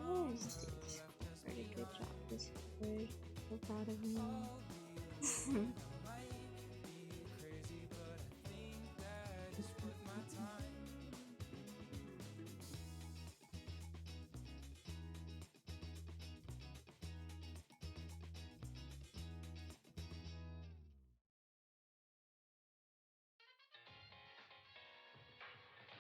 Oh, pretty good job this way. So proud of you.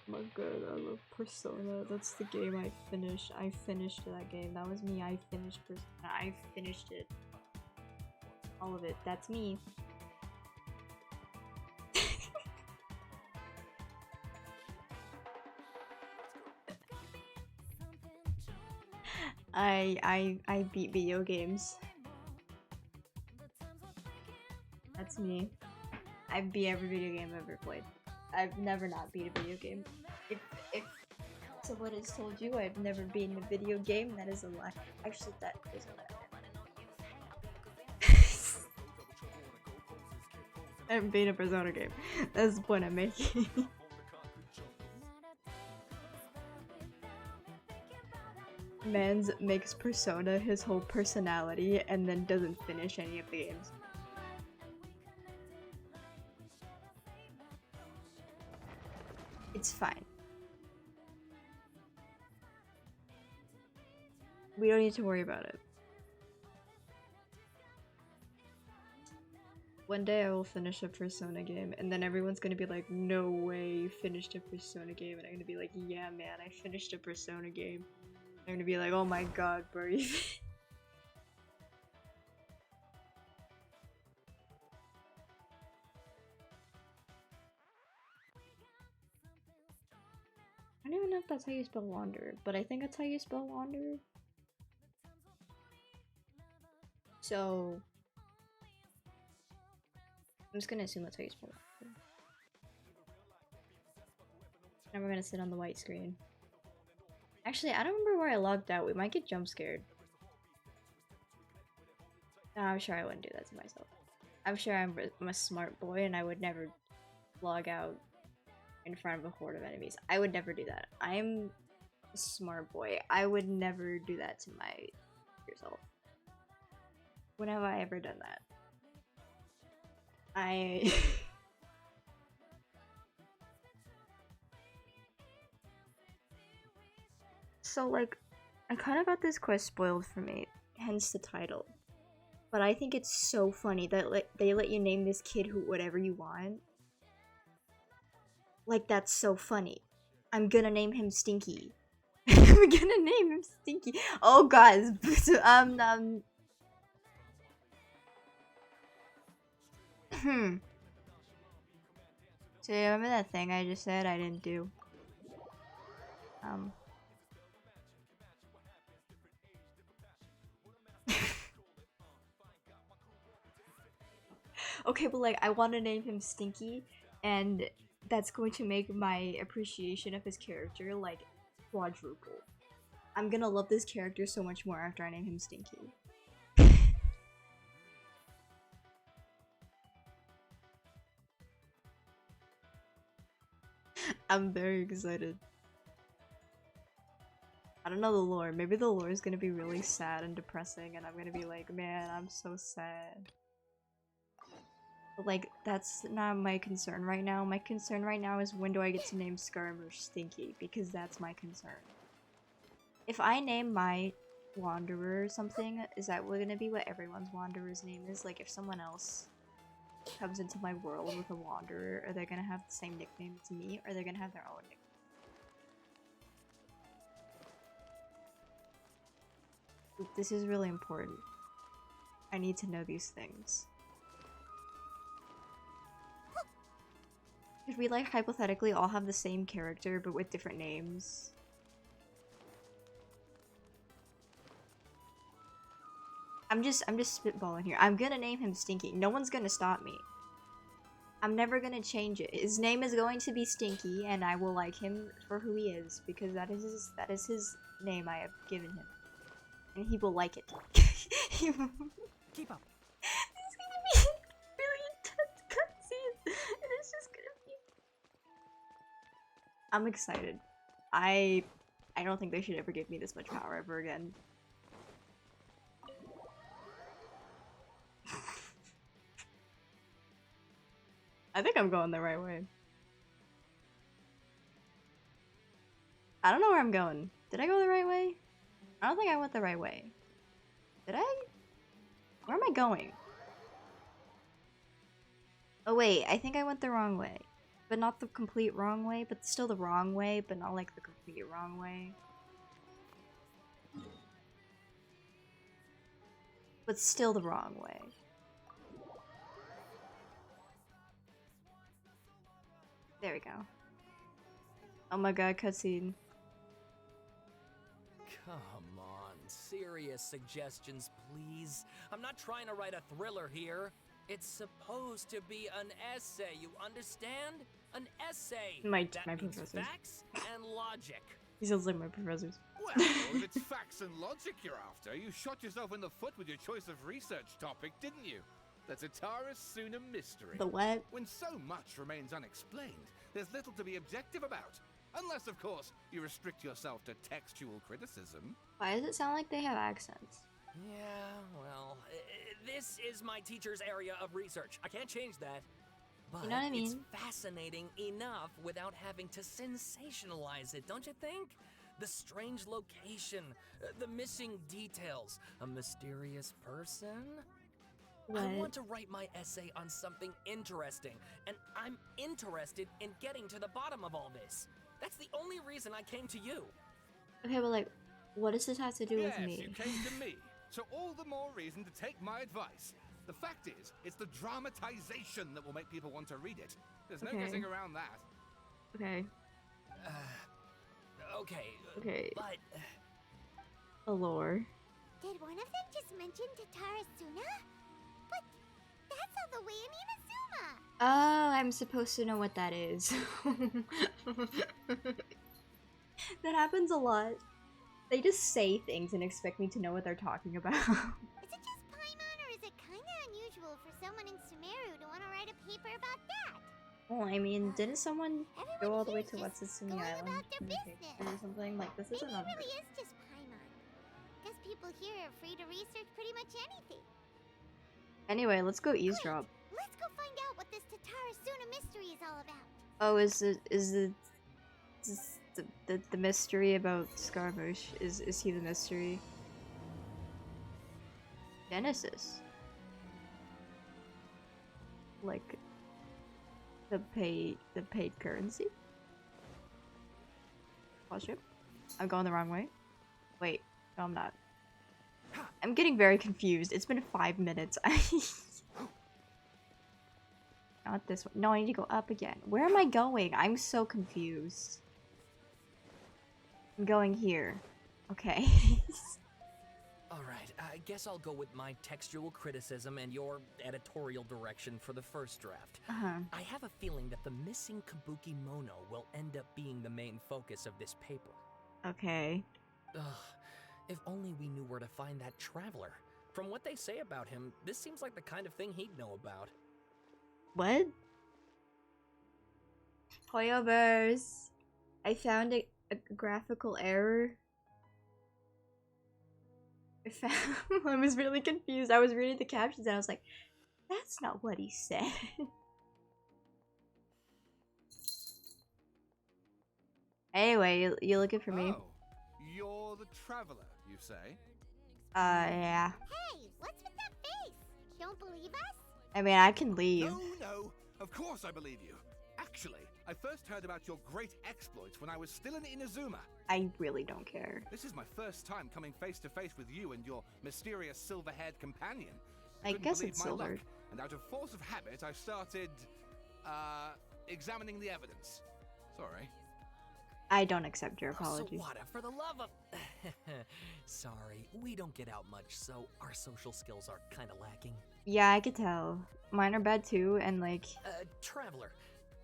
Oh my god, I love Persona. That's the game I finished. I finished that game. That was me. I finished Persona. I finished it. All of it. That's me. I beat video games. That's me. I beat every video game I've ever played. I've never not beat a video game. If so what is told you I've never beaten a video game, that is a lie. Actually, that is a lie. I haven't beaten a Persona game. That's the point I'm making. Mans makes Persona his whole personality and then doesn't finish any of the games. It's fine. We don't need to worry about it. One day I will finish a Persona game, and then everyone's gonna be like, no way, you finished a Persona game. And I'm gonna be like, yeah man, I finished a Persona game. They're gonna be like, oh my god, bro. I don't even know if that's how you spell Wanderer, but I think that's how you spell Wanderer. So I'm just gonna assume that's how you spell Wanderer. Now we're gonna sit on the white screen. Actually, I don't remember where I logged out. We might get jump scared. No, I'm sure I wouldn't do that to myself. I'm sure I'm a smart boy and I would never log out in front of a horde of enemies. I would never do that. I'm a smart boy. I would never do that to yourself. When have I ever done that? So like, I kind of got this quest spoiled for me, hence the title. But I think it's so funny that they let you name this kid whatever you want. Like, that's so funny. I'm gonna name him Stinky. I'm gonna name him Stinky. Oh god. So you remember that thing I just said I didn't do? Okay, but like, I want to name him Stinky, and that's going to make my appreciation of his character like quadruple. I'm gonna love this character so much more after I name him Stinky. I'm very excited. I don't know the lore. Maybe the lore is gonna be really sad and depressing, and I'm gonna be like, man, I'm so sad. But like, that's not my concern right now. My concern right now is when do I get to name Skirmish Stinky, because that's my concern. If I name my Wanderer or something, is that gonna be what everyone's Wanderer's name is? Like, if someone else comes into my world with a wanderer, are they gonna have the same nickname as me, or are they gonna have their own nickname? This is really important. I need to know these things. Could we, like, hypothetically all have the same character but with different names? I'm just spitballing here. I'm gonna name him Stinky. No one's gonna stop me. I'm never gonna change it. His name is going to be Stinky, and I will like him for who he is, because that is his name I have given him. And he will like it. He will... Keep up. It's gonna be really intense cutscenes, and it's just gonna be... I'm excited. I don't think they should ever give me this much power ever again. I think I'm going the right way. I don't know where I'm going. Did I go the right way? I don't think I went the right way. Did I? Where am I going? Oh wait, I think I went the wrong way. But not the complete wrong way, but still the wrong way, but not like the complete wrong way. But still the wrong way. There we go. Oh my god, cutscene. Come on, serious suggestions, please. I'm not trying to write a thriller here. It's supposed to be an essay, you understand? An essay. My means professors. facts and logic. He sounds like my professors. Well, if it's facts and logic you're after, you shot yourself in the foot with your choice of research topic, didn't you? The Tatara Suna mystery. The what? When so much remains unexplained, there's little to be objective about. Unless, of course, you restrict yourself to textual criticism. Why does it sound like they have accents? Yeah, well, this is my teacher's area of research. I can't change that. But You know what I mean? It's fascinating enough without having to sensationalize it, don't you think? The strange location, the missing details, a mysterious person. What? I want to write my essay on something interesting, and I'm interested in getting to the bottom of all this. That's the only reason I came to you. Okay, but like, what does this have to do Yes, with me? you came to me, so all the more reason to take my advice. The fact is, it's the dramatization that will make people want to read it. There's no Okay. getting around that. Okay. Okay. Okay. But The lore. Did one of them just mention Tatara Suna? But that's all the way in Inazuma! Oh, I'm supposed to know what that is. That happens a lot. They just say things and expect me to know what they're talking about. Is it just Paimon, or is it kinda unusual for someone in Sumeru to want to write a paper about that? Well, I mean, didn't someone Everyone go all the way here's to just What's-Its-In the going Island about their in the business. picture or something? Like, this is Maybe it another. really is just Paimon. Guess people here are free to research pretty much anything. Anyway, let's go eavesdrop. Let's go find out what this Tatara Suna mystery is all about. Oh, is the mystery about Scaramouche? Is he the mystery? Genesis. Like the paid currency? Watch it. I'm going the wrong way. Wait, no I'm not. I'm getting very confused. It's been 5 minutes. Not this one. No, I need to go up again. Where am I going? I'm so confused. I'm going here. Okay. alright, I guess I'll go with my textual criticism and your editorial direction for the first draft. Uh-huh. I have a feeling that the missing Kabuki Mono will end up being the main focus of this paper. Okay. Ugh, if only we knew where to find that traveler. From what they say about him, this seems like the kind of thing he'd know about. What? Hoyoverse. I found a graphical error. I was really confused. I was reading the captions and I was like, that's not what he said. Anyway, you looking for me? Oh, you're the traveler, you say? Yeah. Hey, what's with that face? Don't believe us? I mean, I can leave. No, of course I believe you. Actually, I first heard about your great exploits when I was still in Inazuma. I really don't care. This is my first time coming face to face with you and your mysterious silver-haired companion. I couldn't guess believe it's my silver. luck, and out of force of habit, I started, examining the evidence. Sorry. I don't accept your So apology. what? For the love of... Sorry, we don't get out much, so our social skills are kind of lacking. Yeah, I could tell. Mine are bad too, and like, Traveler,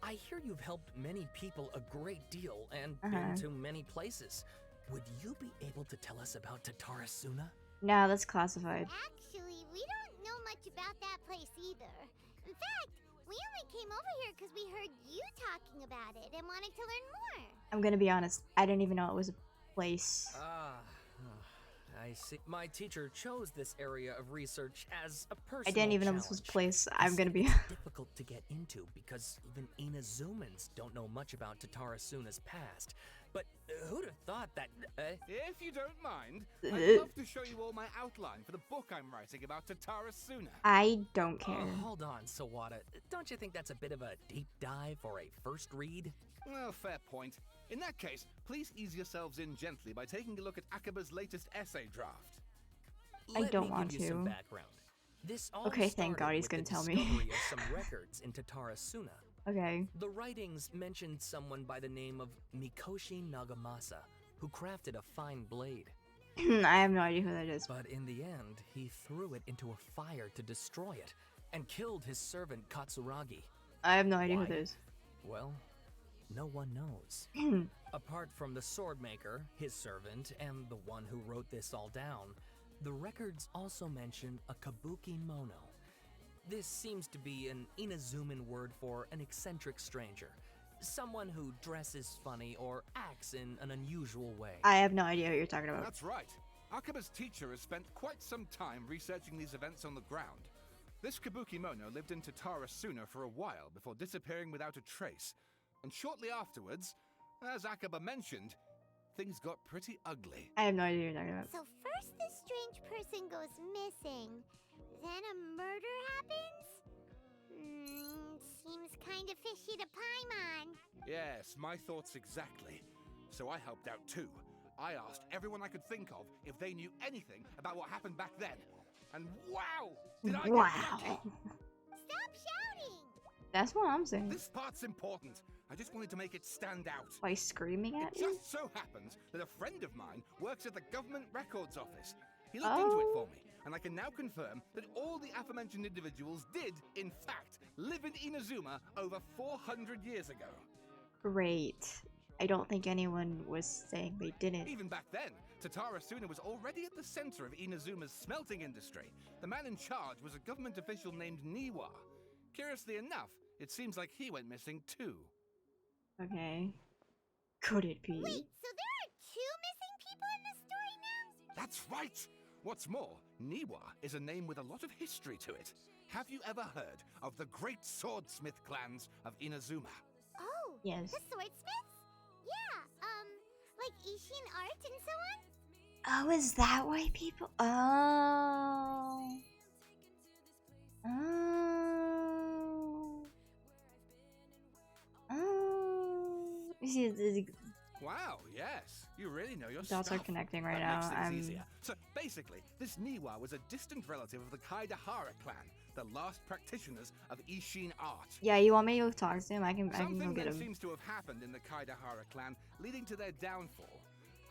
I hear you've helped many people a great deal and Uh-huh. been to many places. Would you be able to tell us about Tatarasuna? nah, that's classified. Actually, we don't know much about that place either. In fact, we only came over here because we heard you talking about it and wanted to learn more. I'm gonna be honest, I didn't even know it was a place. Ah, I see. My teacher chose this area of research as a personal I didn't even know this was a challenge. place. I'm gonna be. It's difficult to get into because even Inazumans don't know much about Tatarasuna's past. But who'd have thought that? If you don't mind, Uh. I'd love to show you all my outline for the book I'm writing about Tatarasuna. I don't care. Hold on, Sawada. Don't you think that's a bit of a deep dive for a first read? Well, fair point. In that case, please ease yourselves in gently by taking a look at Akaba's latest essay draft. I don't want Let me give you some to. background. This all Okay, thank God started he's with gonna the tell me. discovery of some records in Tatarasuna. Okay. The writings mentioned someone by the name of Mikoshi Nagamasa, who crafted a fine blade. I have no idea who that is. But in the end, he threw it into a fire to destroy it, and killed his servant Katsuragi. I have no idea Why? who that is. Well, no one knows. Apart from the swordmaker, his servant, and the one who wrote this all down, the records also mention a kabuki mono. This seems to be an Inazuman word for an eccentric stranger. Someone who dresses funny or acts in an unusual way. I have no idea what you're talking about. That's right. Akaba's teacher has spent quite some time researching these events on the ground. This kabuki mono lived in Tatarasuna for a while before disappearing without a trace. And shortly afterwards, as Akaba mentioned, things got pretty ugly. I have no idea what you're talking about. So first this strange person goes missing, then a murder happens? Seems kind of fishy to Paimon. Yes, my thoughts exactly. So I helped out too. I asked everyone I could think of if they knew anything about what happened back then. And wow! Did I get Wow. lucky? Stop shouting! That's what I'm saying. This part's important. I just wanted to make it stand out. By screaming at It me? just so happens that a friend of mine works at the government records office. He looked into it for me, and I can now confirm that all the aforementioned individuals did, in fact, live in Inazuma over 400 years ago. Great. I don't think anyone was saying they didn't. Even back then, Tatarasuna was already at the center of Inazuma's smelting industry. The man in charge was a government official named Niwa. Curiously enough, it seems like he went missing too. Okay. Could it be? Wait, so there are two missing people in this story now? That's right! What's more, Niwa is a name with a lot of history to it. Have you ever heard of the great swordsmith clans of Inazuma? Oh, Yes. the swordsmiths? Yeah, like Ishin art and so on? Oh, is that why people? Oh. Oh. Oh. You see, Wow, yes. You really know your dots are stuff. connecting right That now. makes things I'm. easier. So basically, this Niwa was a distant relative of the Kaidahara clan, the last practitioners of Ishin art. Yeah, you want me to talk to him? I can go Something get then him. seems to have happened in the Kaidahara clan, leading to their downfall.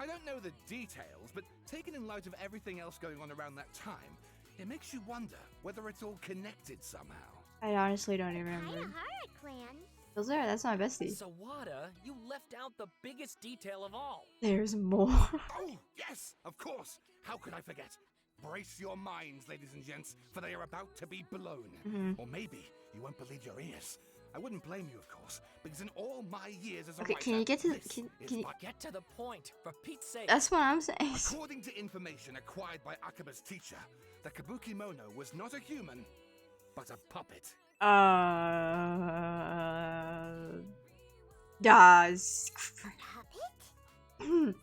I don't know the details, but taken in light of everything else going on around that time, it makes you wonder whether it's all connected somehow. I honestly don't even remember. Kaidahara clan? That's my bestie. Sawada, you left out the biggest detail of all. There's more. Oh, yes, of course. How could I forget? Brace your minds, ladies and gents, for they are about to be blown. Mhm. Or maybe you won't believe your ears. I wouldn't blame you, of course, because in all my years as a Okay, writer, can you get to the? this Can is you? my- Get to the point, for Pete's sake. That's what I'm saying. According to information acquired by Akaba's teacher, the Kabuki Mono was not a human, but a puppet. Does. Puppet?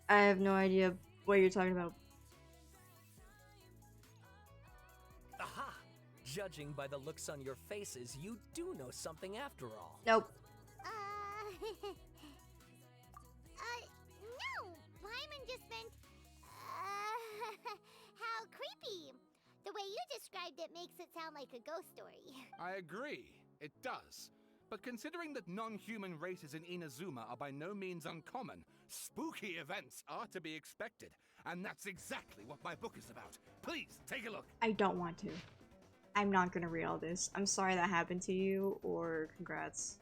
I have no idea what you're talking about. Judging by the looks on your faces, you do know something after all. Nope. No. Paimon just meant, how creepy. The way you described it makes it sound like a ghost story. I agree, it does. But considering that non-human races in Inazuma are by no means uncommon, spooky events are to be expected. And that's exactly what my book is about. Please, take a look. I don't want to. I'm not gonna read all this. I'm sorry that happened to you, or congrats.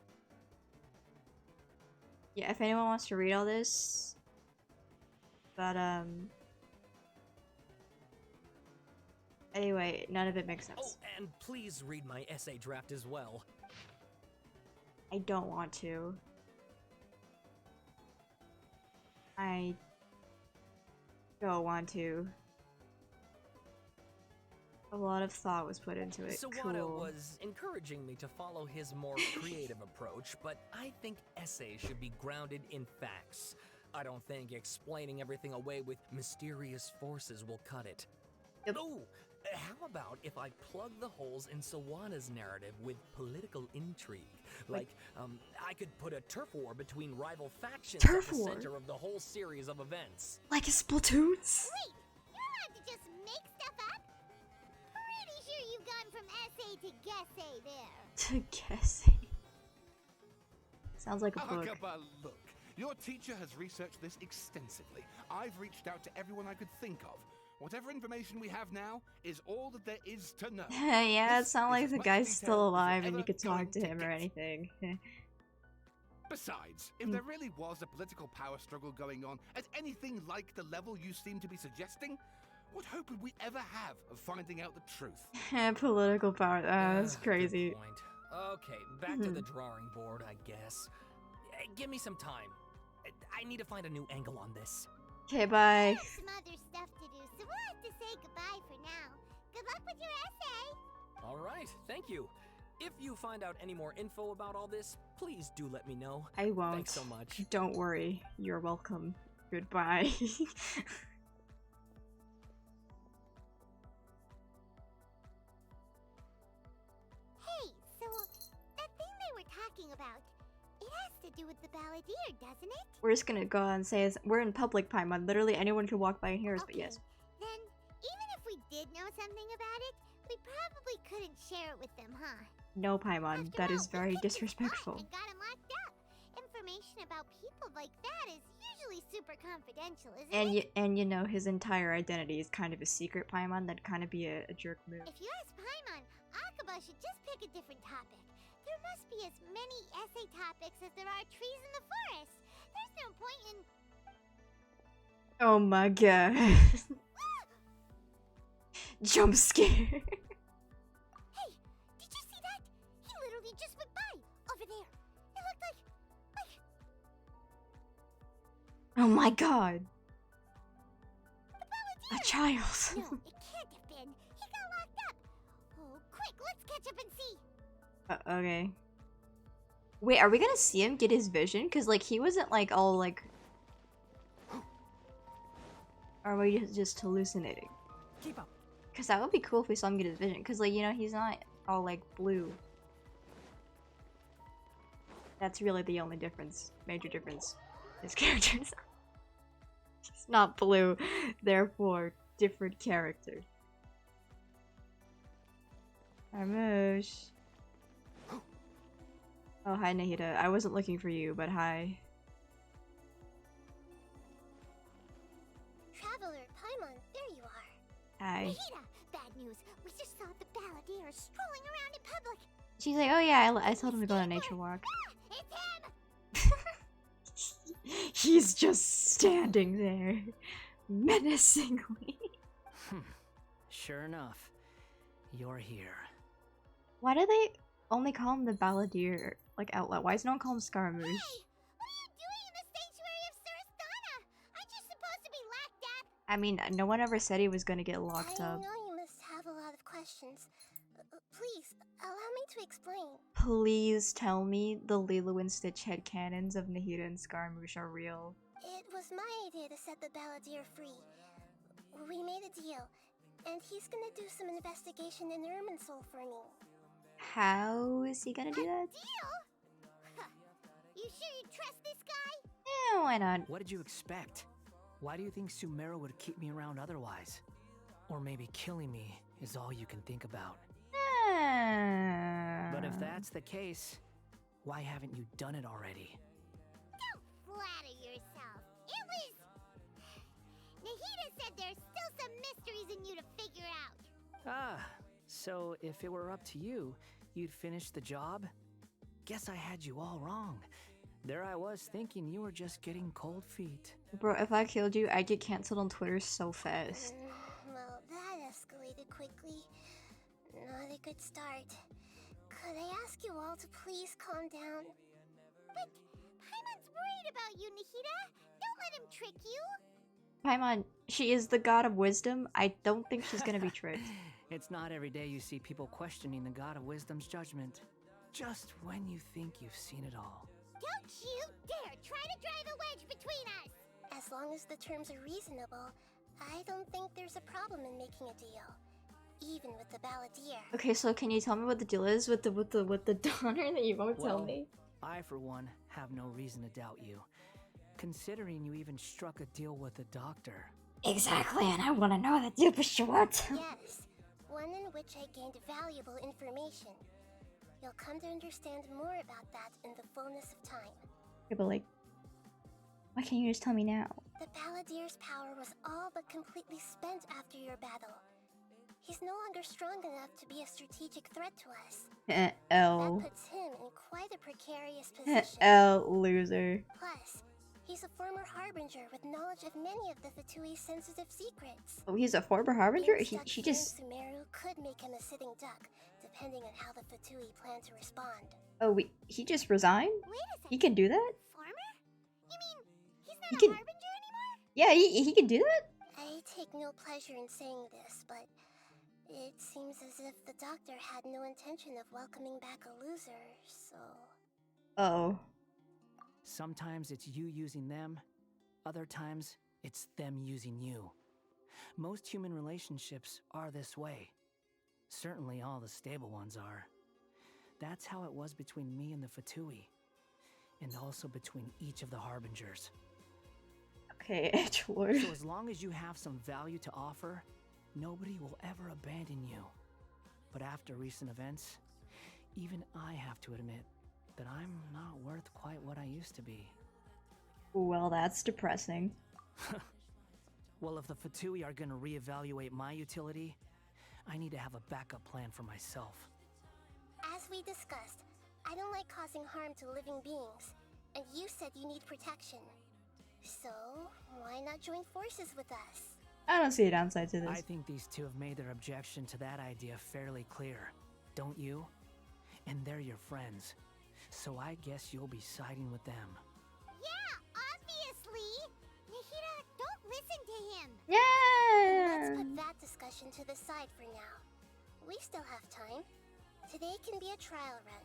Yeah, if anyone wants to read all this, but anyway, none of it makes sense. Oh, and please read my essay draft as well. I don't want to. I don't want to. A lot of thought was put into it. Sawada Cool. was encouraging me to follow his more creative approach, but I think essays should be grounded in facts. I don't think explaining everything away with mysterious forces will cut it. Yep. Oh, how about if I plug the holes in Sawada's narrative with political intrigue? Like, I could put a turf war between rival factions Turf at the war? center of the whole series of events. Like a Splatoons? Wait, you're allowed to just make stuff up? Pretty sure you've gone from essay to guessay there. To guessing. Sounds like a book. Akaba, look. Your teacher has researched this extensively. I've reached out to everyone I could think of. Whatever information we have now is all that there is to know. Yeah, This it's not is like as the much guy's detail still as you're alive and you ever could talk going to him or get. anything. Besides, if there really was a political power struggle going on at anything like the level you seem to be suggesting, what hope would we ever have of finding out the truth? Political power. That's Good crazy. point. Okay, back to the drawing board, I guess. Give me some time. I need to find a new angle on this. Okay, bye. I have some other stuff to do, so we'll have to say goodbye for now. Good luck with your essay. All right, thank you. If you find out any more info about all this, please do let me know. I won't. Thanks so much. Don't worry. You're welcome. Goodbye. Hey, so that thing they were talking about, it has to do with the balladeer, doesn't it? We're just gonna go and say we're in public Paimon. Literally anyone could walk by and hear us, but yes. Then, even if we did know something about it, we probably couldn't share it with them, huh? No, Paimon. After That all, is very we kicked his disrespectful. butt and got him locked up. Information about people like that is usually super confidential, isn't it? And you know his entire identity is kind of a secret, Paimon. That'd kind of be a jerk move. If you ask Paimon, Akaba should just pick a different topic. There must be as many essay topics as there are trees in the forest. There's no point in... Oh my god. Jump scare. Hey, did you see that? He literally just went by, over there. It looked like... Oh my god. the balladeer! A child. No, it can't have been. He got locked up. Oh, quick, let's catch up and see. Okay. Wait, are we gonna see him get his vision? Cause like he wasn't like all like... Or are we just hallucinating? Keep up. Cause that would be cool if we saw him get his vision. Cause like, you know, he's not all like blue. That's really the only difference. Major difference. His characters. He's not blue. Therefore, different character. Armouche. Oh, hi Nahida. I wasn't looking for you, but hi. Traveler, Paimon, there you are. Hi. Nahida, bad news. We just saw the balladeer strolling around in public. She's like, oh yeah, I told him to go on a nature walk. Ah, it's him! He's just standing there, menacingly. Sure enough, you're here. Why do they only call him the balladeer, like, out loud? Why does no one call him Scaramouche? Hey, what are you doing in the sanctuary of Surastana? Aren't you supposed to be locked up? I mean, no one ever said he was gonna get locked I up. know you must have a lot of questions. Please, allow me to explain. Please tell me the Lilo and Stitch headcanons of Nahida and Scaramouche are real. It was my idea to set the balladeer free. We made a deal, and he's gonna do some investigation in Irminsul for me. How is he gonna do that? Deal? Huh. You sure you trust this guy? Yeah, why not? What did you expect? Why do you think Sumeru would keep me around otherwise? Or maybe killing me is all you can think about. But if that's the case, why haven't you done it already? Don't flatter yourself. It was... Nahida said there's still some mysteries in you to figure out. Ah, so if it were up to you, you'd finish the job? Guess I had you all wrong. There I was thinking you were just getting cold feet. Bro, if I killed you, I'd get cancelled on Twitter so fast. Well, that escalated quickly. Not a good start. Could I ask you all to please calm down? But Paimon's worried about you, Nahida. Don't let him trick you. Paimon, she is the god of wisdom. I don't think she's gonna be tricked. It's not every day you see people questioning the God of Wisdom's judgment. Just when you think you've seen it all. Don't you dare try to drive a wedge between us. As long as the terms are reasonable, I don't think there's a problem in making a deal. Even with the Balladeer. Okay, so can you tell me what the deal is with the donor that you won't tell Well, me? I, for one, have no reason to doubt you. Considering you even struck a deal with the doctor. Exactly, and I want to know the deal for what. Yes, one in which I gained valuable information. You'll come to understand more about that in the fullness of time. Yeah, but like, why can't you just tell me now? The Balladeer's power was all but completely spent after your battle. He's no longer strong enough to be a strategic threat to us. That L. puts him in quite a precarious position. L loser. Plus, he's a former Harbinger with knowledge of many of the Fatui's sensitive secrets. Oh, he's a former harbinger? Being He stuck just... in Sumeru could make him a sitting duck, depending on how the Fatui plan to respond. Oh, he just resigned? Wait a second. He can do that? Farmer? You mean he's not He a can- harbinger anymore? Yeah, he can do that? I take no pleasure in saying this, but it seems as if the doctor had no intention of welcoming back a loser, so... Uh-oh. Sometimes it's you using them, other times it's them using you. Most human relationships are this way. Certainly all the stable ones are. That's how it was between me and the Fatui. And also between each of the Harbingers. Okay, edgelord. So as long as you have some value to offer, nobody will ever abandon you. But after recent events, even I have to admit that I'm not worth quite what I used to be. Well, that's depressing. Well, if the Fatui are gonna reevaluate my utility, I need to have a backup plan for myself. As we discussed, I don't like causing harm to living beings, and you said you need protection. So, why not join forces with us? I don't see a downside to this. I think these two have made their objection to that idea fairly clear, don't you? And they're your friends, so I guess you'll be siding with them. Yeah, obviously. Nahida, don't listen to him. Let's Yeah! put that discussion to the side for now. We still have time. Today can be a trial run.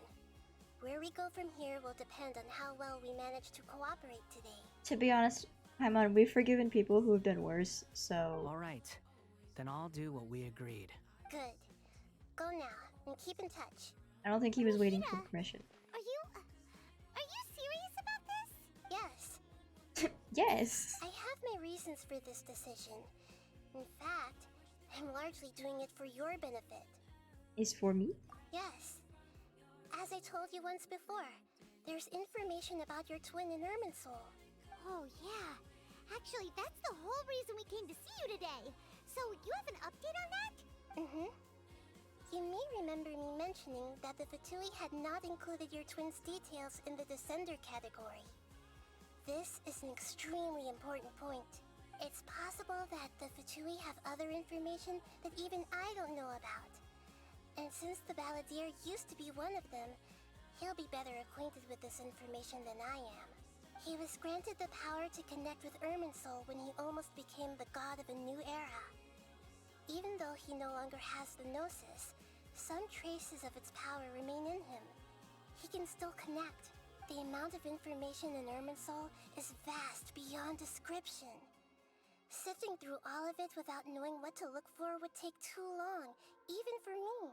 Where we go from here will depend on how well we manage to cooperate today. To be honest, Paimon, we've forgiven people who have done worse, so... Alright, then I'll do what we agreed. Good. Go now, and keep in touch. I don't think he was waiting for Nahida. permission. Are you serious about this? Yes, Yes! I have my reasons for this decision. In fact, I'm largely doing it for your benefit. Is for me? Yes. As I told you once before, there's information about your twin in Irminsul. Oh, yeah. Actually, that's the whole reason we came to see you today. So, you have an update on that? Mm-hmm. You may remember me mentioning that the Fatui had not included your twin's details in the Descender category. This is an extremely important point. It's possible that the Fatui have other information that even I don't know about. And since the Balladeer used to be one of them, he'll be better acquainted with this information than I am. He was granted the power to connect with Irminsul when he almost became the god of a new era. Even though he no longer has the Gnosis, some traces of its power remain in him. He can still connect. The amount of information in Irminsul is vast beyond description. Sifting through all of it without knowing what to look for would take too long, even for me.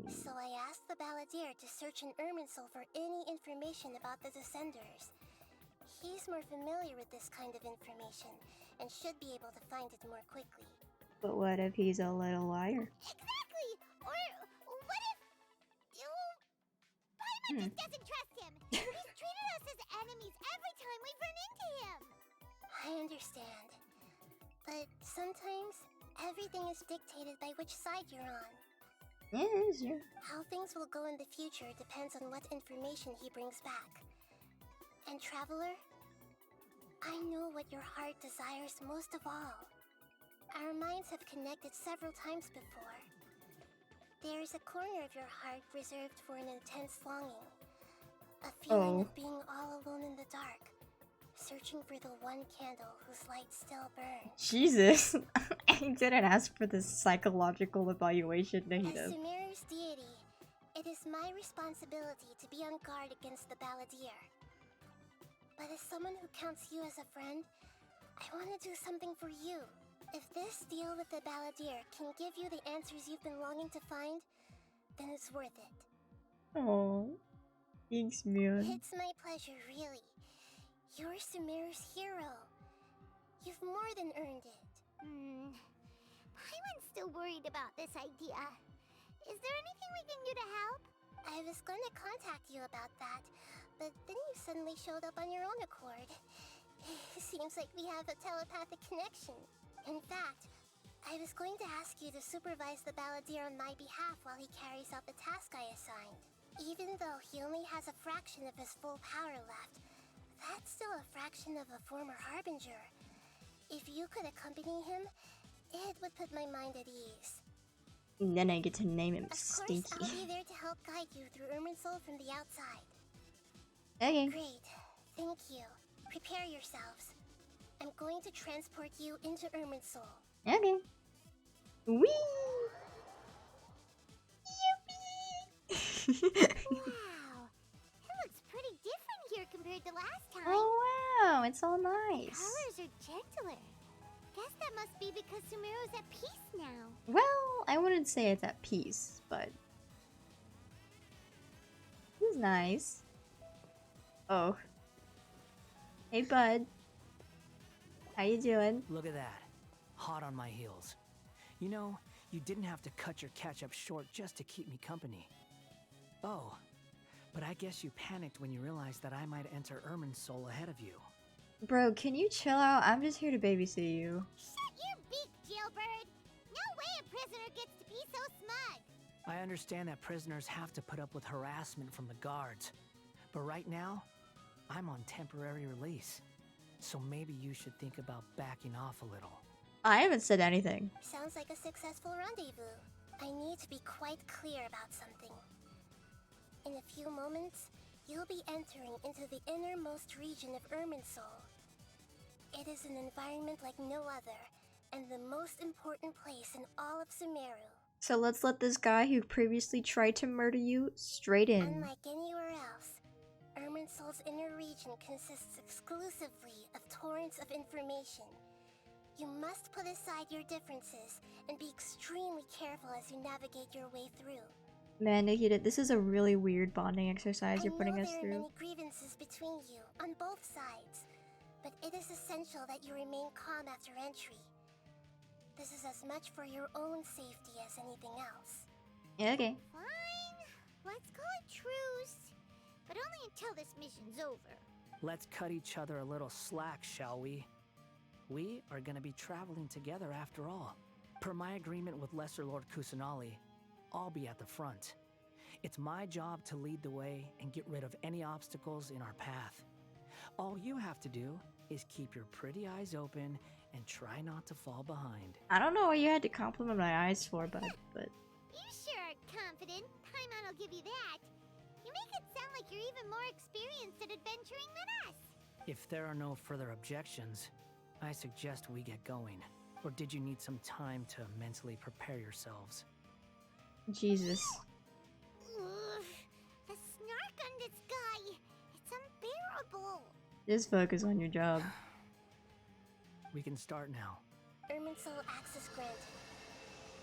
So I asked the Balladeer to search in Irminsul for any information about the Descenders. He's more familiar with this kind of information, and should be able to find it more quickly. But what if he's a little liar? Exactly! Or what if... Paimon just doesn't trust him! He's treated us as enemies every time we've run into him! I understand. But sometimes, everything is dictated by which side you're on. Yeah, sure. How things will go in the future depends on what information he brings back. And Traveler, I know what your heart desires most of all. Our minds have connected several times before. There is a corner of your heart reserved for an intense longing. A feeling of being all alone in the dark, searching for the one candle whose light still burns. Jesus. I didn't ask for this psychological evaluation, As Nahida. Sumeru's deity, it is my responsibility to be on guard against the Balladeer. But as someone who counts you as a friend, I want to do something for you. If this deal with the Balladeer can give you the answers you've been longing to find, then it's worth it. Oh, thanks, man. It's my pleasure, really. You're Sumeru's hero. You've more than earned it. Paimon's still worried about this idea. Is there anything we can do to help? I was going to contact you about that, but then you suddenly showed up on your own accord. Seems like we have a telepathic connection. In fact, I was going to ask you to supervise the Balladeer on my behalf while he carries out the task I assigned. Even though he only has a fraction of his full power left, that's still a fraction of a former Harbinger. If you could accompany him, it would put my mind at ease. And then I get to name him Of Stinky. course, I'll be there to help guide you through Irminsul from the outside. Okay. Great. Thank you. Prepare yourselves. I'm going to transport you into Irminsul. Okay. Whee! Wow! It looks pretty different here compared to last time. Oh wow, it's all nice. Colors are gentler. Guess that must be because Sumeru's at peace now. Well, I wouldn't say it's at peace, but it's nice. Oh. Hey, bud. How you doing? Look at that. Hot on my heels. You know, you didn't have to cut your catch-up short just to keep me company. Oh, but I guess you panicked when you realized that I might enter Irminsul ahead of you. Bro, can you chill out? I'm just here to babysit you. Shut your beak, jailbird! No way a prisoner gets to be so smug! I understand that prisoners have to put up with harassment from the guards. But right now, I'm on temporary release. So maybe you should think about backing off a little. I haven't said anything. Sounds like a successful rendezvous. I need to be quite clear about something. In a few moments, you'll be entering into the innermost region of Irminsul. It is an environment like no other, and the most important place in all of Sumeru. So let's let this guy who previously tried to murder you straight in. Unlike anywhere else, Irminsul's inner region consists exclusively of torrents of information. You must put aside your differences and be extremely careful as you navigate your way through. Man, Nikita, this is a really weird bonding exercise you're putting us I know there are through. many grievances between you, on both sides, but it is essential that you remain calm after entry. This is as much for your own safety as anything else. Okay. Fine. Let's call it truce. But only until this mission's over. Let's cut each other a little slack, shall we? We are gonna be traveling together after all. Per my agreement with Lesser Lord Kusanali, I'll be at the front. It's my job to lead the way and get rid of any obstacles in our path. All you have to do is keep your pretty eyes open and try not to fall behind. I don't know what you had to compliment my eyes for, but You sure are confident. Paimon will give you that. You make it sound like you're even more experienced at adventuring than us. If there are no further objections, I suggest we get going. Or did you need some time to mentally prepare yourselves? Jesus. Ugh, the snark on this guy. It's unbearable. Just focus on your job. We can start now. Irminsul access granted.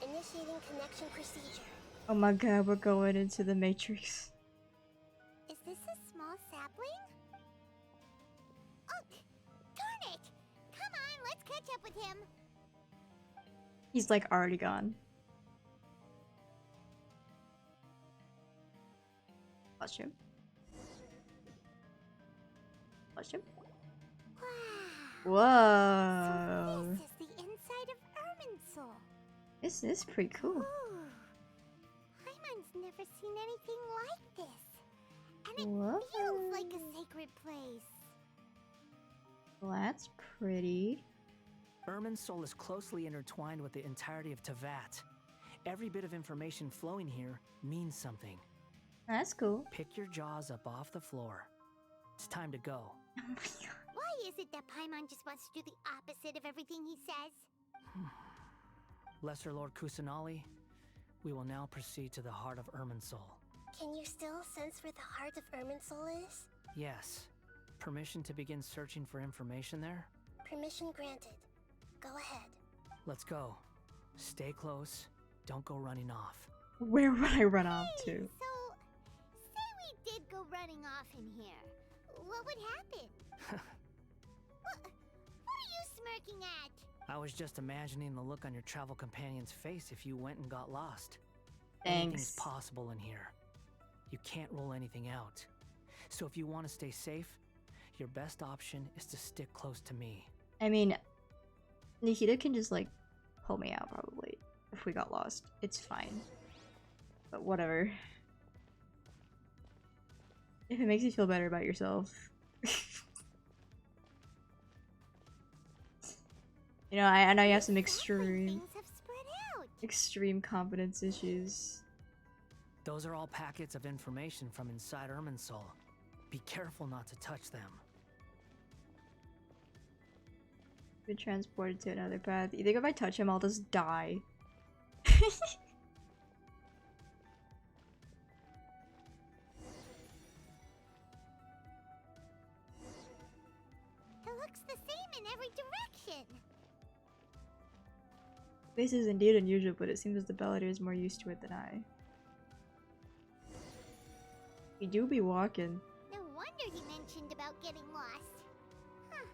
Initiating connection procedure. Oh my god, we're going into the Matrix. Is this a small sapling? Oh, darn it! Come on, let's catch up with him. He's like already gone. Watch him. Watch him. Wow. Whoa. So this is the inside of Irminsul. This is pretty cool. Ooh. Hyman's never seen anything like this. And it Whoa. feels like a sacred place. Well, that's pretty. Irminsul is closely intertwined with the entirety of Tevat. Every bit of information flowing here means something. That's cool. Pick your jaws up off the floor. It's time to go. Oh my god. Why is it that Paimon just wants to do the opposite of everything he says? Lesser Lord Kusanali, we will now proceed to the heart of Irminsul. Can you still sense where the heart of Irminsul is? Yes. Permission to begin searching for information there? Permission granted. Go ahead. Let's go. Stay close. Don't go running off. Where would I run off to? So, say we did go running off in here. What would happen? What are you smirking at? I was just imagining the look on your travel companion's face if you went and got lost. Thanks. Anything's possible in here. You can't rule anything out. So if you want to stay safe, your best option is to stick close to me. I mean, Nikita can just like pull me out probably if we got lost. It's fine. But whatever. If it makes you feel better about yourself. You know, I know you have some extreme Things have spread out. extreme confidence issues. Those are all packets of information from inside Irminsul. Be careful not to touch them. Been transported to another path. You think if I touch him, I'll just die? It looks the same in every direction. This is indeed unusual, but it seems as the Balladeer is more used to it than I. We do be walking. No wonder he mentioned about getting lost. Huh.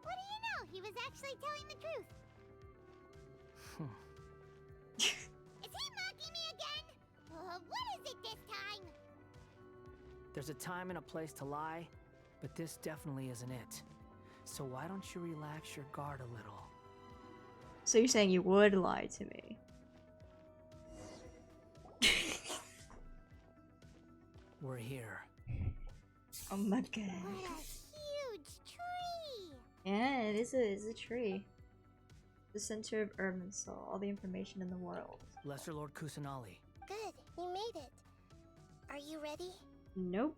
What do you know? He was actually telling the truth. Is he mocking me again? What is it this time? There's a time and a place to lie, but this definitely isn't it. So why don't you relax your guard a little? So you're saying you would lie to me? We're here. Oh my god. What a huge tree! Yeah, it's a tree. The center of Irminsul, all the information in the world. Lesser Lord Kusanali, Good, you made it. Are you ready? Nope.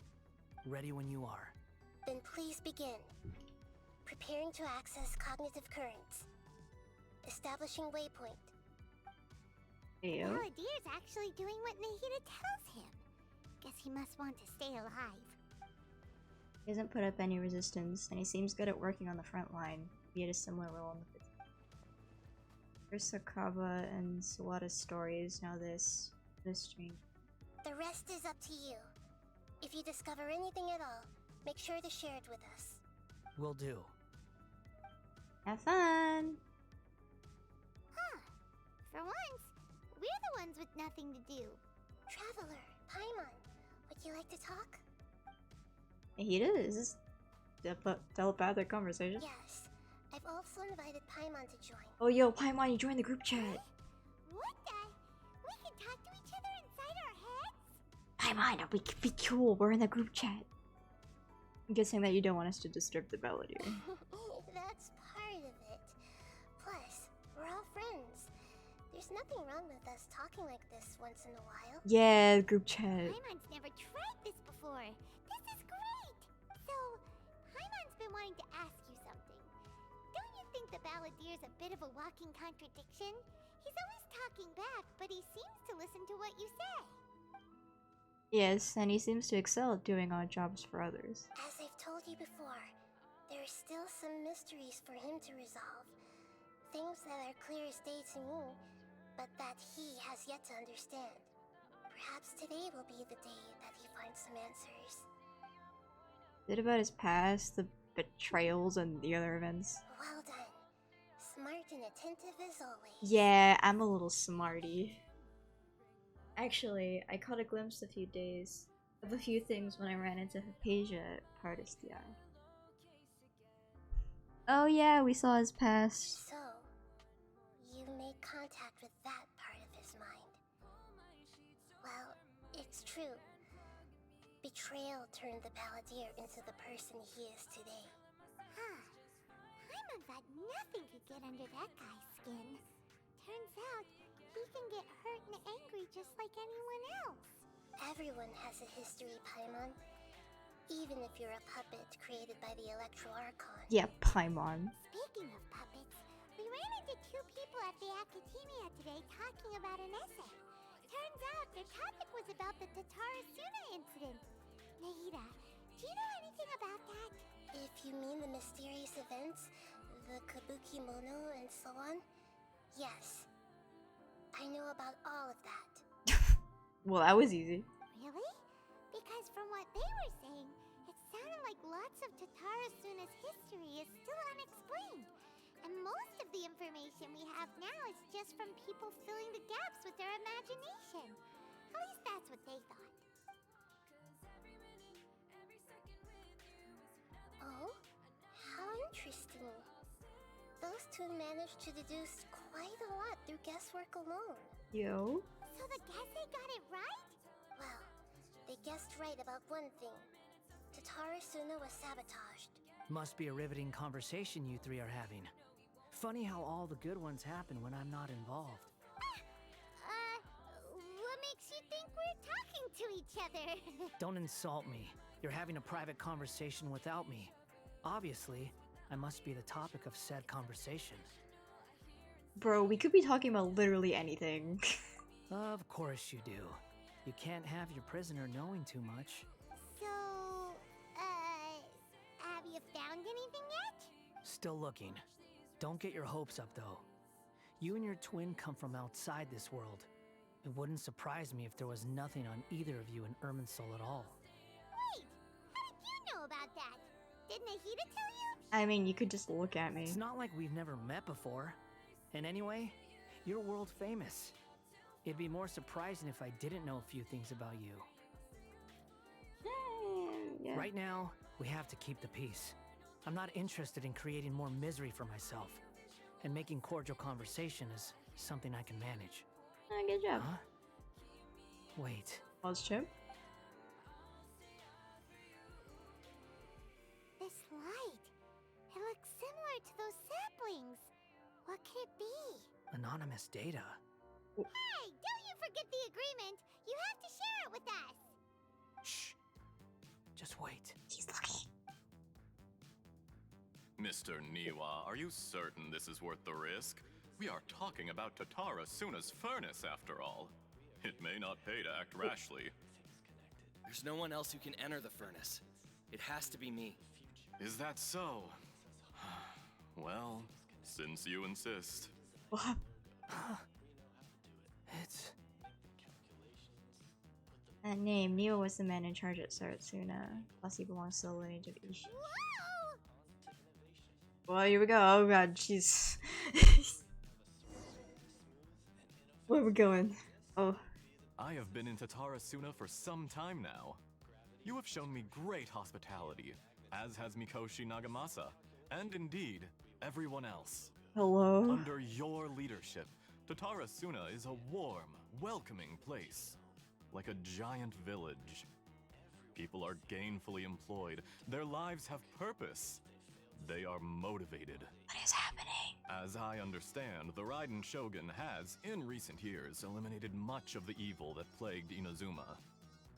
ready when you are. Then please begin. Preparing to access cognitive currents. Establishing waypoint. Ew. Balladeer's actually doing what Nahida tells him. Guess he must want to stay alive. He hasn't put up any resistance, and he seems good at working on the front line. He had a similar role in the fifth. First Sakaba and Sawada's stories, now this strange. The rest is up to you. If you discover anything at all, make sure to share it with us. Will do. Have fun! Huh. For once, we're the ones with nothing to do. Traveler, Paimon, would you like to talk? Nahida? Is this telepathic conversation? Yes. I've also invited Paimon to join. Oh yo, Paimon, you joined the group chat! What the? We can talk to each other inside our heads? Paimon, we could be cool, we're in the group chat. I'm guessing that you don't want us to disturb the Balladeer. That's part of it. Plus, we're all friends. There's nothing wrong with us talking like this once in a while. Yeah, group chat. Paimon's never tried this before. This is great! So, Paimon's been wanting to ask you something. Don't you think the Balladeer's a bit of a walking contradiction? He's always talking back, but he seems to listen to what you say. Yes, and he seems to excel at doing odd jobs for others. As I've told you before, there are still some mysteries for him to resolve. things that are clear as day to me, but that he has yet to understand. Perhaps today will be the day that he finds some answers. Is it about his past, the betrayals, and the other events? Well done. Smart and attentive as always. Yeah, I'm a little smarty. Actually, I caught a glimpse of a few things when I ran into Hypatia at Pardestia. Oh yeah, we saw his past. So, you made contact with that part of his mind. Well, it's true. Betrayal turned the Balladeer into the person he is today. Huh. Paimon thought nothing could get under that guy's skin. Turns out, he can get hurt and angry just like anyone else. Everyone has a history, Paimon. Even if you're a puppet created by the Electro Archon. Yeah, Paimon. Speaking of puppets, we ran into two people at the Academia today talking about an essay. Turns out their topic was about the Tatarasuna incident. Nahida, do you know anything about that? If you mean the mysterious events, the Kabuki Mono and so on, yes. I know about all of that. Well, that was easy. Really? Because from what they were saying, it sounded like lots of Tatarasuna's history is still unexplained. And most of the information we have now is just from people filling the gaps with their imagination. At least that's what they thought. Oh? How interesting. Those two managed to deduce quite a lot through guesswork alone. Yo. So the Gese got it right? Well, they guessed right about one thing. Tatarasuna was sabotaged. Must be a riveting conversation you three are having. Funny how all the good ones happen when I'm not involved. What makes you think we're talking to each other? Don't insult me. You're having a private conversation without me. Obviously, I must be the topic of said conversation. Bro, we could be talking about literally anything. Of course you do. You can't have your prisoner knowing too much. So, have you found anything yet? Still looking. Don't get your hopes up, though. You and your twin come from outside this world. It wouldn't surprise me if there was nothing on either of you in Irminsul at all. Wait, how did you know about that? Did Nahida tell you? I mean, you could just look at me. It's not like we've never met before. And anyway, you're world famous. It'd be more surprising if I didn't know a few things about you. Yeah. Right now, we have to keep the peace. I'm not interested in creating more misery for myself. And making cordial conversation is something I can manage. Good job. Huh? Wait. Pause, Chip. This light. It looks similar to those saplings. What could it be? Anonymous data. Hey, don't you forget the agreement. You have to share it with us. Shh. Just wait. He's looking. Mr. Niwa, are you certain this is worth the risk? We are talking about Tatarasuna's furnace, after all. It may not pay to act rashly. There's no one else who can enter the furnace. It has to be me. Is that so? Well, since you insist. What? It's... That name, Neo was the man in charge at Saratsuna. Plus he belongs to the lineage of Ishi. Whoa! Well, here we go. Oh god, jeez. Where are we going? Oh. I have been in Tatarasuna for some time now. You have shown me great hospitality, as has Mikoshi Nagamasa, and indeed, everyone else. Hello? Under your leadership, Tatarasuna is a warm, welcoming place. Like a giant village. People are gainfully employed. Their lives have purpose. They are motivated. What is happening? As I understand, the Raiden Shogun has, in recent years, eliminated much of the evil that plagued Inazuma.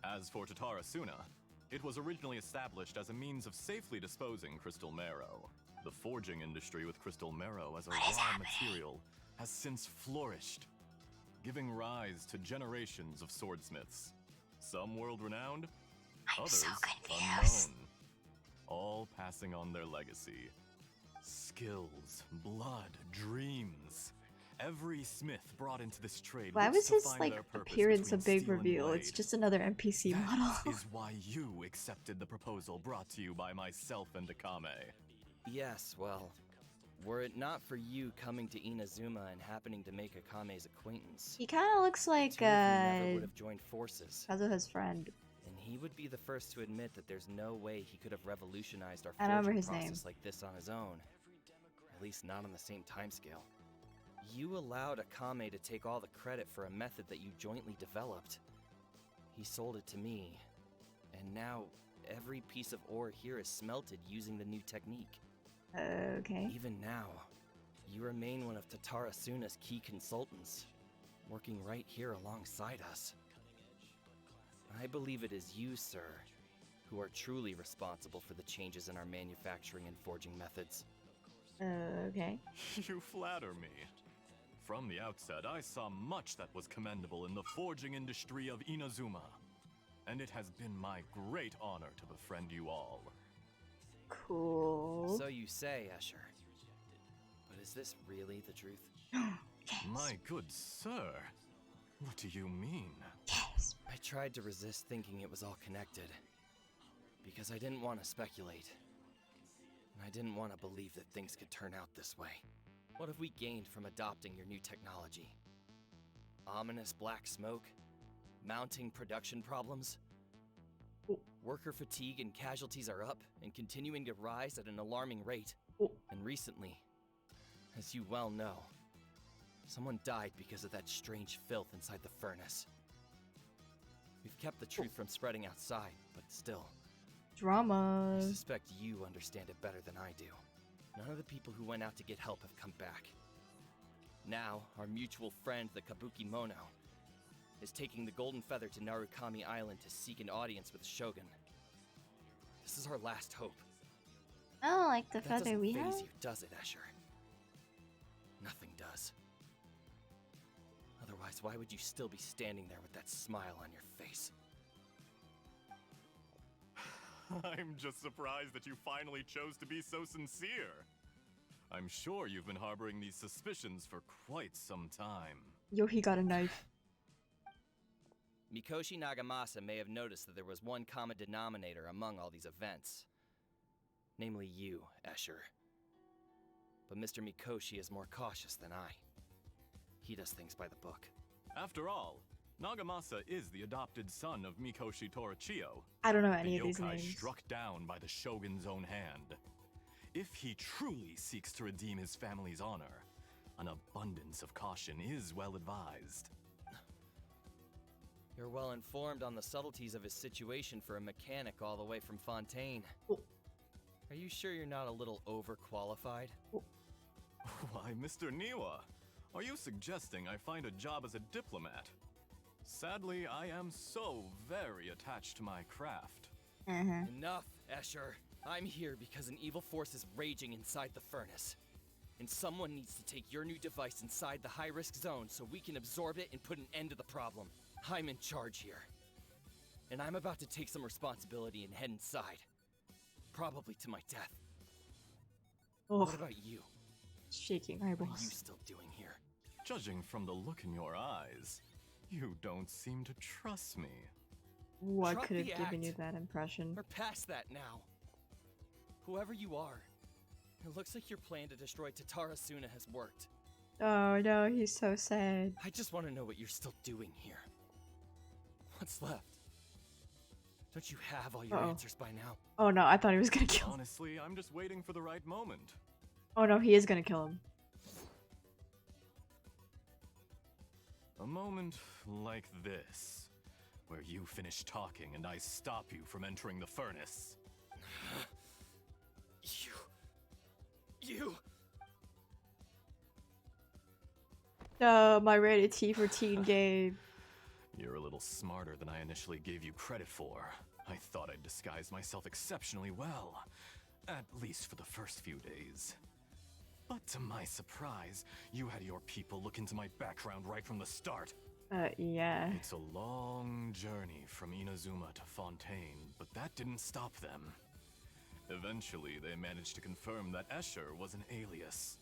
As for Tatarasuna, it was originally established as a means of safely disposing crystal marrow. The forging industry with crystal marrow as a raw material has since flourished, giving rise to generations of swordsmiths. Some world-renowned, others unknown. All passing on their legacy. Skills, blood, dreams. Every smith brought into this trade Why looks was to his find like their purpose appearance a between big steel and reveal? It's blade. just another NPC model. That is why you accepted the proposal brought to you by myself and Akame. Yes, well, were it not for you coming to Inazuma and happening to make Akame's acquaintance, He kind of looks like two of you never would have joined forces. Kazuha's friend. And he would be the first to admit that there's no way he could have revolutionized our I don't remember forging his process name. like this on his own. At least not on the same timescale. You allowed Akame to take all the credit for a method that you jointly developed. He sold it to me, and now every piece of ore here is smelted using the new technique. Okay. Even now, you remain one of Tatara Suna's key consultants, working right here alongside us. I believe it is you, sir, who are truly responsible for the changes in our manufacturing and forging methods. Okay. You flatter me. From the outset, I saw much that was commendable in the forging industry of Inazuma. And it has been my great honor to befriend you all. Cool. So you say, Escher. But is this really the truth? Yes. My good sir, what do you mean? Yes. I tried to resist thinking it was all connected. Because I didn't want to speculate. And I didn't want to believe that things could turn out this way. What have we gained from adopting your new technology? Ominous black smoke? Mounting production problems? Oh. Worker fatigue and casualties are up and continuing to rise at an alarming rate. Oh. And recently, as you well know, someone died because of that strange filth inside the furnace. We've kept the truth from spreading outside, but still, Drama. I suspect you understand it better than I do. None of the people who went out to get help have come back. Now, our mutual friend, the Kabuki Mono, is taking the Golden Feather to Narukami Island to seek an audience with the Shogun. This is our last hope. I don't like the That feather doesn't we faze have. you, does it, Escher? Nothing does. Otherwise, why would you still be standing there with that smile on your face? I'm just surprised that you finally chose to be so sincere. I'm sure you've been harboring these suspicions for quite some time. Yo, he got a knife. Mikoshi Nagamasa may have noticed that there was one common denominator among all these events. Namely you, Escher. But Mr. Mikoshi is more cautious than I. He does things by the book. After all, Nagamasa is the adopted son of Mikoshi Torichio, I don't know the any of these yokai names. struck down by the Shogun's own hand. If he truly seeks to redeem his family's honor, an abundance of caution is well advised. You're well informed on the subtleties of his situation for a mechanic all the way from Fontaine. Oh. Are you sure you're not a little overqualified? Why, Mr. Niwa, are you suggesting I find a job as a diplomat? Sadly, I am so very attached to my craft. Enough, Escher. I'm here because an evil force is raging inside the furnace. And someone needs to take your new device inside the high-risk zone so we can absorb it and put an end to the problem. I'm in charge here. And I'm about to take some responsibility and head inside. Probably to my death. Oh, What about you? shaking What are you eyeballs. still doing here? Judging from the look in your eyes, you don't seem to trust me. What Drop could have the given you act. that impression? We're past that now. Whoever you are, it looks like your plan to destroy Tatara Suna has worked. Oh no, he's so sad. I just want to know what you're still doing here. What's left? Don't you have all your Uh-oh. answers by now? Oh no, I thought he was gonna kill him. Honestly, I'm just waiting for the right moment. Oh no, he is gonna kill him. A moment like this, where you finish talking and I stop you from entering the furnace. You! My rated T for teen game. You're a little smarter than I initially gave you credit for. I thought I'd disguised myself exceptionally well, at least for the first few days. But to my surprise, you had your people look into my background right from the start. Yeah. It's a long journey from Inazuma to Fontaine, but that didn't stop them. Eventually, they managed to confirm that Escher was an alias,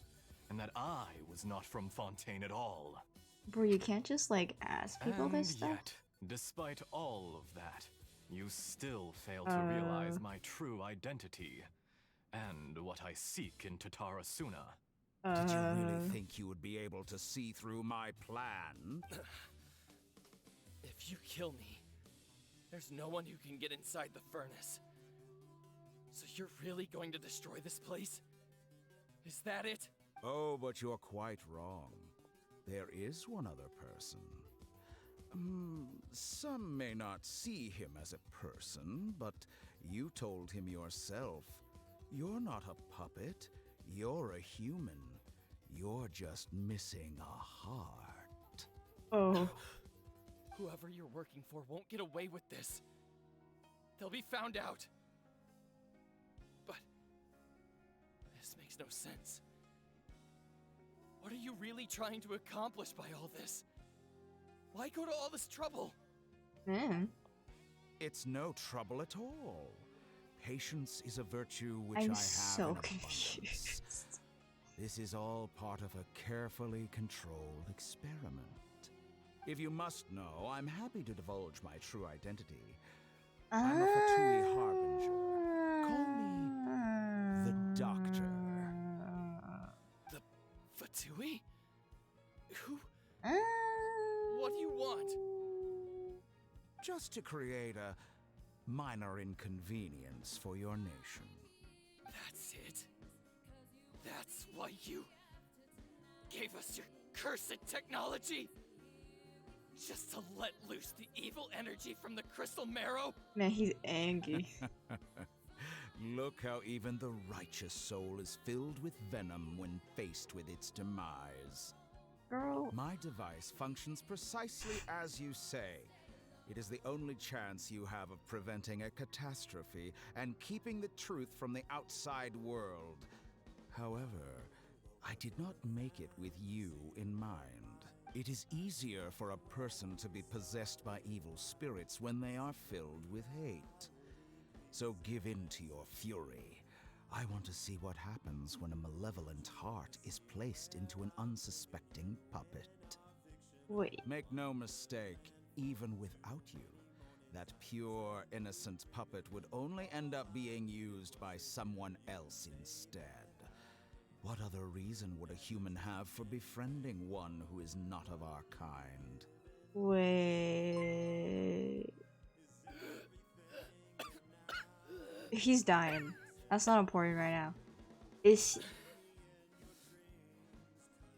and that I was not from Fontaine at all. Bro, you can't just like ask people And this stuff. yet, despite all of that, you still fail to realize my true identity and what I seek in Tatara Suna. Did you really think you would be able to see through my plan? If you kill me, there's no one who can get inside the furnace. So you're really going to destroy this place? Is that it? Oh, but you're quite wrong. There is one other person. Some may not see him as a person, but you told him yourself. You're not a puppet. You're a human. You're just missing a heart. Oh. Whoever you're working for won't get away with this. They'll be found out. But this makes no sense. What are you really trying to accomplish by all this? Why go to all this trouble? It's no trouble at all. Patience is a virtue which I I'm have so in abundance. confused. This is all part of a carefully controlled experiment. If you must know, I'm happy to divulge my true identity. I'm a Fatui Harbinger. Call me the Doctor. The Fatui? Who? What do you want? Just to create a minor inconvenience for your nation. That's it? That's why you gave us your cursed technology? Just to let loose the evil energy from the crystal marrow? Man, he's angry. Look how even the righteous soul is filled with venom when faced with its demise. Girl. My device functions precisely as you say. It is the only chance you have of preventing a catastrophe and keeping the truth from the outside world. However, I did not make it with you in mind. It is easier for a person to be possessed by evil spirits when they are filled with hate. So give in to your fury. I want to see what happens when a malevolent heart is placed into an unsuspecting puppet. Wait. Make no mistake, even without you, that pure, innocent puppet would only end up being used by someone else instead. What other reason would a human have for befriending one who is not of our kind? Wait. He's dying. That's not important right now. Is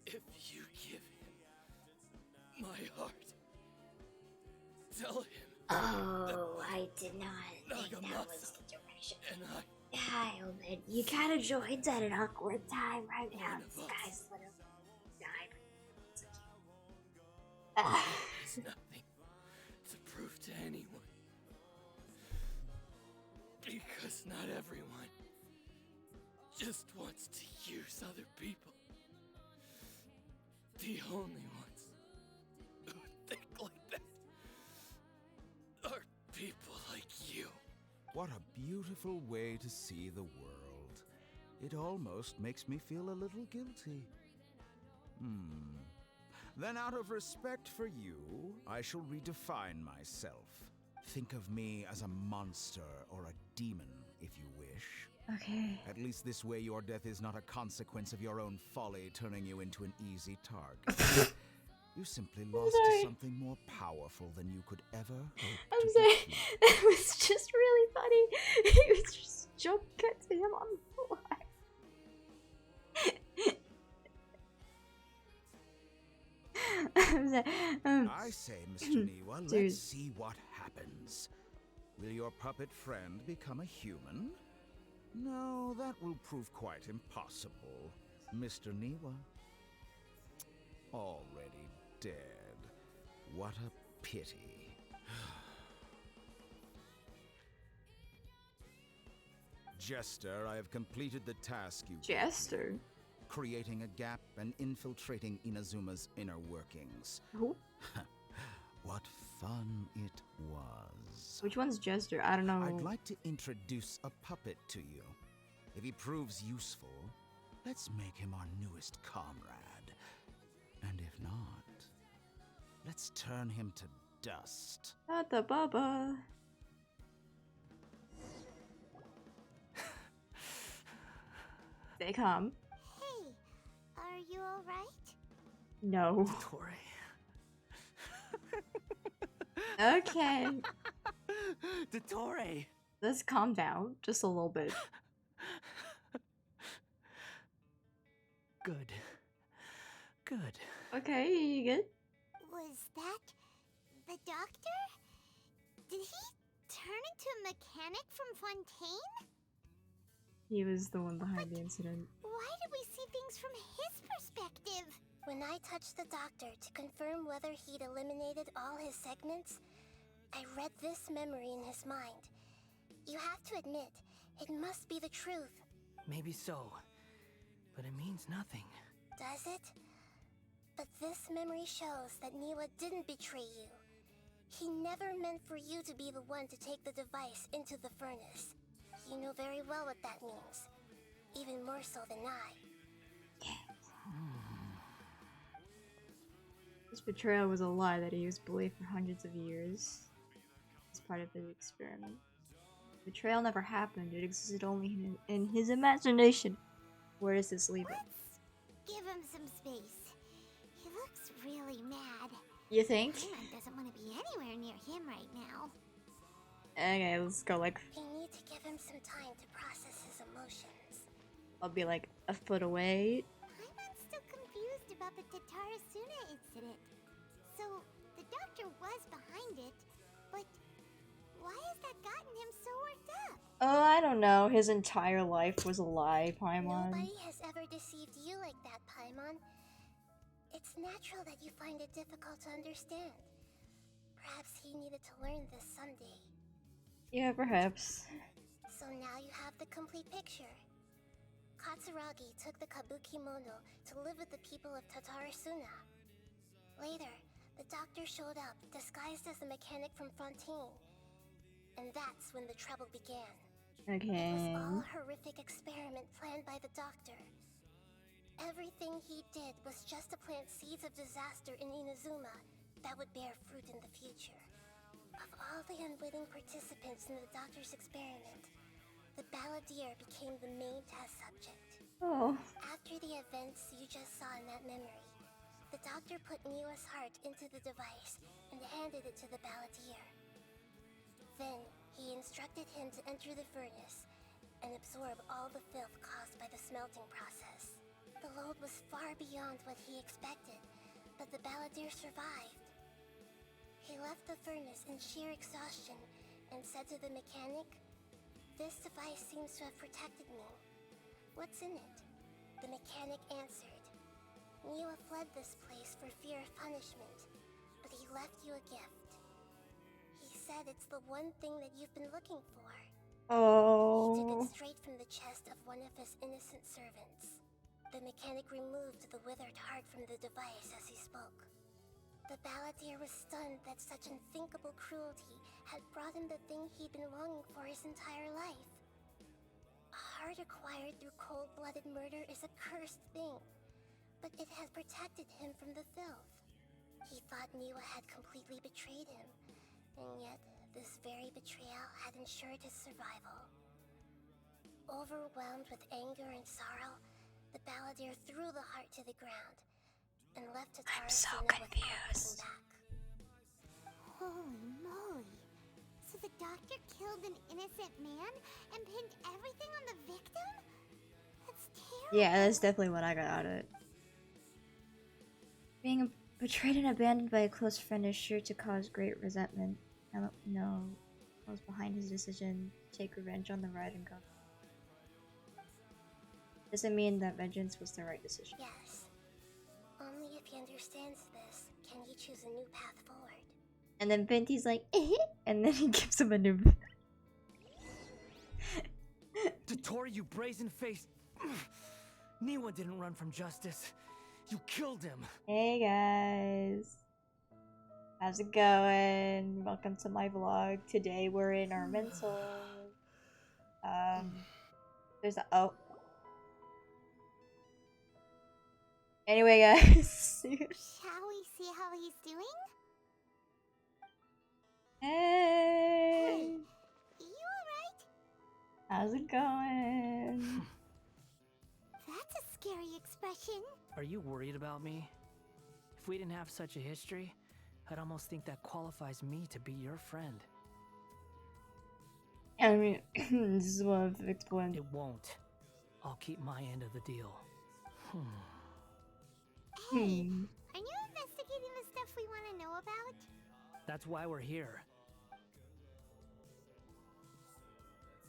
If you give him my heart, tell him Oh, I did not think that was Nagamasa the direction. and Kyle, you kind of joined at an awkward time right now. This guy's literally died. has nothing to prove to anyone. Because not everyone just wants to use other people. The only ones who think like that are people like you. What a beautiful way to see the world. It almost makes me feel a little guilty. Then out of respect for you, I shall redefine myself. Think of me as a monster or a demon, if you wish. okay. At least this way your death is not a consequence of your own folly turning you into an easy target. You simply lost to something more powerful than you could ever hope I'm to sorry. defeat. That was just really funny. He was just jump cut to him on the floor. I'm sorry. I say, Mr. Niwa, Dude. let's see what happens. Will your puppet friend become a human? No, that will prove quite impossible. Mr. Niwa. Already dead. What a pity. Jester, I have completed the task you gave me. Jester. Creating a gap and infiltrating Inazuma's inner workings. Who? What fun it was. Which one's Jester? I don't know. I'd like to introduce a puppet to you. If he proves useful, let's make him our newest comrade. And if not, let's turn him to dust. Tata Baba. They come. Hey, are you alright? No. Tori. Okay. Dottore! Let's calm down just a little bit. Good. Good. Okay, you good? Was that the doctor? Did he turn into a mechanic from Fontaine? He was the one behind the incident. Why did we see things from his perspective? When I touched the doctor to confirm whether he'd eliminated all his segments, I read this memory in his mind. You have to admit, it must be the truth. Maybe so. But it means nothing. Does it? But this memory shows that Niwa didn't betray you. He never meant for you to be the one to take the device into the furnace. You know very well what that means. Even more so than I. This betrayal was a lie that he used believed for hundreds of years. As part of his experiment. Betrayal never happened, it existed only in his imagination. Where does this leave him? Let's give him some space. He looks really mad. You think? Paimon doesn't want to be anywhere near him right now. Okay, let's go like... You need to give him some time to process his emotions. I'll be like a foot away. Paimon's still confused about the Tatarasuna incident. So, the doctor was behind it, but why has that gotten him so worked up? Oh, I don't know. His entire life was a lie, Paimon. Nobody has ever deceived you like that, Paimon. It's natural that you find it difficult to understand. Perhaps he needed to learn this someday. Yeah, perhaps. So now you have the complete picture. Katsuragi took the Kabuki Mono to live with the people of Tatarasuna. Later, the doctor showed up, disguised as a mechanic from Fontaine. And that's when the trouble began. Okay. It was all a horrific experiment planned by the doctor. Everything he did was just to plant seeds of disaster in Inazuma that would bear fruit in the future. Of all the unwitting participants in the doctor's experiment, the balladeer became the main test subject. Oh. After the events you just saw in that memory, the doctor put Niwa's heart into the device and handed it to the balladeer. Then, he instructed him to enter the furnace and absorb all the filth caused by the smelting process. The load was far beyond what he expected, but the balladeer survived. He left the furnace in sheer exhaustion and said to the mechanic, "This device seems to have protected me. What's in it?" The mechanic answered, "Niwa fled this place for fear of punishment, but he left you a gift. He said it's the one thing that you've been looking for." He took Oh. it straight from the chest of one of his innocent servants. The mechanic removed the withered heart from the device as he spoke. The balladeer was stunned that such unthinkable cruelty had brought him the thing he'd been longing for his entire life. A heart acquired through cold-blooded murder is a cursed thing, but it had protected him from the filth. He thought Niwa had completely betrayed him, and yet this very betrayal had ensured his survival. Overwhelmed with anger and sorrow, the balladeer threw the heart to the ground and left I'm so Tatarasuna without confused. looking back. Holy moly. So the doctor killed an innocent man and pinned everything on the victim? That's terrible. Yeah, that's definitely what I got out of it. Being betrayed and abandoned by a close friend is sure to cause great resentment. I don't know what was behind his decision to take revenge on the Raiden government. Doesn't mean that vengeance was the right decision. Yes. Only if he understands this can he choose a new path forward. And then Venti's like, and then he gives him a new. Dottore, you brazen-faced... Niwa didn't run from justice. You killed him. Hey guys. How's it going? Welcome to my vlog. Today we're in Irminsul. There's a oh. Anyway, guys. Shall we see how he's doing? Hey. You alright? How's it going? That's a scary expression. Are you worried about me? If we didn't have such a history, I'd almost think that qualifies me to be your friend. I mean, this is one of the explained. It won't. I'll keep my end of the deal. Hey, are you investigating the stuff we want to know about? That's why we're here.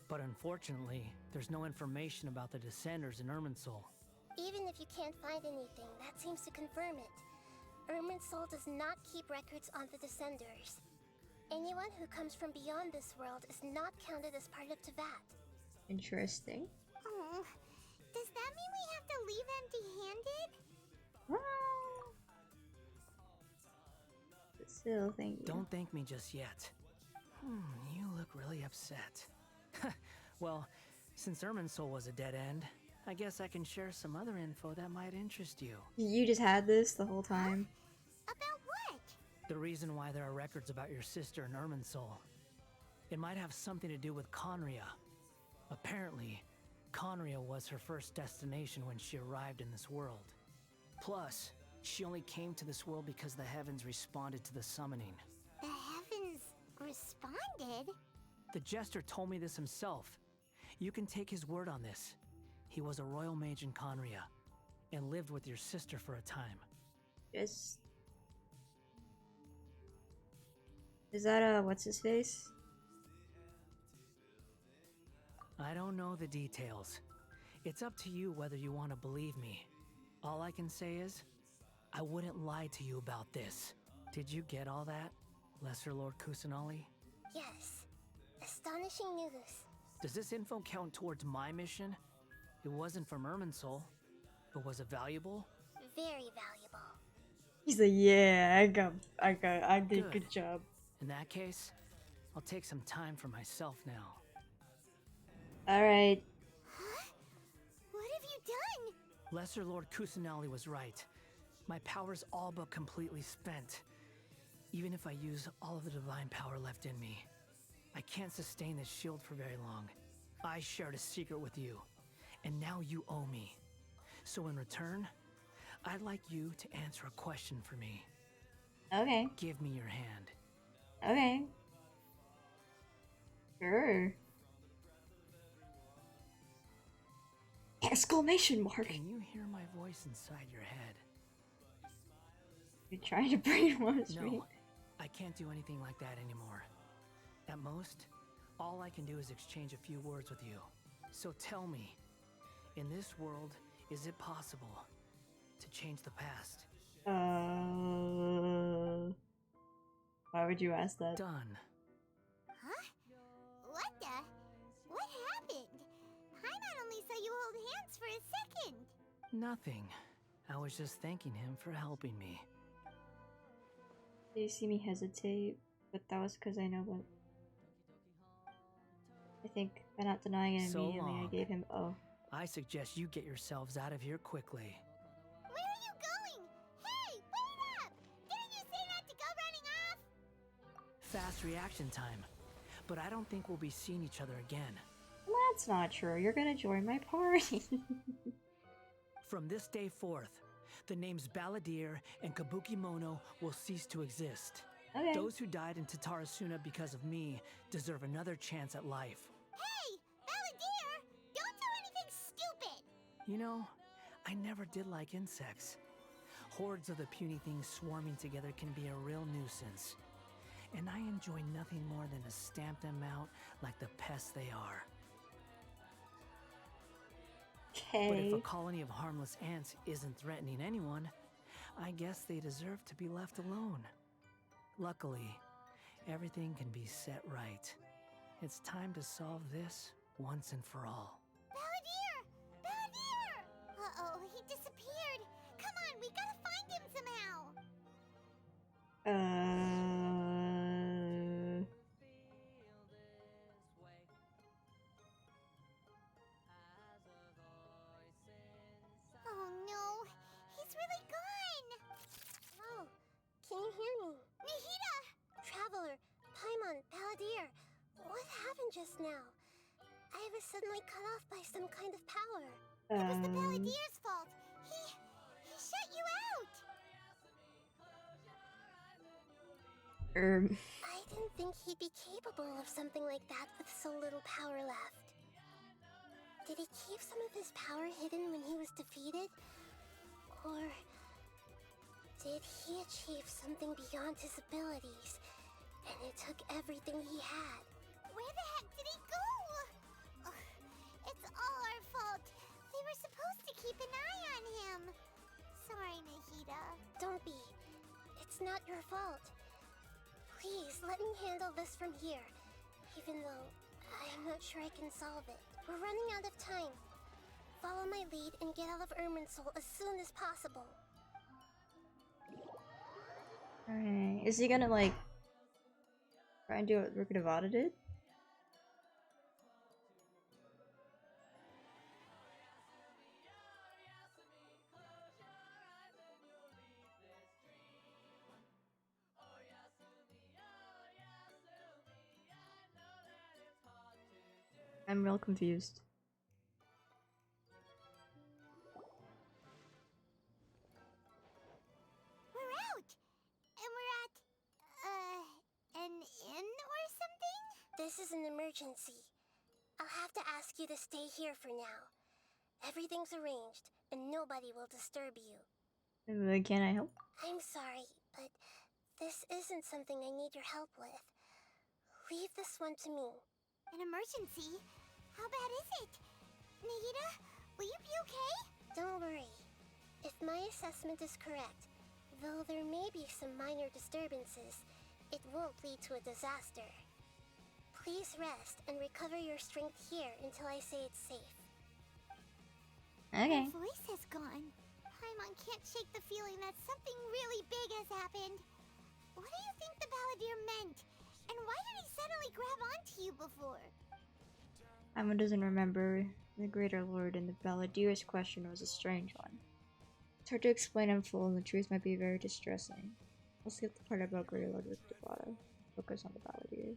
But unfortunately, there's no information about the Descenders in Irminsul. Even if you can't find anything, that seems to confirm it. Irminsul does not keep records on the Descenders. Anyone who comes from beyond this world is not counted as part of Teyvat. Interesting. Oh, does that mean we have to leave empty-handed? Still, thank you. Don't thank me just yet. You look really upset. Well, since Irminsul was a dead end, I guess I can share some other info that might interest you. You just had this the whole time? About what? The reason why there are records about your sister in Irminsul. It might have something to do with Conria. Apparently, Conria was her first destination when she arrived in this world. Plus, she only came to this world because the heavens responded to the summoning. The heavens responded? The Jester told me this himself. You can take his word on this. He was a royal mage in Conria, and lived with your sister for a time. Just... Is that what's his face? I don't know the details. It's up to you whether you want to believe me. All I can say is, I wouldn't lie to you about this. Did you get all that, Lesser Lord Kusanali? Yes. Astonishing news. Does this info count towards my mission? It wasn't from Irminsul, but was it valuable? Very valuable. He's like, yeah, I did good job. In that case, I'll take some time for myself now. Alright. Huh? What have you done? Lesser Lord Kusanali was right. My power's all but completely spent. Even if I use all of the divine power left in me, I can't sustain this shield for very long. I shared a secret with you, and now you owe me. So in return, I'd like you to answer a question for me. Okay. Give me your hand. Okay. Sure. Exclamation mark! Can you hear my voice inside your head? You're trying to brainwash me? No, I can't do anything like that anymore. At most, all I can do is exchange a few words with you. So tell me, in this world, is it possible to change the past? Why would you ask that? Done. Huh? What the? What happened? Paimon only saw you hold hands for a second. Nothing. I was just thanking him for helping me. You see me hesitate, but that was because I know that. I think by not denying it So immediately, I long. gave him. Oh. I suggest you get yourselves out of here quickly. Where are you going? Hey, wait up! Didn't you say not to go running off? Fast reaction time. But I don't think we'll be seeing each other again. That's not true. You're gonna join my party. From this day forth, the names Balladeer and Kabuki Mono will cease to exist. Okay. Those who died in Tatarasuna because of me deserve another chance at life. Hey, Balladeer! Don't do anything stupid! You know, I never did like insects. Hordes of the puny things swarming together can be a real nuisance. And I enjoy nothing more than to stamp them out like the pests they are. But Okay. if a colony of harmless ants isn't threatening anyone, I guess they deserve to be left alone. Luckily, everything can be set right. It's time to solve this once and for all. Balladeer! Balladeer! Uh-oh, he disappeared. Come on, we gotta find him somehow. just now. I was suddenly cut off by some kind of power. It was the Balladeer's fault. He shut you out. I didn't think he'd be capable of something like that with so little power left. Did he keep some of his power hidden when he was defeated? Or did he achieve something beyond his abilities, and it took everything he had? Where the heck did he go? Ugh, it's all our fault. We were supposed to keep an eye on him. Sorry, Nahida. Don't be. It's not your fault. Please, let me handle this from here, even though I'm not sure I can solve it. We're running out of time. Follow my lead and get out of Irminsul as soon as possible. Alright. Is he gonna, like, try and do what Rick Nevada did? I'm real confused. We're out! And we're at, an inn or something? This is an emergency. I'll have to ask you to stay here for now. Everything's arranged, and nobody will disturb you. Can I help? I'm sorry, but this isn't something I need your help with. Leave this one to me. An emergency? How bad is it? Nahida, will you be okay? Don't worry. If my assessment is correct, though there may be some minor disturbances, it won't lead to a disaster. Please rest and recover your strength here until I say it's safe. Okay. My voice has gone. Paimon can't shake the feeling that something really big has happened. What do you think the Balladeer meant? And why did he suddenly grab onto you before? Paimon doesn't remember the Greater Lord, and the Balladeer's question was a strange one. It's hard to explain in full, and the truth might be very distressing. I'll skip the part about Greater Lord with Devada. Focus on the Balladeer.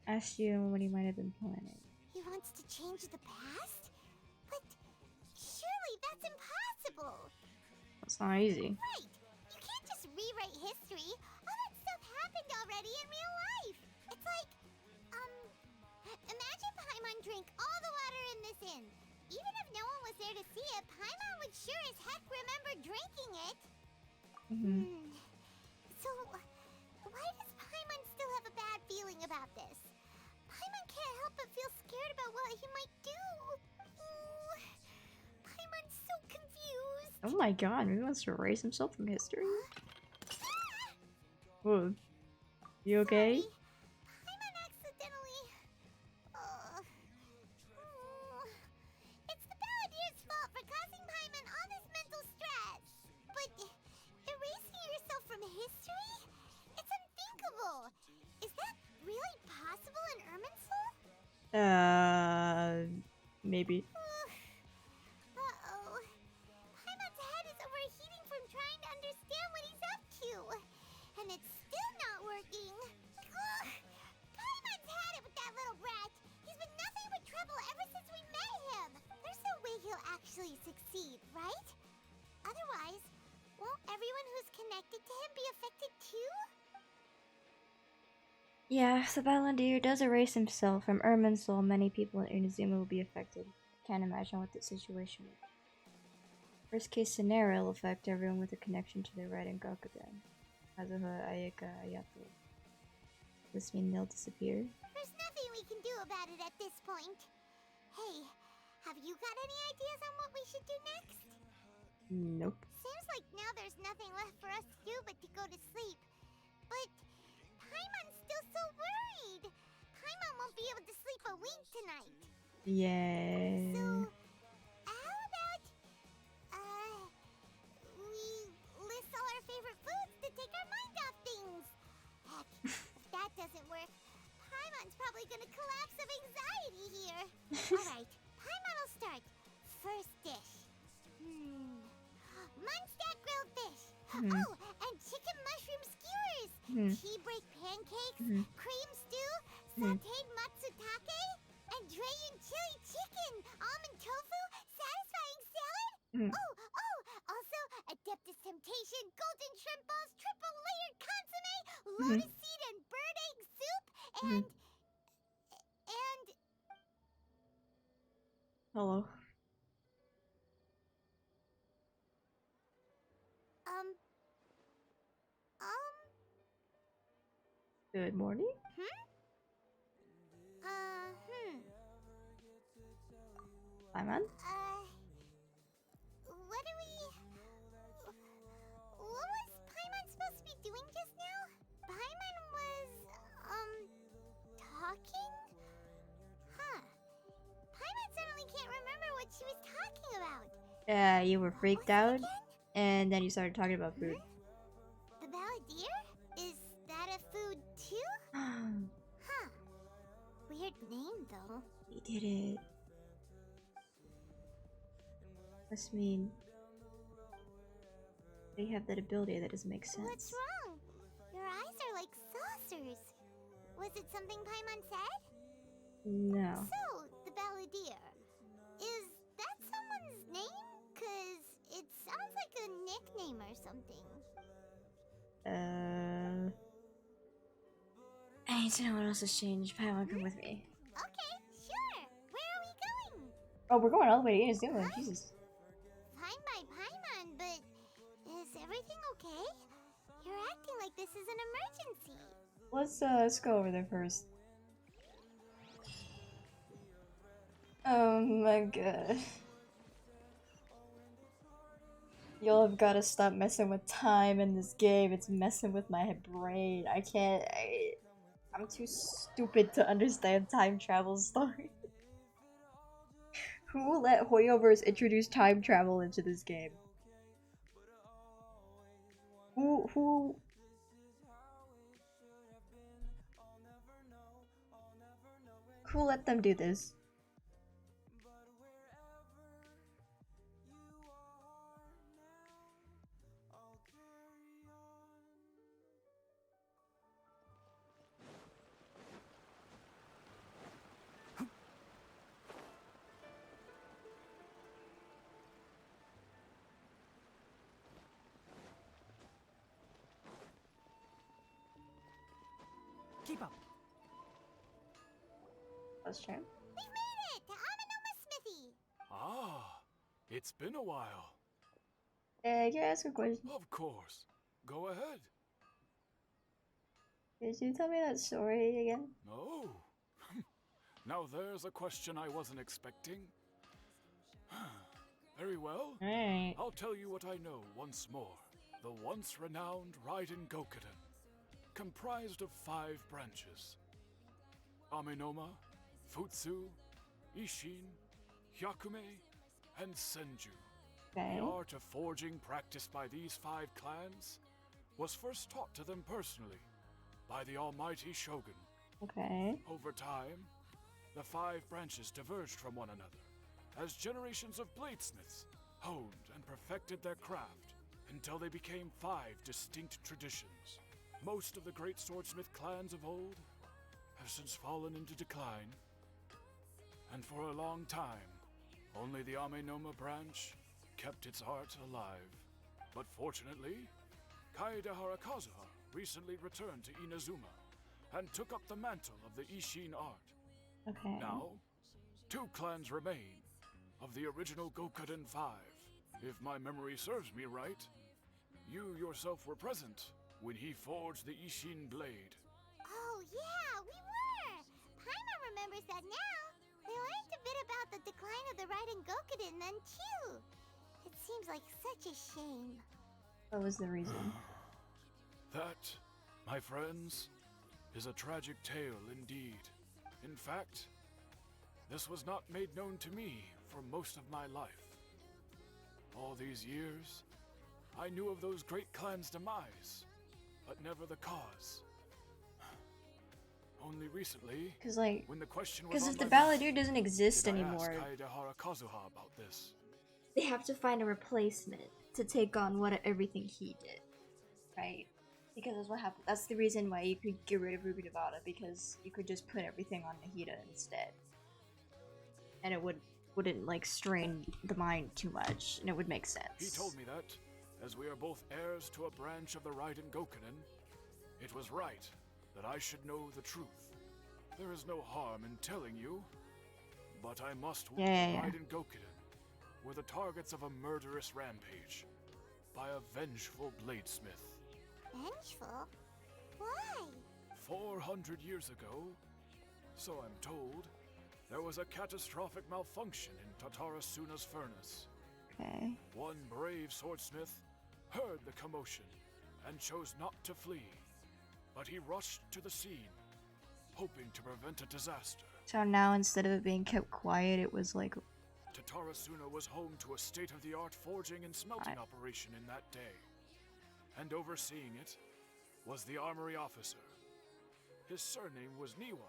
Asked you what he might have been planning. He wants to change the past? But surely that's impossible! It's not easy. Right! You can't just rewrite history. All that stuff happened already in real life. It's like, imagine Paimon drank all the water in this inn. Even if no one was there to see it, Paimon would sure as heck remember drinking it. So, why does Paimon still have a bad feeling about this? Paimon can't help but feel scared about what he might do. Ooh, Paimon's so confused. Oh my god, he wants to erase himself from history? Whoa. You okay? Sorry. Paimon accidentally... It's the Balladeer's fault for causing Paimon all this mental stress. But erasing yourself from history? It's unthinkable. Is that really possible in Irminsul? Maybe. Uh-oh. Paimon's head is overheating from trying to understand what he's up to. And it's still not working. Ugh. Paimon's had it with that little brat. He's been nothing but trouble ever since we met him. There's no way he'll actually succeed, right? Otherwise, won't everyone who's connected to him be affected too? Yeah, if the Balladeer does erase himself from Irminsul, many people in Inazuma will be affected. Can't imagine what the situation would be. Worst case scenario will affect everyone with a connection to the Red and Gakuden. Kazuha, Ayaka, Ayato. Does this mean they'll disappear? There's nothing we can do about it at this point. Hey, have you got any ideas on what we should do next? Nope. Seems like now there's nothing left for us to do but to go to sleep. But Paimon's still so worried. Paimon won't be able to sleep a wink tonight. Yeah. So, how about, we list all our favorite foods to take our mind off things? Heck, if that doesn't work, Paimon's probably gonna collapse of anxiety here. Alright, Paimon will start. First dish. Munstack grilled fish. Oh, and chicken mushroom skewers. Tea break pancakes. Cream stew. Sauteed lotus seed and bird egg soup and Hello. um Good morning. Hi, man. What are we... What was Paimon supposed to be doing just now? Paimon was, talking? Huh. Paimon suddenly can't remember what she was talking about. Yeah, you were freaked What was out, it again? and then you started talking about food. The balladeer? Is that a food too? Huh. Weird name, though. We did it. Must mean they have that ability that doesn't make sense. What's wrong? Your eyes are like saucers. Was it something Paimon said? No. So, the balladeer. Is that someone's name? 'Cause it sounds like a nickname or something. I need to know what else has changed. Paimon, come with me. Okay, sure. Where are we going? Oh, we're going all the way to Inazuma. Jesus. Fine by Paimon, but is everything okay? You're acting like this is an emergency. Let's go over there first. Oh my god. Y'all have gotta stop messing with time in this game. It's messing with my brain. I'm too stupid to understand time travel story. Who let Hoyoverse introduce time travel into this game? Who let them do this? Keep up. That's true. We made it to Amanoma Smithy. Ah, it's been a while. Can I ask a question? Of course. Go ahead. Could you tell me that story again? No. Now there's a question I wasn't expecting. Very well. Alright. I'll tell you what I know once more. The once renowned Raiden Gokuden, comprised of 5 branches. Amenoma, Futsu, Ishin, Hyakume, and Senju. Okay. The art of forging practiced by these 5 clans was first taught to them personally by the almighty Shogun. Okay. Over time, the 5 branches diverged from one another as generations of bladesmiths honed and perfected their craft until they became 5 distinct traditions. Most of the great swordsmith clans of old have since fallen into decline, and for a long time, only the Amenoma branch kept its art alive. But fortunately, Kaede Harakazuha recently returned to Inazuma and took up the mantle of the Ishin art. Okay. Now, 2 clans remain of the original Gokuden 5. If my memory serves me right, you yourself were present when he forged the Ishin blade. Oh, yeah, we were! Paimon remembers that now. We learned a bit about the decline of the Raiden Gokuden then, too. It seems like such a shame. What was the reason? That, my friends, is a tragic tale indeed. In fact, this was not made known to me for most of my life. All these years, I knew of those great clans' demise, but never the cause. Only recently, when the question was on if the my balladeer mind, doesn't exist did I anymore, ask Kaede Harakazuha about this. they have to find a replacement to take on everything he did, right? Because that's what happened. That's the reason why you could get rid of Ruby Nevada, because you could just put everything on Nahida instead, and it wouldn't like strain the mind too much, and it would make sense. He told me that, as we are both heirs to a branch of the Raiden Gokunen, it It was right that I should know the truth. There is no harm in telling you, but I must warn Yeah. Raiden Gokuden were the targets of a murderous rampage by a vengeful bladesmith. Vengeful? Why? 400 years ago, so I'm told, there was a catastrophic malfunction in Tatarasuna's furnace. Okay. One brave swordsmith heard the commotion and chose not to flee, but he rushed to the scene, hoping to prevent a disaster. So now instead of it being kept quiet, it was like Tatarasuna was home to a state-of-the-art forging and smelting operation in that day, and overseeing it was the armory officer. His surname was Niwa,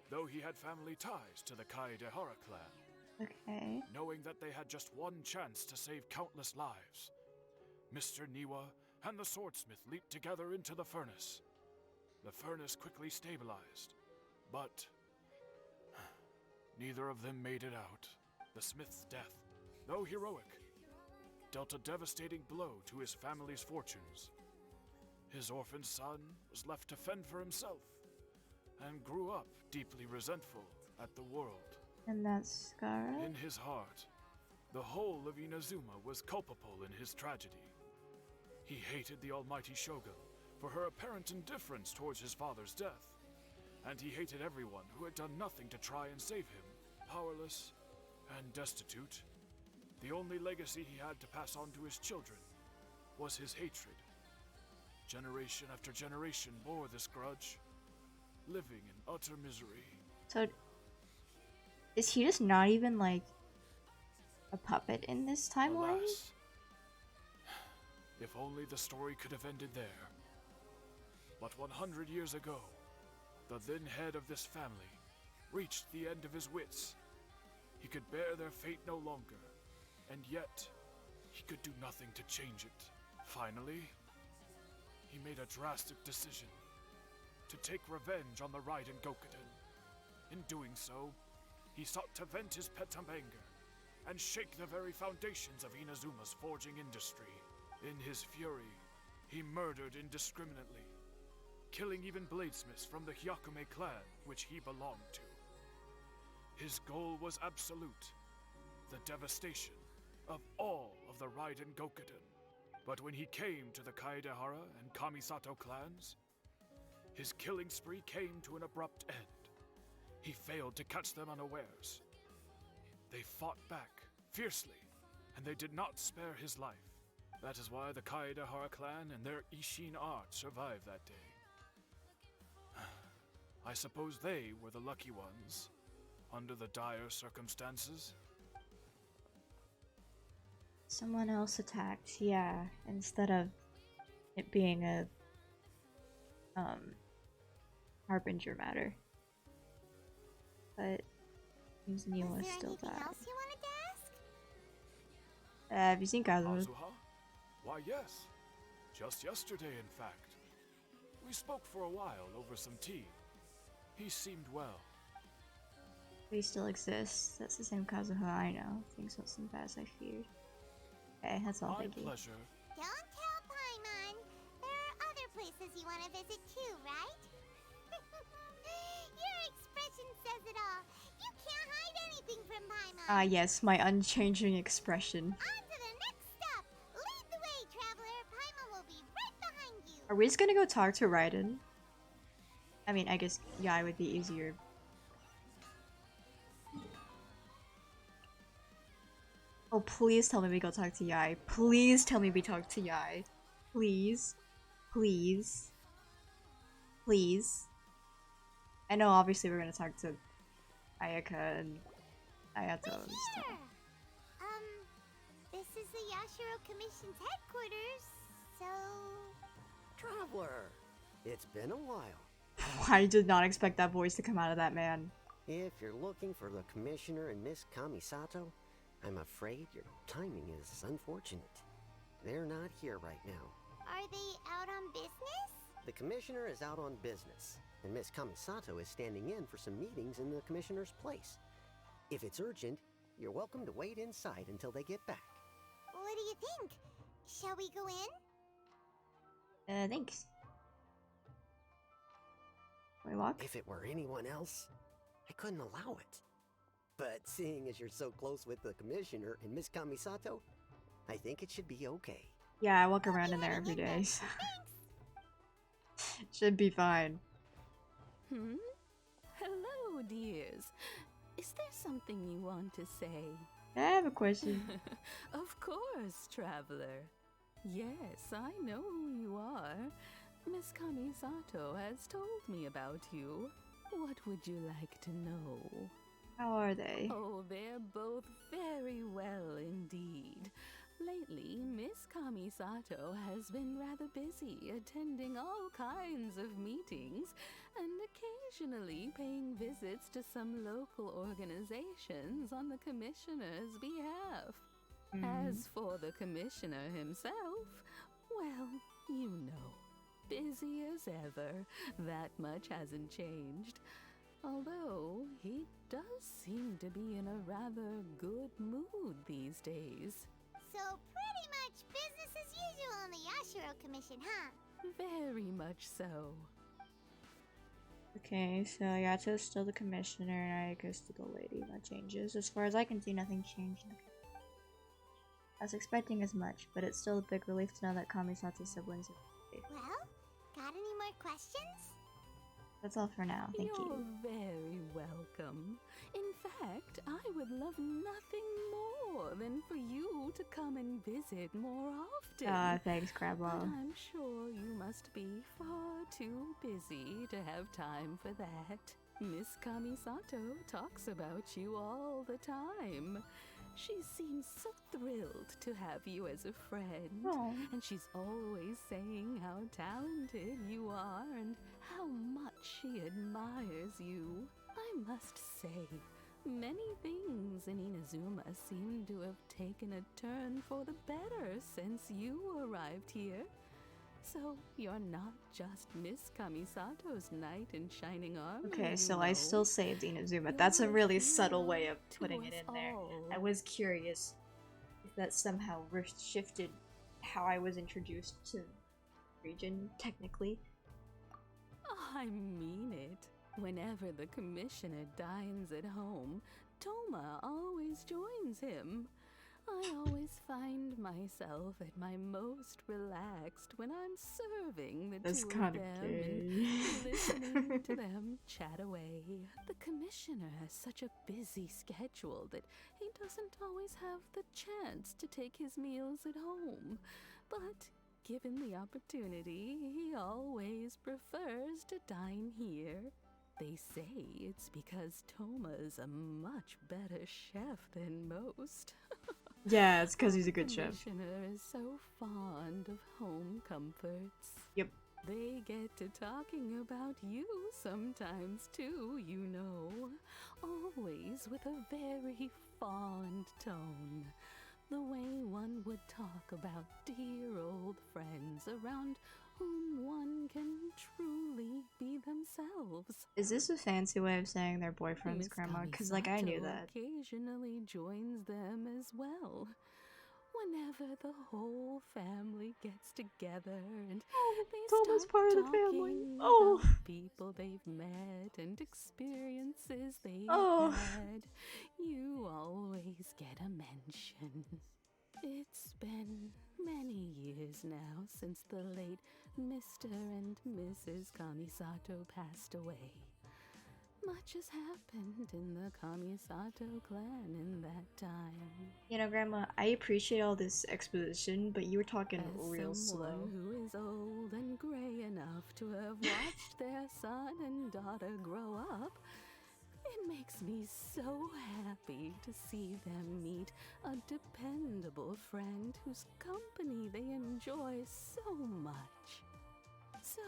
though he had family ties to the Kaedehara clan. okay. Knowing that they had just one chance to save countless lives, Mr. Niwa and the swordsmith leaped together into the furnace. The furnace quickly stabilized, but neither of them made it out. The smith's death, though heroic, dealt a devastating blow to his family's fortunes. His orphaned son was left to fend for himself and grew up deeply resentful at the world. And that's Scarlet? In his heart, the whole of Inazuma was culpable in his tragedy. He hated the almighty Shogun for her apparent indifference towards his father's death, and he hated everyone who had done nothing to try and save him. Powerless and destitute, the only legacy he had to pass on to his children was his hatred. Generation after generation bore this grudge, living in utter misery. So is he just not even like a puppet in this timeline? Alas, if only the story could have ended there. But 100 years ago, the then head of this family reached the end of his wits. He could bear their fate no longer, and yet he could do nothing to change it. Finally, he made a drastic decision to take revenge on the Raiden Gokuden. In doing so, he sought to vent his pent anger and shake the very foundations of Inazuma's forging industry. In his fury, he murdered indiscriminately, killing even bladesmiths from the Hyakume clan which he belonged to. His goal was absolute, the devastation of all of the Raiden Gokuden. But when he came to the Kaedehara and Kamisato clans, his killing spree came to an abrupt end. He failed to catch them unawares. They fought back fiercely, and they did not spare his life. That is why the Kaedehara clan and their Ishin art survived that day. I suppose they were the lucky ones, under the dire circumstances. Someone else attacked, yeah, instead of it being a harbinger matter. But seems Niwa still died. Else you wanted to ask? Have you seen Kazuha? Kazuha? Why, yes. Just yesterday, in fact. We spoke for a while over some tea. He seemed well. He still exists. That's the same Kazuha I know. Things won't seem bad as I feared. Okay, that's all. My Thank you. pleasure. Don't tell Paimon. There are other places you want to visit too, right? Your expression says it all. You can't hide anything from Paimon. Ah, yes, my unchanging expression. On to the next stop. Lead the way, traveler. Paimon will be right behind you. Are we just gonna go talk to Raiden? I mean, I guess Yai would be easier. Oh, please tell me we go talk to Yai. Please tell me we talk to Yai. Please. Please. Please. I know obviously we're gonna talk to Ayaka and Ayato and stuff. Here. This is the Yashiro Commission's headquarters, so... Traveler, it's been a while. I did not expect that voice to come out of that man. If you're looking for the Commissioner and Miss Kamisato, I'm afraid your timing is unfortunate. They're not here right now. Are they out on business? The Commissioner is out on business, and Miss Kamisato is standing in for some meetings in the Commissioner's place. If it's urgent, you're welcome to wait inside until they get back. What do you think? Shall we go in? Thanks. we walk? If it were anyone else, I couldn't allow it. But seeing as you're so close with the commissioner and Miss Kamisato, I think it should be okay. Yeah, I walk around in there every day, so should be fine. Hello, dears. Is there something you want to say? I have a question. Of course, traveler. Yes, I know who you are. Miss Kamisato has told me about you. What would you like to know? How are they? Oh, they're both very well indeed. Lately, Miss Kamisato has been rather busy attending all kinds of meetings and occasionally paying visits to some local organizations on the commissioner's behalf. As for the commissioner himself, well, you know, busy as ever. That much hasn't changed. Although, he does seem to be in a rather good mood these days. So pretty much business as usual on the Yashiro Commission, huh? Very much so. Okay, so Yato's still the commissioner and Ayaka's still the lady. No changes. As far as I can see, nothing changed. I was expecting as much, but it's still a big relief to know that Kamisato's siblings are safe. Well, got any more questions? That's all for now, thank You're you. very welcome. In fact, I would love nothing more than for you to come and visit more often. Thanks, Grandma. But I'm sure you must be far too busy to have time for that. Miss Kamisato talks about you all the time. She seems so thrilled to have you as a friend. Aww. And she's always saying how talented you are and how much she admires you. I must say, many things in Inazuma seem to have taken a turn for the better since you arrived here. So you're not just Miss Kamisato's knight in shining armor. Okay, so you I know. still saved Inazuma. You're That's a really a subtle way hero of to putting it us in there. all. I was curious if that somehow shifted how I was introduced to the region, technically. I mean it. Whenever the commissioner dines at home, Toma always joins him. I always find myself at my most relaxed when I'm serving the That's two of kinda them gay. and listening to them chat away. The commissioner has such a busy schedule that he doesn't always have the chance to take his meals at home. But given the opportunity, he always prefers to dine here. They say it's because Toma's a much better chef than most. Yeah, it's because he's a good The chef. commissioner is so fond of home comforts. Yep. They get to talking about you sometimes too, you know. Always with a very fond tone. The way one would talk about dear old friends around whom one can truly be themselves. Is this a fancy way of saying they're boyfriends, Miss Grandma? Because, like, I knew Kamisato that. occasionally joins them as well. Whenever the whole family gets together and they Toma's start part of the talking family. Oh. about people they've met and experiences they've Oh. had, you always get a mention. It's been many years now since the late Mr. and Mrs. Kamisato passed away. Much has happened in the Kamisato clan in that time. You know, Grandma, I appreciate all this exposition, but you were talking As real someone slow. who is old and gray enough to have watched their son and daughter grow up, it makes me so happy to see them meet a dependable friend whose company they enjoy so much. So,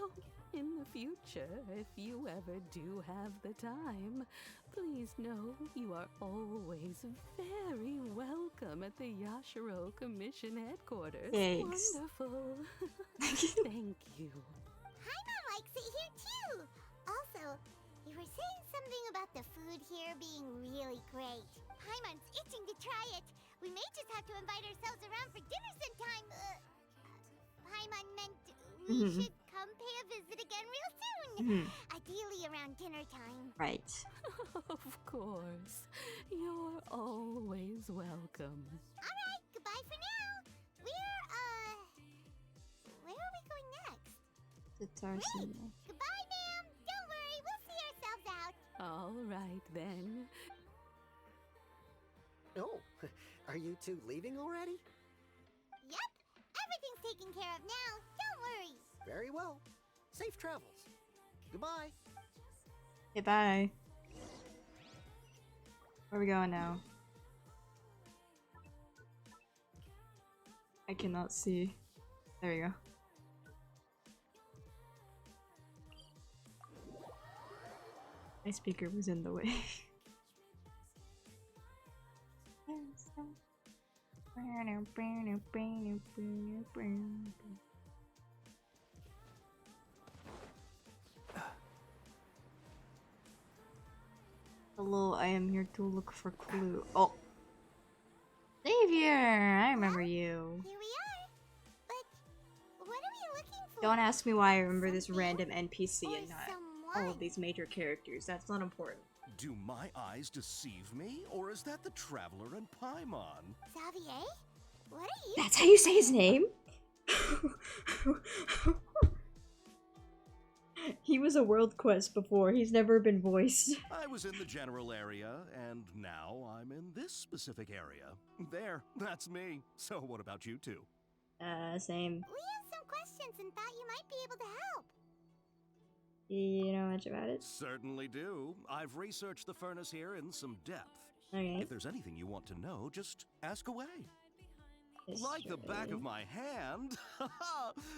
in the future, if you ever do have the time, please know you are always very welcome at the Yashiro Commission headquarters. Thanks. Wonderful. Thank you. Paimon likes it here too! Also, you were saying something about the food here being really great. Paimon's itching to try it. We may just have to invite ourselves around for dinner sometime. Paimon meant we should come pay a visit again real soon. Ideally around around dinner time. Right. Of course. You're always welcome. Alright, goodbye for now. Where are we going next? To Tarsina. Goodbye, ma'am. Don't worry, we'll see ourselves out. All right, then. Oh, are you two leaving already? Yep, everything's taken care of now. Don't worry. Very well. Safe travels. Goodbye. Okay, bye. Where are we going now? I cannot see. There you go. My speaker was in the way. Hello, I am here to look for clue. Oh! Xavier! I remember you. Here we are. But what are we looking for? Don't ask me why I remember this random NPC Or and not someone? all of these major characters. That's not important. Do my eyes deceive me, or is that the Traveler and Paimon? Xavier? What are you? That's how you say his name? He was a world quest before. He's never been voiced. I was in the general area, and now I'm in this specific area. There, that's me. So what about you two? Same. We have some questions and thought you might be able to help. You know much about it? Certainly do. I've researched the furnace here in some depth. Okay. If there's anything you want to know, just ask away. Like the back of my hand.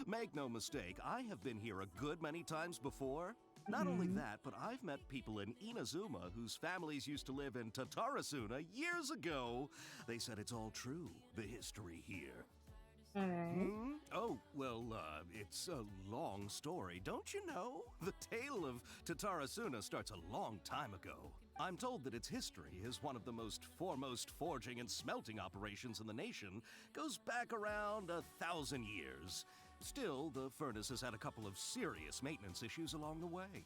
Make no mistake, I have been here a good many times before. Not only that, but I've met people in Inazuma whose families used to live in Tatarasuna years ago. They said it's all true, the history here. Alright. Oh, well, it's a long story, don't you know? The tale of Tatarasuna starts a long time ago. I'm told that its history is one of the most foremost forging and smelting operations in the nation, goes back around 1,000 years. Still, the furnace has had a couple of serious maintenance issues along the way.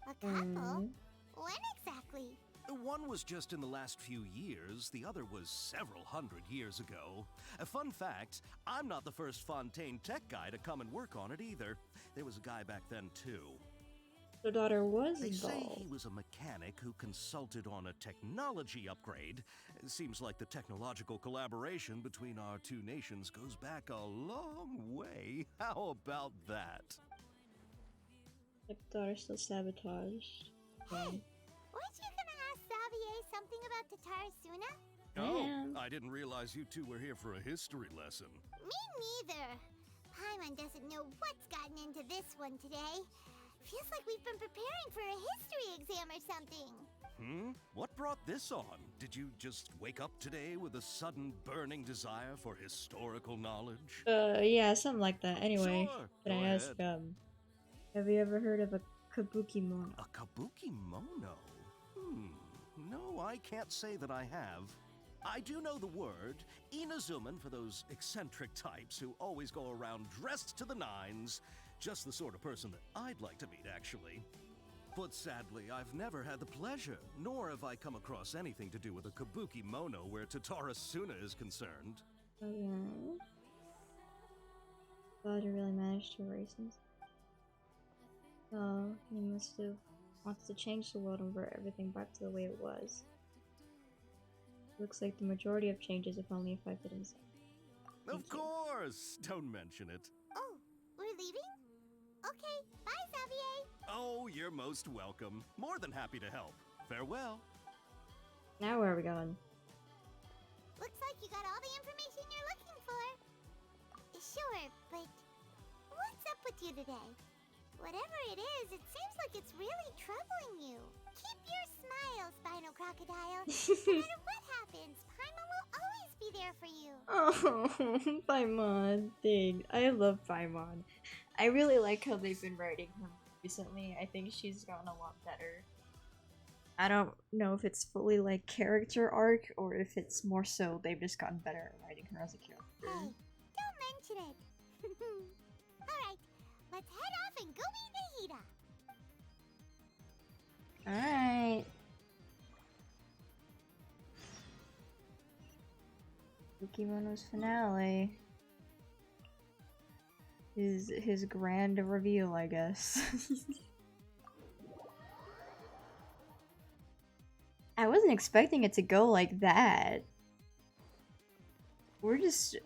A couple? When exactly? One was just in the last few years, the other was several hundred years ago. A fun fact, I'm not the first Fontaine tech guy to come and work on it either. There was a guy back then too. The daughter was They say involved. he was a mechanic who consulted on a technology upgrade. It seems like the technological collaboration between our two nations goes back a long way. How about that? The daughter still sabotaged. Hey, weren't you gonna ask Xavier something about Tatarasuna? Oh, I didn't realize you two were here for a history lesson. Me neither. Paimon doesn't know what's gotten into this one today. Feels like we've been preparing for a history exam or something. What brought this on? Did you just wake up today with a sudden burning desire for historical knowledge? Yeah, something like that. Anyway, Sure, can go I ask, ahead. have you ever heard of a kabuki mono? A kabuki mono? No, I can't say that I have. I do know the word, Inazuman for those eccentric types who always go around dressed to the nines. Just the sort of person that I'd like to meet, actually. But sadly, I've never had the pleasure, nor have I come across anything to do with a kabuki mono where Tatarasuna is concerned. Okay. God, you really managed to erase him. Oh, he must have wants to change the world and revert everything back to the way it was. Looks like the majority of changes have only affected himself. Of course! Don't mention it. Oh, we're leaving? Okay, bye, Xavier. Oh, you're most welcome. More than happy to help. Farewell. Now where are we going? Looks like you got all the information you're looking for. Sure, but what's up with you today? Whatever it is, it seems like it's really troubling you. Keep your smile, Spinal Crocodile. No matter what happens, Paimon will always be there for you. Oh, Paimon. Dang, I love Paimon. I really like how they've been writing her recently. I think she's gotten a lot better. I don't know if it's fully like character arc or if it's more so they've just gotten better at writing her as a character. Hey, don't mention it. Alright, let's head off and go meet Nahida. Alright. Pokimono's finale. His grand reveal, I guess. I wasn't expecting it to go like that. We're just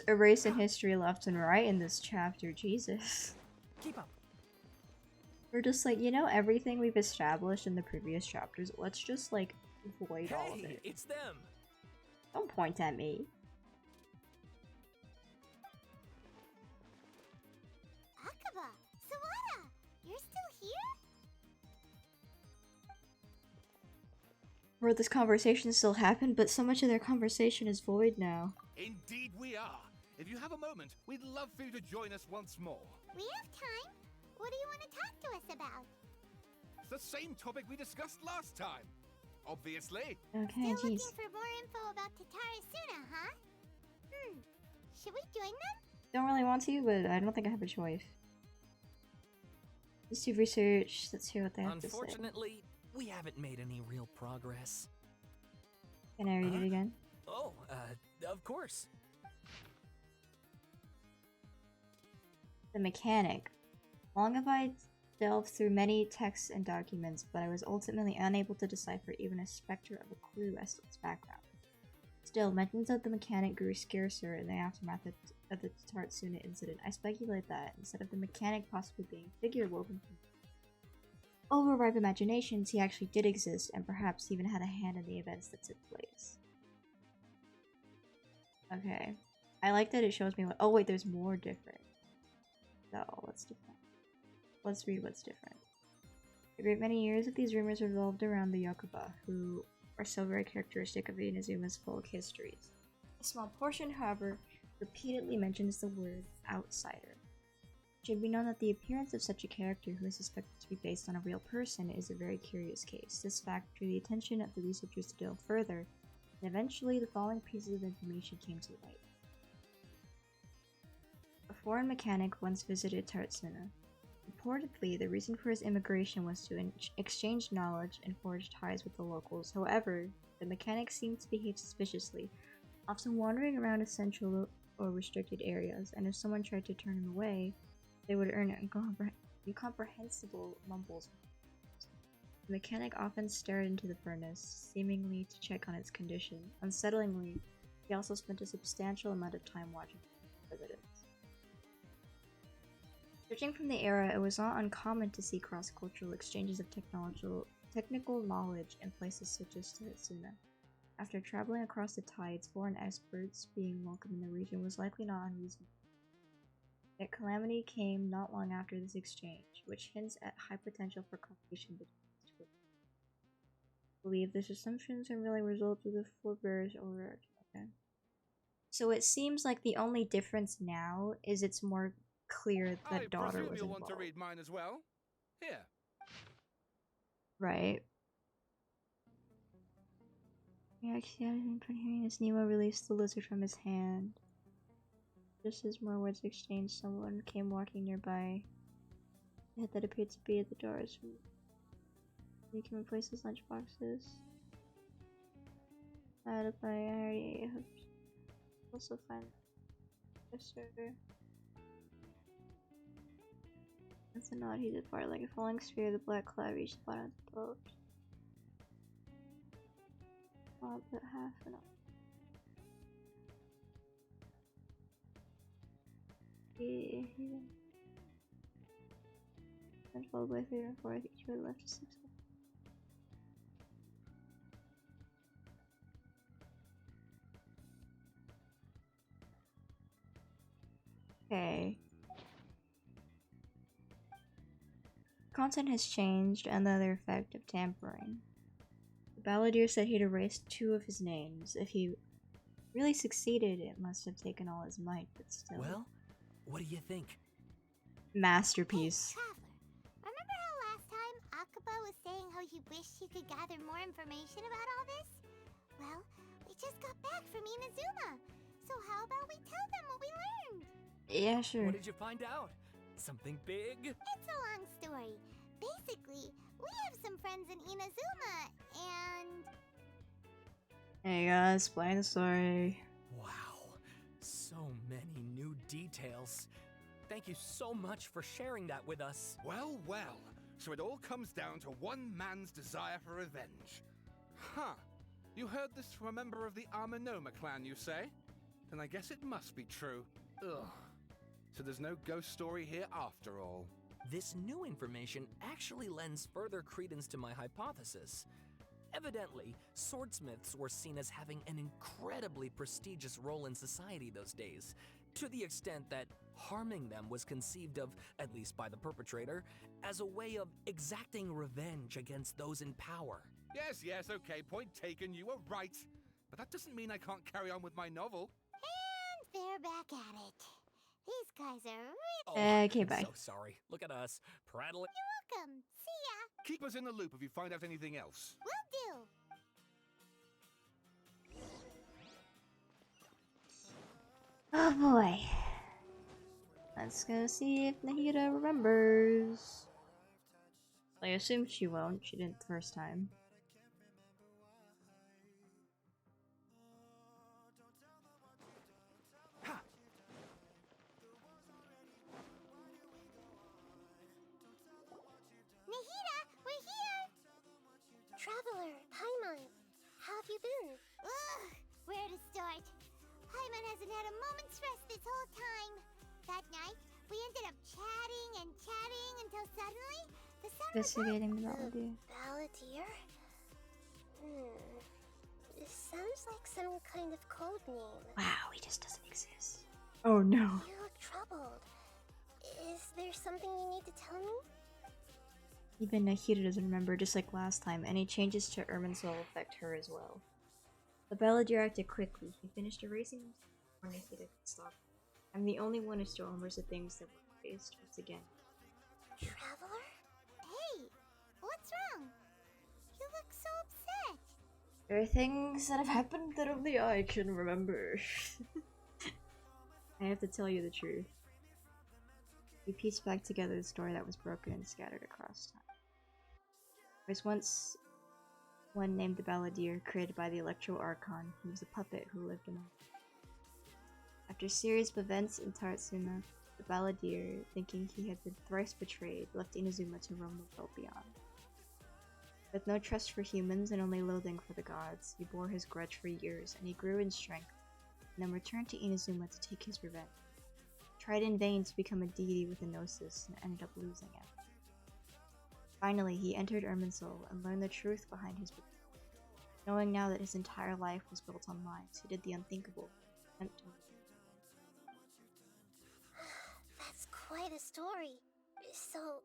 erasing history left and right in this chapter, Jesus. Keep up. We're just like, you know, everything we've established in the previous chapters, let's just like void all of it. It's them. Don't point at me. Akaba! Sawada! You're still here? Where this conversation still happened, but so much of their conversation is void now. Indeed we are. If you have a moment, we'd love for you to join us once more. We have time. What do you want to talk to us about? It's the same topic we discussed last time. Obviously. Okay, Still jeez. looking for more info about Tatarasuna, huh? Should we join them? Don't really want to, but I don't think I have a choice. Let's do research. Let's hear what they have to say. Unfortunately, we haven't made any real progress. Can I read it again? Oh, of course. The mechanic. Long have I delved through many texts and documents, but I was ultimately unable to decipher even a specter of a clue as to its background. Still, mentions of the mechanic grew scarcer in the aftermath of the Tatarasuna incident. I speculate that, instead of the mechanic possibly being a figure woven from overripe imaginations, he actually did exist, and perhaps even had a hand in the events that took place. Okay. I like that it shows me what— oh wait, there's more different. So, what's different? Let's read what's different. A great many years of these rumors revolved around the Yokuba, who are so very characteristic of Inazuma's folk histories. A small portion, however, repeatedly mentions the word outsider. It should be known that the appearance of such a character who is suspected to be based on a real person is a very curious case. This fact drew the attention of the researchers to delve further, and eventually the following pieces of information came to light. A foreign mechanic once visited Tatarasuna. Reportedly, the reason for his immigration was to exchange knowledge and forge ties with the locals. However, the mechanic seemed to behave suspiciously, often wandering around essential or restricted areas, and if someone tried to turn him away, they would earn incomprehensible mumbles. The mechanic often stared into the furnace, seemingly to check on its condition. Unsettlingly, he also spent a substantial amount of time watching residents. Judging from the era, it was not uncommon to see cross-cultural exchanges of technical knowledge in places such as Tatarasuna. After traveling across the tides, foreign experts being welcome in the region was likely not unreasonable. Yet calamity came not long after this exchange, which hints at high potential for competition between these groups. I believe this assumptions are really results of the forebears over. Okay. So it seems like the only difference now is it's more clear that daughter was you'll involved. want to read mine as well. Here. Right. Yeah, from hearing this, Nemo released the lizard from his hand. Just as more words exchanged, someone came walking nearby. The head that appeared to be at the doors. He can replace his lunchboxes. I already hope also find yes, sir. That's a nod he departed like a falling sphere. The black cloud reached the bottom of the boat. I'll put half an hour. He then followed by 3 and 4. I think you had left 6. Okay. Content has changed, and the other effect of tampering. The balladeer said he'd erased 2 of his names. If he really succeeded, it must have taken all his might, but still. Well, what do you think? Masterpiece. Hey, Traveler, remember how last time Akaba was saying how he wished he could gather more information about all this? Well, we just got back from Inazuma, so how about we tell them what we learned? Yeah, sure. What did you find out? Something big? It's a long story. Basically, we have some friends friends in Inazuma, and... Hey guys, explain the story. Wow, so many new details. Thank you so much for sharing that with us. Well, well. So it all comes down to one man's desire for revenge. Huh. You heard this from a member of the Amanoma clan, you say? Then I guess it must be true. Ugh. So there's no ghost story here after all. This new information actually lends further credence to my hypothesis. Evidently, swordsmiths were seen as having an incredibly prestigious role in society those days, to the extent that harming them was conceived of, at least by the perpetrator, as a way of exacting revenge against those in power. Yes, okay, point taken, you were right. But that doesn't mean I can't carry on with my novel. And they're back at it. These guys are really... Okay, bye. I'm so sorry. Look at us, prattling. You're welcome. See ya. Keep us in the loop if you find out anything else. Will do. Oh boy. Let's go see if Nahida remembers. I assume she won't. She didn't the first time. Nahida, we're here! Traveler, Paimon, how have you been? Ugh, where to start? Paimon hasn't had a moment's rest this whole time. That night, we ended up chatting and chatting until suddenly, the sun was up. Investigating the Balladeer. Balladeer? This sounds like some kind of code name. Wow, he just doesn't exist. Oh no. You look troubled. Is there something you need to tell me? Even Nahida doesn't remember, just like last time. Any changes to Irminsul affect her as well. The Balladeer acted quickly. He finished erasing before Nahida could stop. I'm the only one who still remembers the things that were faced once again. Traveler? Hey, what's wrong? You look so upset. There are things that have happened that only I can remember. I have to tell you the truth. We pieced back together the story that was broken and scattered across time. There was once one named the Balladeer, created by the Electro Archon. He was a puppet who lived in. After a series of events in Tatsuna, the Balladeer, thinking he had been thrice betrayed, left Inazuma to roam the world beyond. With no trust for humans and only loathing for the gods, he bore his grudge for years, and he grew in strength, and then returned to Inazuma to take his revenge. Tried in vain to become a deity with a gnosis, and ended up losing it. Finally, he entered Irminsul and learned the truth behind his betrayal. Knowing now that his entire life was built on lies, he did the unthinkable. That's quite a story. So,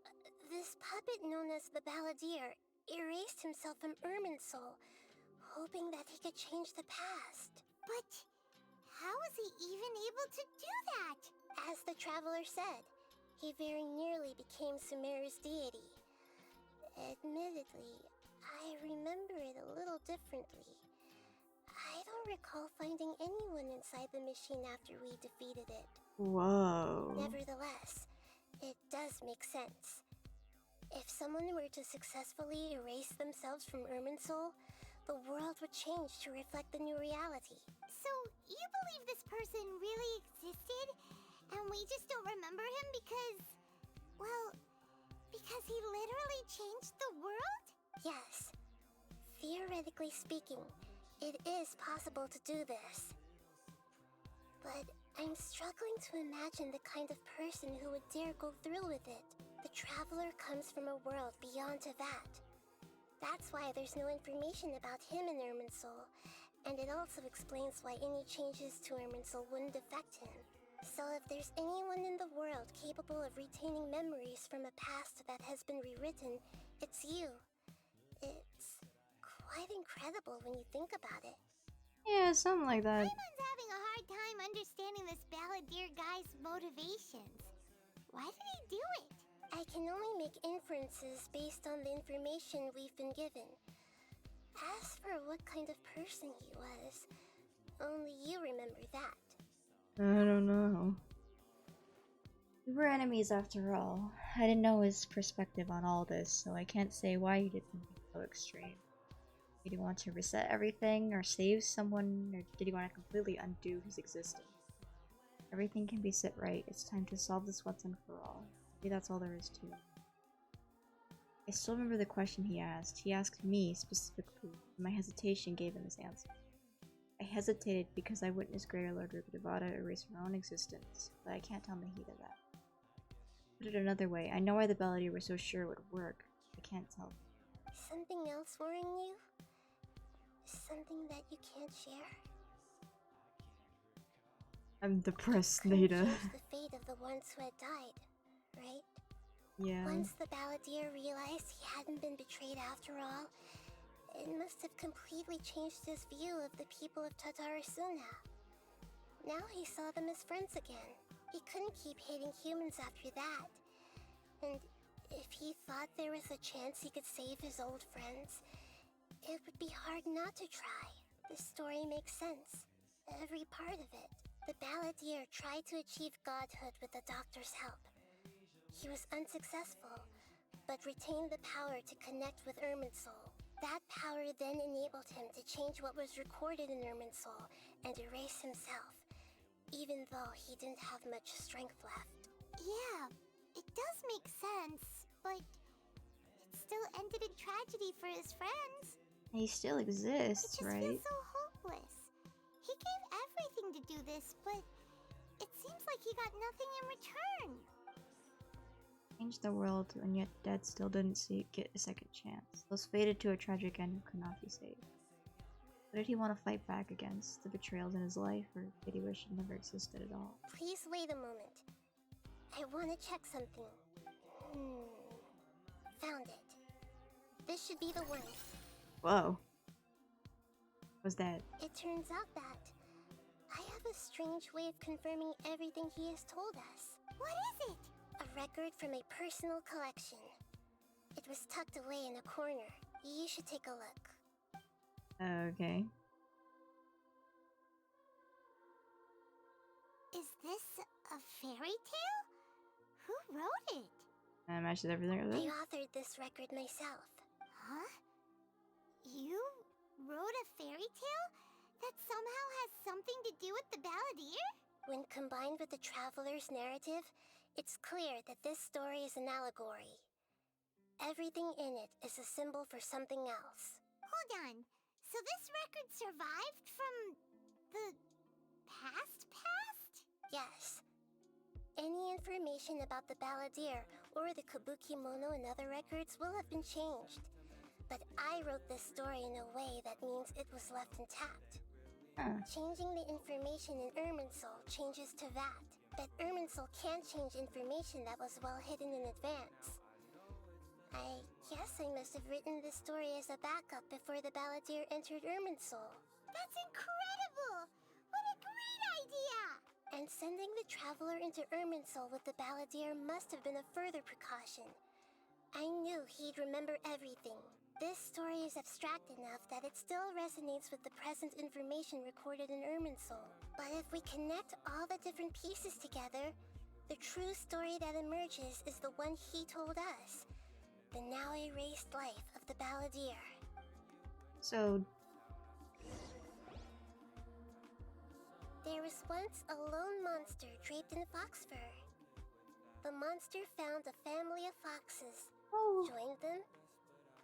this puppet known as the Balladeer erased himself from Irminsul, hoping that he could change the past. But how was he even able to do that? As the Traveler said, he very nearly became Sumeru's deity. Admittedly, I remember it a little differently. I don't recall finding anyone inside the machine after we defeated it. Whoa. Nevertheless, it does make sense. If someone were to successfully erase themselves from Irminsul, the world would change to reflect the new reality. So, you believe this person really existed, and we just don't remember him because, well, because he literally changed the world? Yes. Theoretically speaking, it is possible to do this. But I'm struggling to imagine the kind of person who would dare go through with it. The Traveler comes from a world beyond to that. That's why there's no information about him in Irminsul, and it also explains why any changes to Irminsul wouldn't affect him. So if there's anyone in the world capable of retaining memories from a past that has been rewritten, it's you. It's quite incredible when you think about it. Yeah, something like that. Paimon's having a hard time understanding this Balladeer guy's motivations. Why did he do it? I can only make inferences based on the information we've been given. As for what kind of person he was, only you remember that. I don't know. We were enemies after all. I didn't know his perspective on all this, so I can't say why he did something. So extreme. Did he want to reset everything or save someone, or did he want to completely undo his existence? Everything can be set right. It's time to solve this once and for all. Maybe that's all there is to it. I still remember the question he asked. He asked me specifically, and my hesitation gave him his answer. I hesitated because I witnessed Greater Lord Rukadabada erase her own existence, but I can't tell him the heat of that. Put it another way, I know why the Balladeer was so sure it would work. I can't tell. Something else worrying you? Something that you can't share? I'm depressed, Couldn't Nada. change the fate of the ones who had died, right? Yeah. Once the Balladeer realized he hadn't been betrayed after all, it must have completely changed his view of the people of Tatarasuna. Now he saw them as friends again. He couldn't keep hating humans after that. And if he thought there was a chance he could save his old friends, it would be hard not to try. This story makes sense. Every part of it. The Balladeer tried to achieve godhood with the doctor's help. He was unsuccessful, but retained the power to connect with Irminsul. That power then enabled him to change what was recorded in Irminsul and erase himself, even though he didn't have much strength left. Yeah, it does make sense, but it still ended in tragedy for his friends. He still exists, It just right? feels so hopeless. He gave everything to do this, but it seems like he got nothing in return. Changed the world, and yet Dad still didn't get a second chance. Was fated to a tragic end who could not be saved. What did he want to fight back against? The betrayals in his life, or did he wish it never existed at all? Please wait a moment. I want to check something. Found it. This should be the one. Whoa. What's that? It turns out that I have a strange way of confirming everything he has told us. What is it? A record from a personal collection. It was tucked away in a corner. You should take a look. Okay. Is this a fairy tale? Who wrote it? Matches everything. I authored this record myself. Huh? You wrote a fairy tale that somehow has something to do with the Balladeer? When combined with the Traveler's narrative, it's clear that this story is an allegory. Everything in it is a symbol for something else. Hold on. So this record survived from the past? Yes. Any information about the Balladeer or the Kabuki Mono in other records will have been changed. But I wrote this story in a way that means it was left intact. Changing the information in Irminsul changes to that. But Irminsul can't change information that was well hidden in advance. I guess I must have written this story as a backup before the Balladeer entered Irminsul. That's incredible! What a great idea! And sending the Traveler into Irminsul with the Balladeer must have been a further precaution. I knew he'd remember everything. This story is abstract enough that it still resonates with the present information recorded in Irminsul. But if we connect all the different pieces together, the true story that emerges is the one he told us. The now erased life of the Balladeer. So... There was once a lone monster draped in fox fur. The monster found a family of foxes, joined them,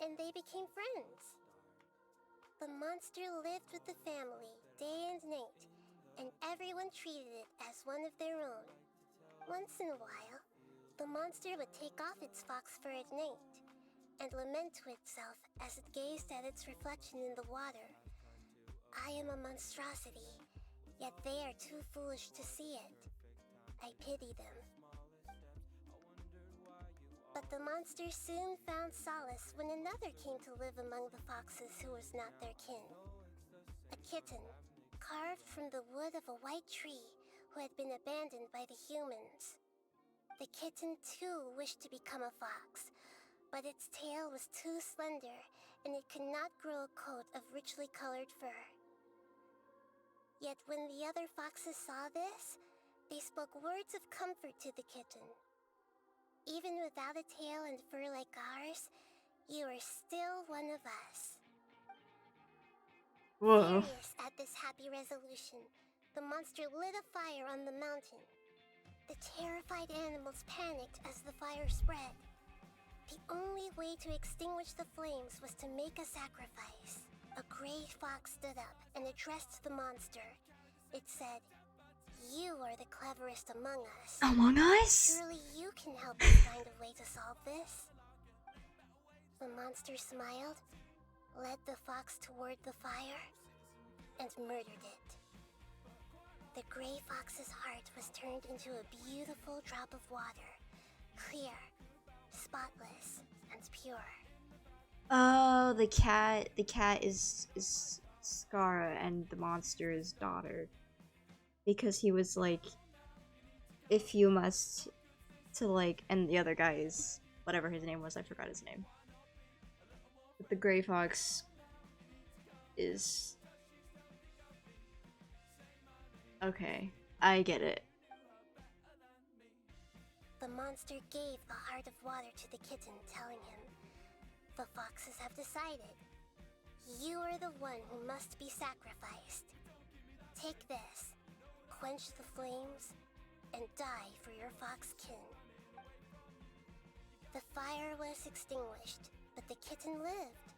and they became friends. The monster lived with the family day and night, and everyone treated it as one of their own. Once in a while, the monster would take off its fox fur at night and lament to itself as it gazed at its reflection in the water. I am a monstrosity, yet they are too foolish to see it. I pity them. But the monster soon found solace when another came to live among the foxes who was not their kin. A kitten, carved from the wood of a white tree, who had been abandoned by the humans. The kitten too wished to become a fox, but its tail was too slender and it could not grow a coat of richly colored fur. Yet when the other foxes saw this, they spoke words of comfort to the kitten. Even without a tail and fur like ours, you are still one of Whoa. Furious at this happy resolution, the monster lit a fire on the mountain. The terrified animals panicked as the fire spread. The only way to extinguish the flames was to make a sacrifice. A gray fox stood up and addressed the monster. It said, "You are the cleverest among us. Among Us? Surely you can help us find a way to solve this." The monster smiled, led the fox toward the fire, and murdered it. The gray fox's heart was turned into a beautiful drop of water, clear, spotless, and pure. Oh, the cat is Scara and the monster is daughter. Because he was like, if you must to like, and the other guy is whatever his name was, I forgot his name. But the gray fox is okay. I get it. The monster gave the heart of water to the kitten, telling him, "The foxes have decided. You are the one who must be sacrificed. Take this, quench the flames, and die for your fox kin." The fire was extinguished, but the kitten lived.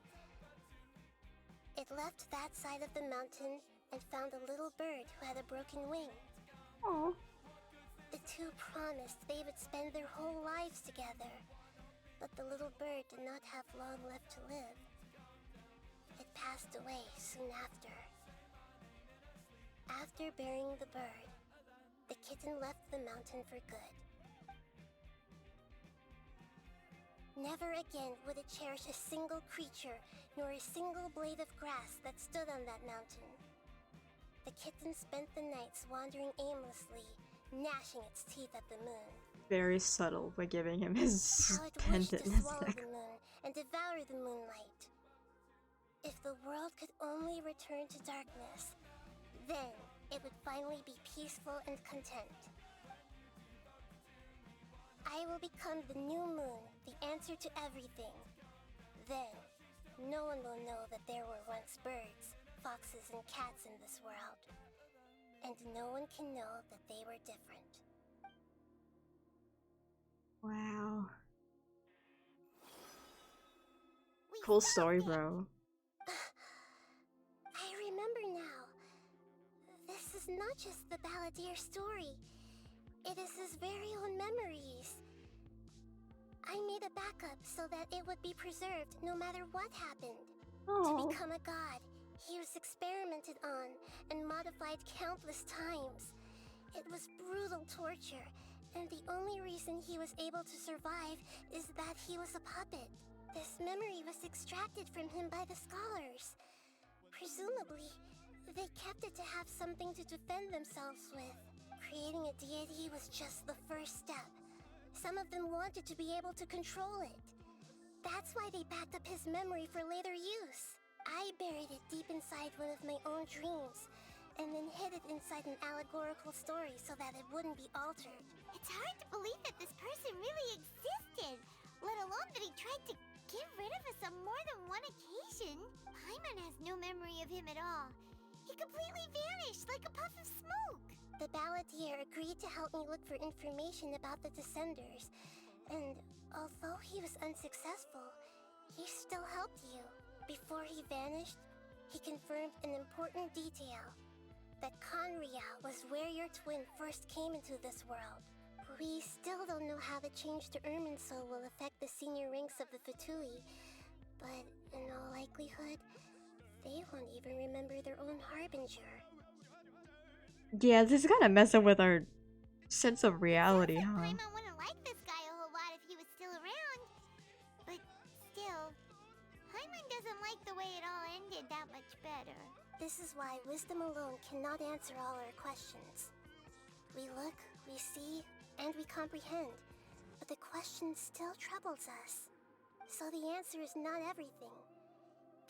It left that side of the mountain and found a little bird who had a broken wing. Aww. The two promised they would spend their whole lives together, but the little bird did not have long left to live. It passed away soon after. After burying the bird, the kitten left the mountain for good. Never again would it cherish a single creature, nor a single blade of grass that stood on that mountain. The kitten spent the nights wandering aimlessly, gnashing its teeth at the moon. Very subtle by giving him his How it wished pendant to in his swallow neck. the moon and devour the moonlight. If the world could only return to darkness, then it would finally be peaceful and content. I will become the new moon, the answer to everything. Then, no one will know that there were once birds, foxes, and cats in this world. And no one can know that they were different. Wow. Cool story, bro. I remember now. This is not just the Balladeer story. It is his very own memories. I made a backup so that it would be preserved no matter what happened. To become a god, he was experimented on and modified countless times. It was brutal torture, and the only reason he was able to survive is that he was a puppet. This memory was extracted from him by the scholars. Presumably, they kept it to have something to defend themselves with. Creating a deity was just the first step. Some of them wanted to be able to control it. That's why they backed up his memory for later use. I buried it deep inside one of my own dreams, and then hid it inside an allegorical story so that it wouldn't be altered. It's hard to believe that this person really existed, let alone that he tried to get rid of us on more than one occasion. Paimon has no memory of him at all. He completely vanished like a puff of smoke. The Balladeer agreed to help me look for information about the Descenders, and although he was unsuccessful, he still helped you. Before he vanished, he confirmed an important detail. That Conria was where your twin first came into this world. We still don't know how the change to Irminsul will affect the senior ranks of the Fatui, but in all likelihood, they won't even remember their own Harbinger. Yeah, this is kind of messing with our sense of reality, huh? Paimon wouldn't like this guy a whole lot if he was still around. But still, Paimon doesn't like the way it all ended that much better. This is why wisdom alone cannot answer all our questions. We look, we see, and we comprehend, but the question still troubles us. So the answer is not everything.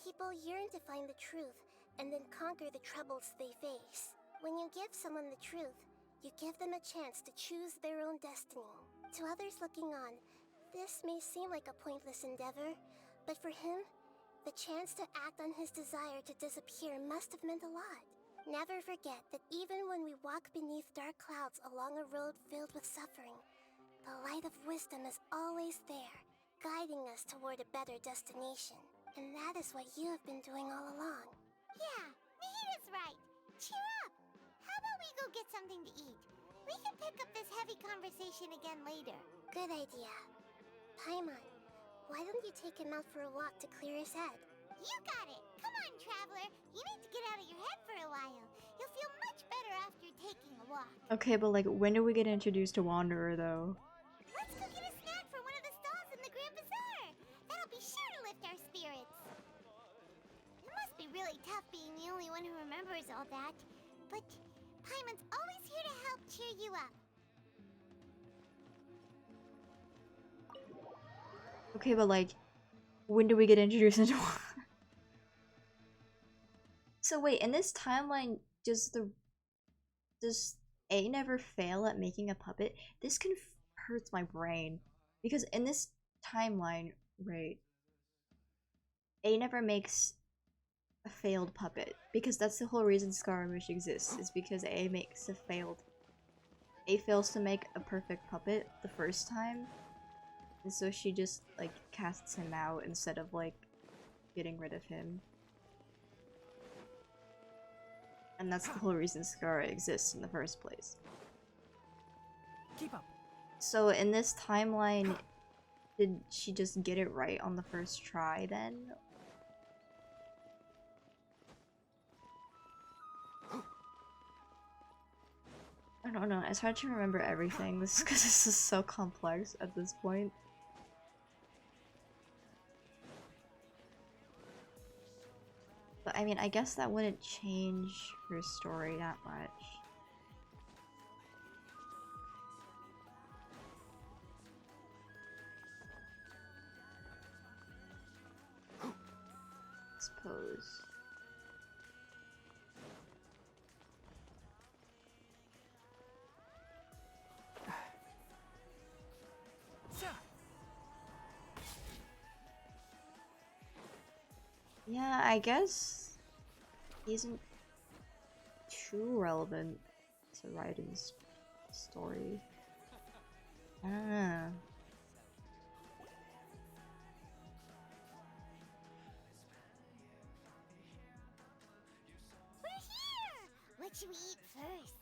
People yearn to find the truth and then conquer the troubles they face. When you give someone the truth, you give them a chance to choose their own destiny. To others looking on, this may seem like a pointless endeavor, but for him, The chance to act on his desire to disappear must have meant a lot. Never forget that even when we walk beneath dark clouds along a road filled with suffering, the light of wisdom is always there, guiding us toward a better destination. And that is what you have been doing all along. Yeah, Nahita's right. Cheer up. How about we go get something to eat? We can pick up this heavy conversation again later. Good idea. Paimon, why don't you take him out for a walk to clear his head? You got it. Come on, Traveler. You need to get out of your head for a while. You'll feel much better after taking a walk. Okay, but like, when do we get introduced to Wanderer though? Let's go get a snack from one of the stalls in the Grand Bazaar. That'll be sure to lift our spirits. It must be really tough being the only one who remembers all that. But Paimon's always here to help cheer you up. Okay, but like, when do we get introduced into So wait, in this timeline, does A never fail at making a puppet? This hurts my brain. Because in this timeline, right, A never makes a failed puppet. Because that's the whole reason Scaramouche exists, is because A fails to make a perfect puppet the first time. And so she just, like, casts him out instead of, like, getting rid of him. And that's the whole reason Scara exists in the first place. Keep up. So in this timeline, did she just get it right on the first try then? I don't know, it's hard to remember everything because this is so complex at this point. But I mean, I guess that wouldn't change her story that much. Suppose. Yeah, I guess he isn't too relevant to Raiden's story. I don't know. We're here! What should we eat first?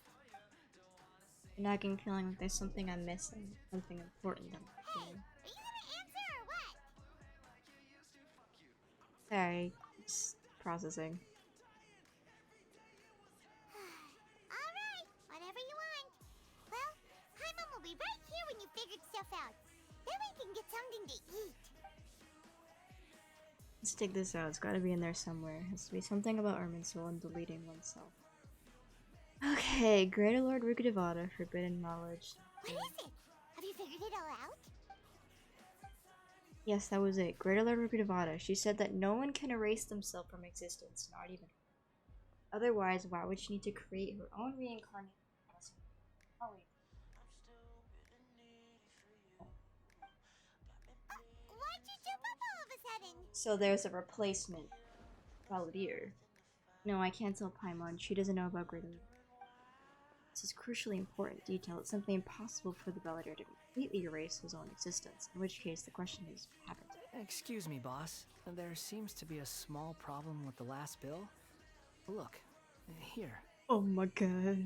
A nagging feeling like there's something I'm missing. Something important I'm Hey, missing. are you gonna answer or what? Sorry, just processing. Alright, whatever you want. Well, Paimon will be right here when you figured stuff out. Then we can get something to eat. Let's take this out. It's gotta be in there somewhere. It has to be something about Irminsul and deleting oneself. Okay, Greater Lord Rukadevada, Forbidden Knowledge. What is it? Have you figured it all out? Yes, that was it. Greater Lord Rukadevada. She said that no one can erase themselves from existence, not even her. Otherwise, why would she need to create her own reincarnation? Oh wait. Why'd you jump up all of a sudden? So there's a replacement Balladeer. No, I can't tell Paimon. She doesn't know about Greater Lord. This is crucially important detail. It's simply impossible for the Balladeer to completely erase his own existence, in which case the question is, what happened? Excuse me, boss. There seems to be a small problem with the last bill. Look, here. Oh my god.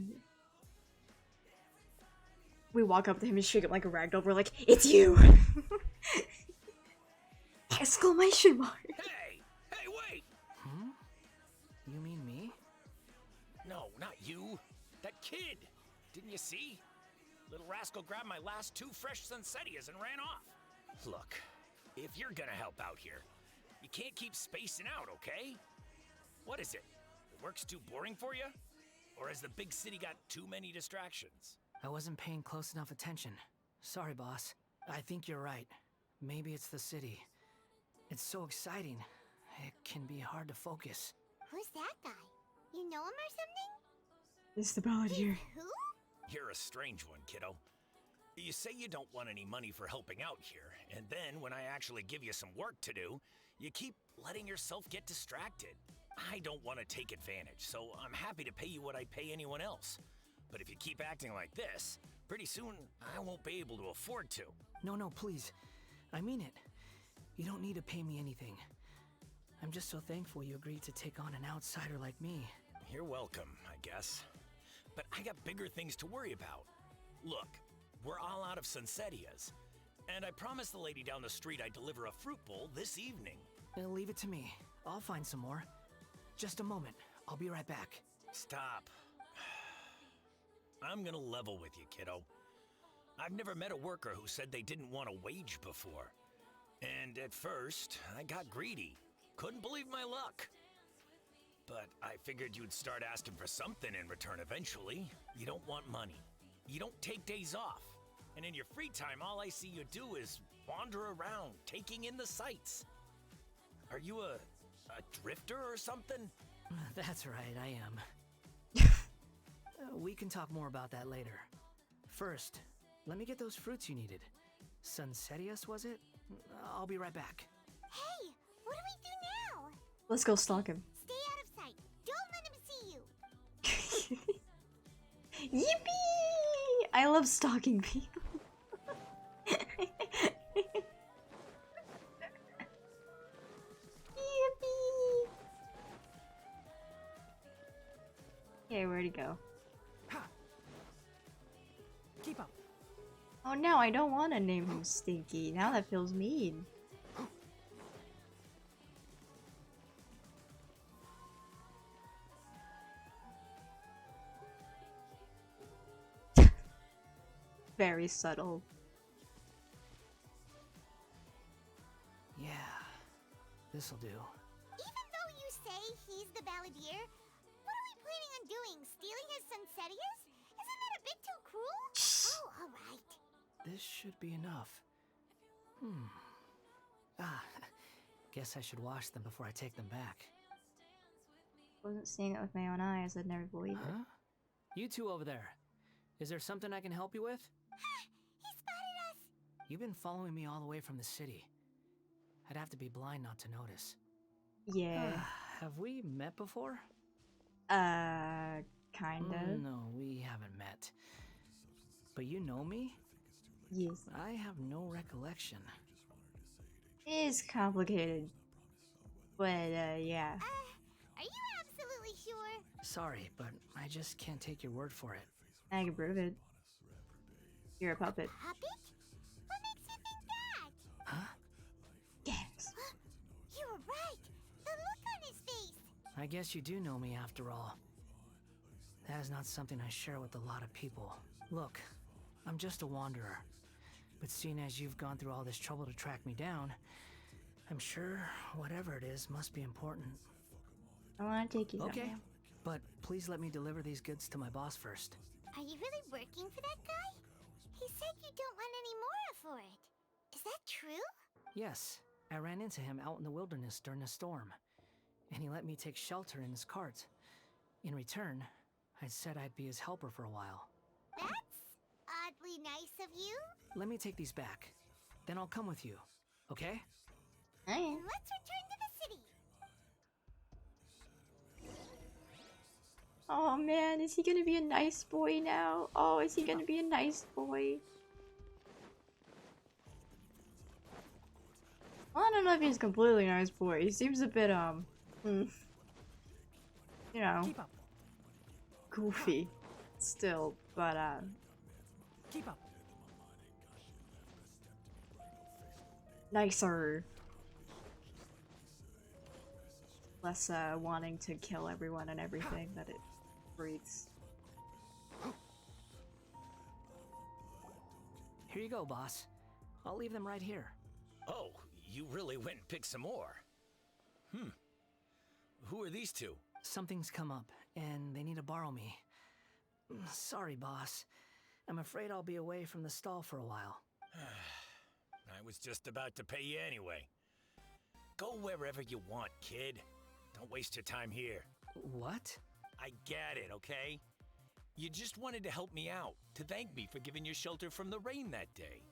We walk up to him and shake him like a ragdoll. We're like, it's you! Exclamation mark! Hey! Hey, wait! Hmm? You mean me? No, not you. That kid! Didn't you see? Little rascal grabbed my last 2 fresh Sunsettias and ran off. Look, if you're gonna help out here, you can't keep spacing out, okay? What is it? The work's too boring for you? Or has the big city got too many distractions? I wasn't paying close enough attention. Sorry, boss. I think you're right. Maybe it's the city. It's so exciting. It can be hard to focus. Who's that guy? You know him or something? It's the Balladeer. Who? You're a strange one, kiddo. You say you don't want any money for helping out here, and then when I actually give you some work to do, you keep letting yourself get distracted. I don't want to take advantage, so I'm happy to pay you what I pay anyone else. But if you keep acting like this, pretty soon I won't be able to afford to. No, please. I mean it. You don't need to pay me anything. I'm just so thankful you agreed to take on an outsider like me. You're welcome, I guess. But I got bigger things to worry about. Look, we're all out of Sunsetias, and I promised the lady down the street I'd deliver a fruit bowl this evening. Leave it to me. I'll find some more. Just a moment. I'll be right back. Stop. I'm gonna level with you, kiddo. I've never met a worker who said they didn't want a wage before. And at first, I got greedy. Couldn't believe my luck. But I figured you'd start asking for something in return eventually. You don't want money. You don't take days off. And in your free time, all I see you do is wander around, taking in the sights. Are you a drifter or something? That's right, I am. We can talk more about that later. First, let me get those fruits you needed. Sunsetias, was it? I'll be right back. Hey, what do we do now? Let's go stalk him. Stay out of sight. Don't let him see you. Yippee! I love stalking people. Yippee! Okay, where'd he go? Keep up. Oh no, I don't want to name him Stinky. Now that feels mean. Very subtle. Yeah, this'll do. Even though you say he's the balladeer, what are we planning on doing? Stealing his Sunsetias? Isn't that a bit too cruel? Oh, alright. This should be enough. Guess I should wash them before I take them back. Wasn't seeing it with my own eyes, I'd never believe it. Huh? You two over there. Is there something I can help you with? He spotted us! You've been following me all the way from the city. I'd have to be blind not to notice. Yeah. Have we met before? Kind of. No, we haven't met. But you know me? Yes. I have no recollection. It is complicated. But, yeah. Are you absolutely sure? Sorry, but I just can't take your word for it. I can prove it. You're a puppet. Puppet? What makes you think that? Huh? Yes. You were right. The look on his face. I guess you do know me after all. That is not something I share with a lot of people. Look, I'm just a wanderer. But seeing as you've gone through all this trouble to track me down, I'm sure whatever it is must be important. I want to take you somewhere. Okay, but please let me deliver these goods to my boss first. Are you really working for that guy? He said you don't want any more for it. Is that true? Yes, I ran into him out in the wilderness during a storm, and he let me take shelter in his cart. In return, I said I'd be his helper for a while. That's oddly nice of you. Let me take these back. Then I'll come with you, okay? Let's return to the city. Oh man, is he gonna be a nice boy now? Oh, is he gonna be a nice boy? Well, I don't know if he's a completely nice boy. He seems a bit, you know, Keep up. goofy still, but, Keep up. nicer. Less, wanting to kill everyone and everything that it breeds. Here you go, boss. I'll leave them right here. Oh, you really went and picked some more. Who are these two? Something's come up, and they need to borrow me. Sorry, boss. I'm afraid I'll be away from the stall for a while. I was just about to pay you anyway. Go wherever you want, kid. Don't waste your time here. What? I get it, okay? You just wanted to help me out, to thank me for giving you shelter from the rain that day.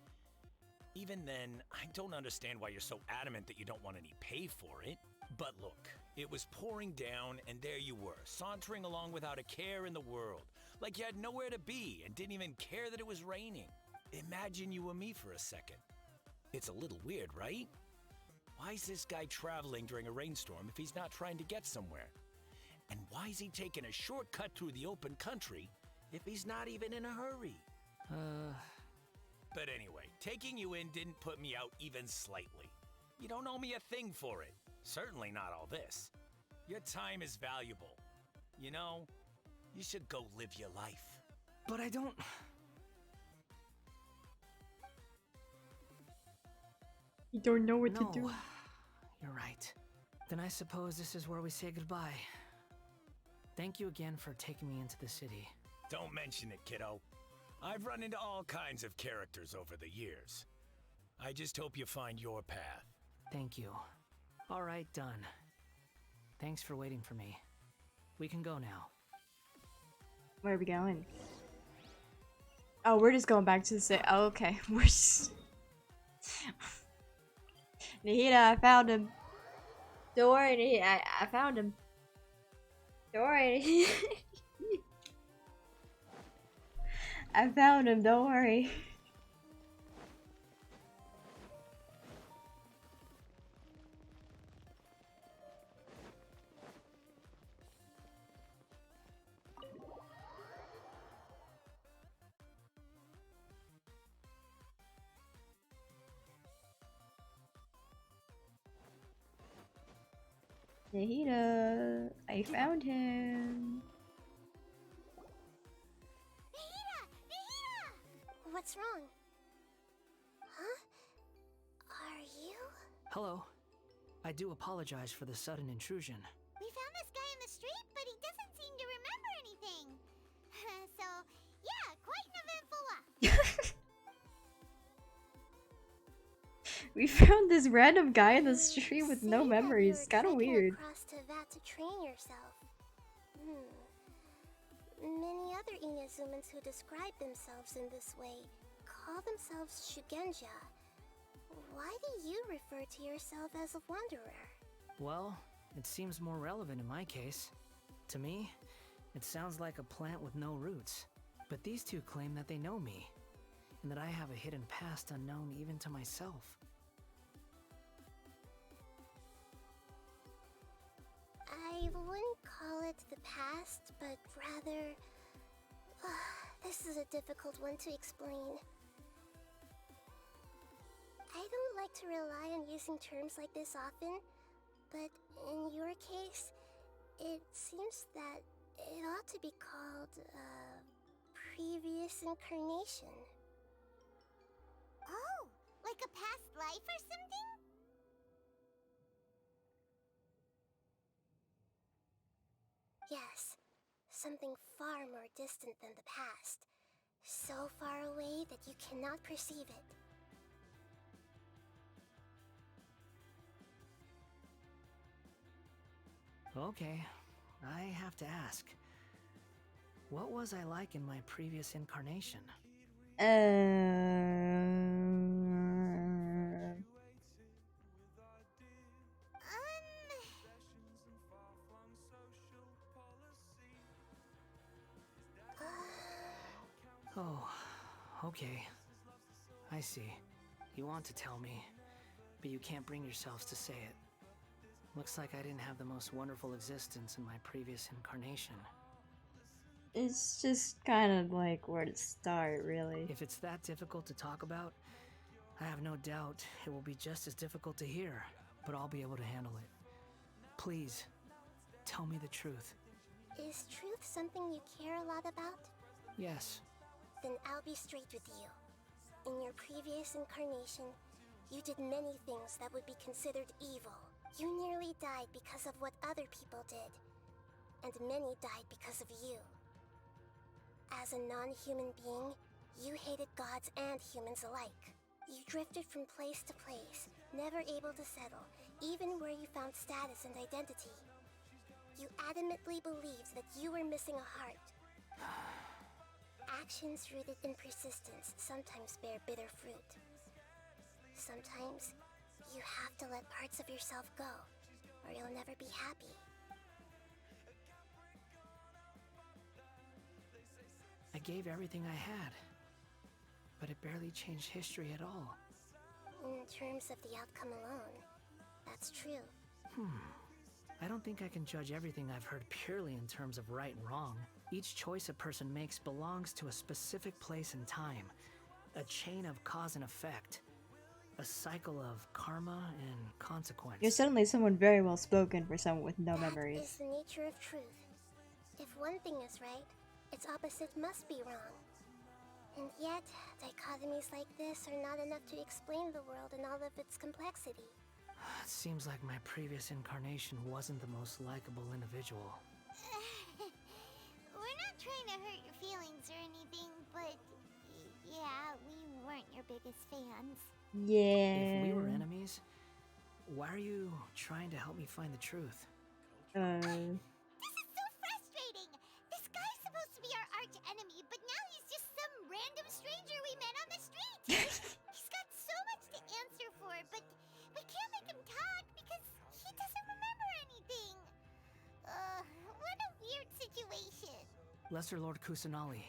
Even then, I don't understand why you're so adamant that you don't want any pay for it. But look, it was pouring down and there you were, sauntering along without a care in the world, like you had nowhere to be and didn't even care that it was raining. Imagine you were me for a second. It's a little weird, right? Why is this guy traveling during a rainstorm if he's not trying to get somewhere? And why is he taking a shortcut through the open country if he's not even in a hurry? But anyway, taking you in didn't put me out even slightly. You don't owe me a thing for it. Certainly not all this. Your time is valuable. You know, you should go live your life. But I don't... You don't know what to do. You're right. Then I suppose this is where we say goodbye. Thank you again for taking me into the city. Don't mention it, kiddo. I've run into all kinds of characters over the years. I just hope you find your path. Thank you. All right, done. Thanks for waiting for me. We can go now. Where are we going? Oh, we're just going back to the city. Oh, okay. We're just... Nahida, I found him. Don't worry, Nahida. I found him. Don't worry. I found him, don't worry. Nahida, I found him. What's wrong? Huh? Are you? Hello. I do apologize for the sudden intrusion. We found this guy in the street, but he doesn't seem to remember anything. So, yeah, quite an eventful walk. We found this random guy in the street with no memories. Kind of weird. Across to that to train yourself. Many other Inazumans who describe themselves in this way call themselves Shugenja. Why do you refer to yourself as a wanderer? Well, it seems more relevant in my case. To me, it sounds like a plant with no roots. But these two claim that they know me, and that I have a hidden past unknown even to myself. I wouldn't call it the past, but rather... this is a difficult one to explain. I don't like to rely on using terms like this often, but in your case, it seems that it ought to be called, previous incarnation. Oh, like a past life or something? Yes, something far more distant than the past. So far away that you cannot perceive it. Okay, I have to ask. What was I like in my previous incarnation? Oh, okay. I see. You want to tell me, but you can't bring yourselves to say it. Looks like I didn't have the most wonderful existence in my previous incarnation. It's just kind of like where to start, really. If it's that difficult to talk about, I have no doubt it will be just as difficult to hear, but I'll be able to handle it. Please, tell me the truth. Is truth something you care a lot about? Yes. Then I'll be straight with you. In your previous incarnation, you did many things that would be considered evil. You nearly died because of what other people did, and many died because of you. As a non-human being, you hated gods and humans alike. You drifted from place to place, never able to settle, even where you found status and identity. You adamantly believed that you were missing a heart. Actions rooted in persistence sometimes bear bitter fruit. Sometimes, you have to let parts of yourself go, or you'll never be happy. I gave everything I had, but it barely changed history at all. In terms of the outcome alone, that's true. I don't think I can judge everything I've heard purely in terms of right and wrong. Each choice a person makes belongs to a specific place and time. A chain of cause and effect. A cycle of karma and consequence. You're suddenly someone very well spoken for someone with no memories. That is the nature of truth. If one thing is right, its opposite must be wrong. And yet, dichotomies like this are not enough to explain the world in all of its complexity. It seems like my previous incarnation wasn't the most likable individual. We're not trying to hurt your feelings or anything, but yeah, we weren't your biggest fans. Yeah. If we were enemies, why are you trying to help me find the truth? This is so frustrating! This guy's supposed to be our arch enemy, but now he's just some random stranger we met on the street! He's got so much to answer for, but we can't make him talk because he doesn't remember anything! What a weird situation! Lesser Lord Kusanali,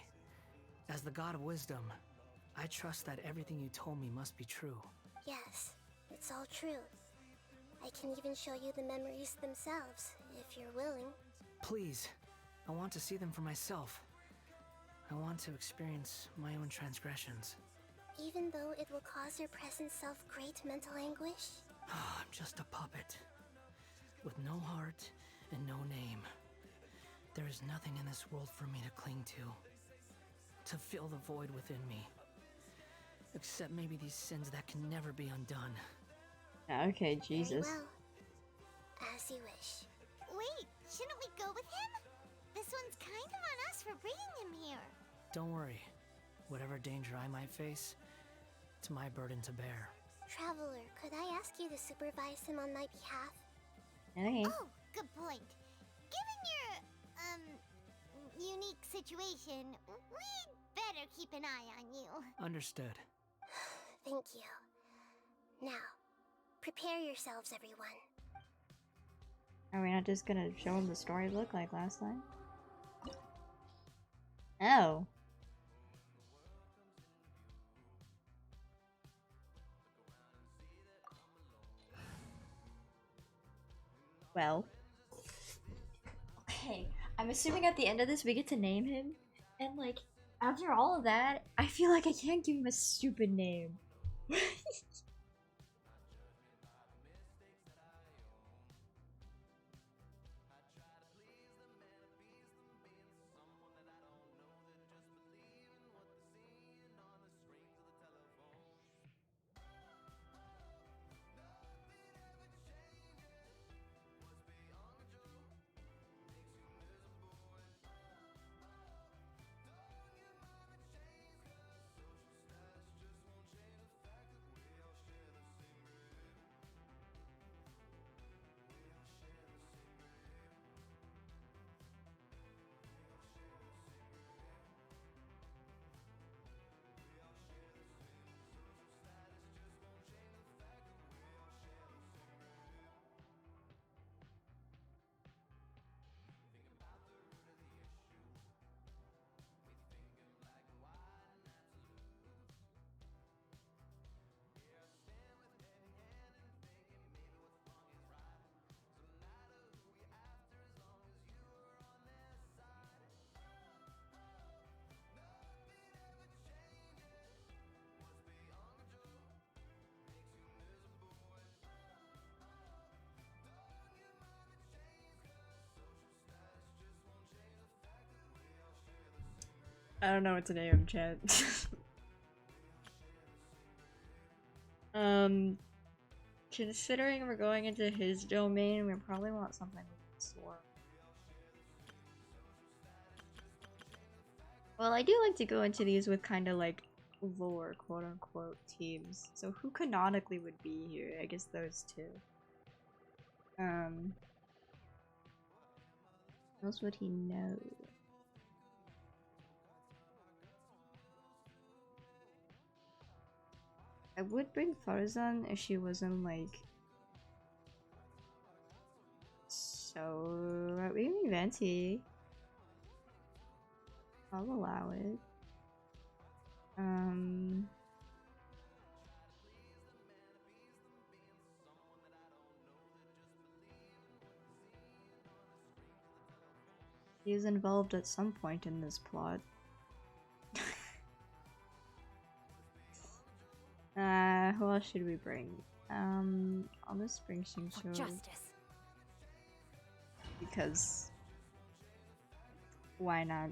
as the god of wisdom, I trust that everything you told me must be true. Yes, it's all true. I can even show you the memories themselves, if you're willing. Please, I want to see them for myself. I want to experience my own transgressions. Even though it will cause your present self great mental anguish? I'm just a puppet, with no heart and no name. There is nothing in this world for me to cling to fill the void within me. Except maybe these sins that can never be undone. Okay, Jesus. Very well. As you wish. Wait, shouldn't we go with him? This one's kind of on us for bringing him here. Don't worry. Whatever danger I might face, it's my burden to bear. Traveler, could I ask you to supervise him on my behalf? Okay. Oh, good point. Given your, unique situation, we'd better keep an eye on you. Understood. Thank you. Now, prepare yourselves, everyone. Are we not just gonna show him the storybook like last time? Oh. Well. Okay, I'm assuming at the end of this we get to name him, and like, after all of that, I feel like I can't give him a stupid name. I don't know what to name him, chat. Considering we're going into his domain, we probably want something with a sword. Well, I do like to go into these with kind of like lore, quote unquote, teams. So who canonically would be here? I guess those two. What else would he know? I would bring Farzan if she wasn't like so really venti. I'll allow it. He is involved at some point in this plot. Who else should we bring? I'll just bring Xingqiu. Justice. Because why not?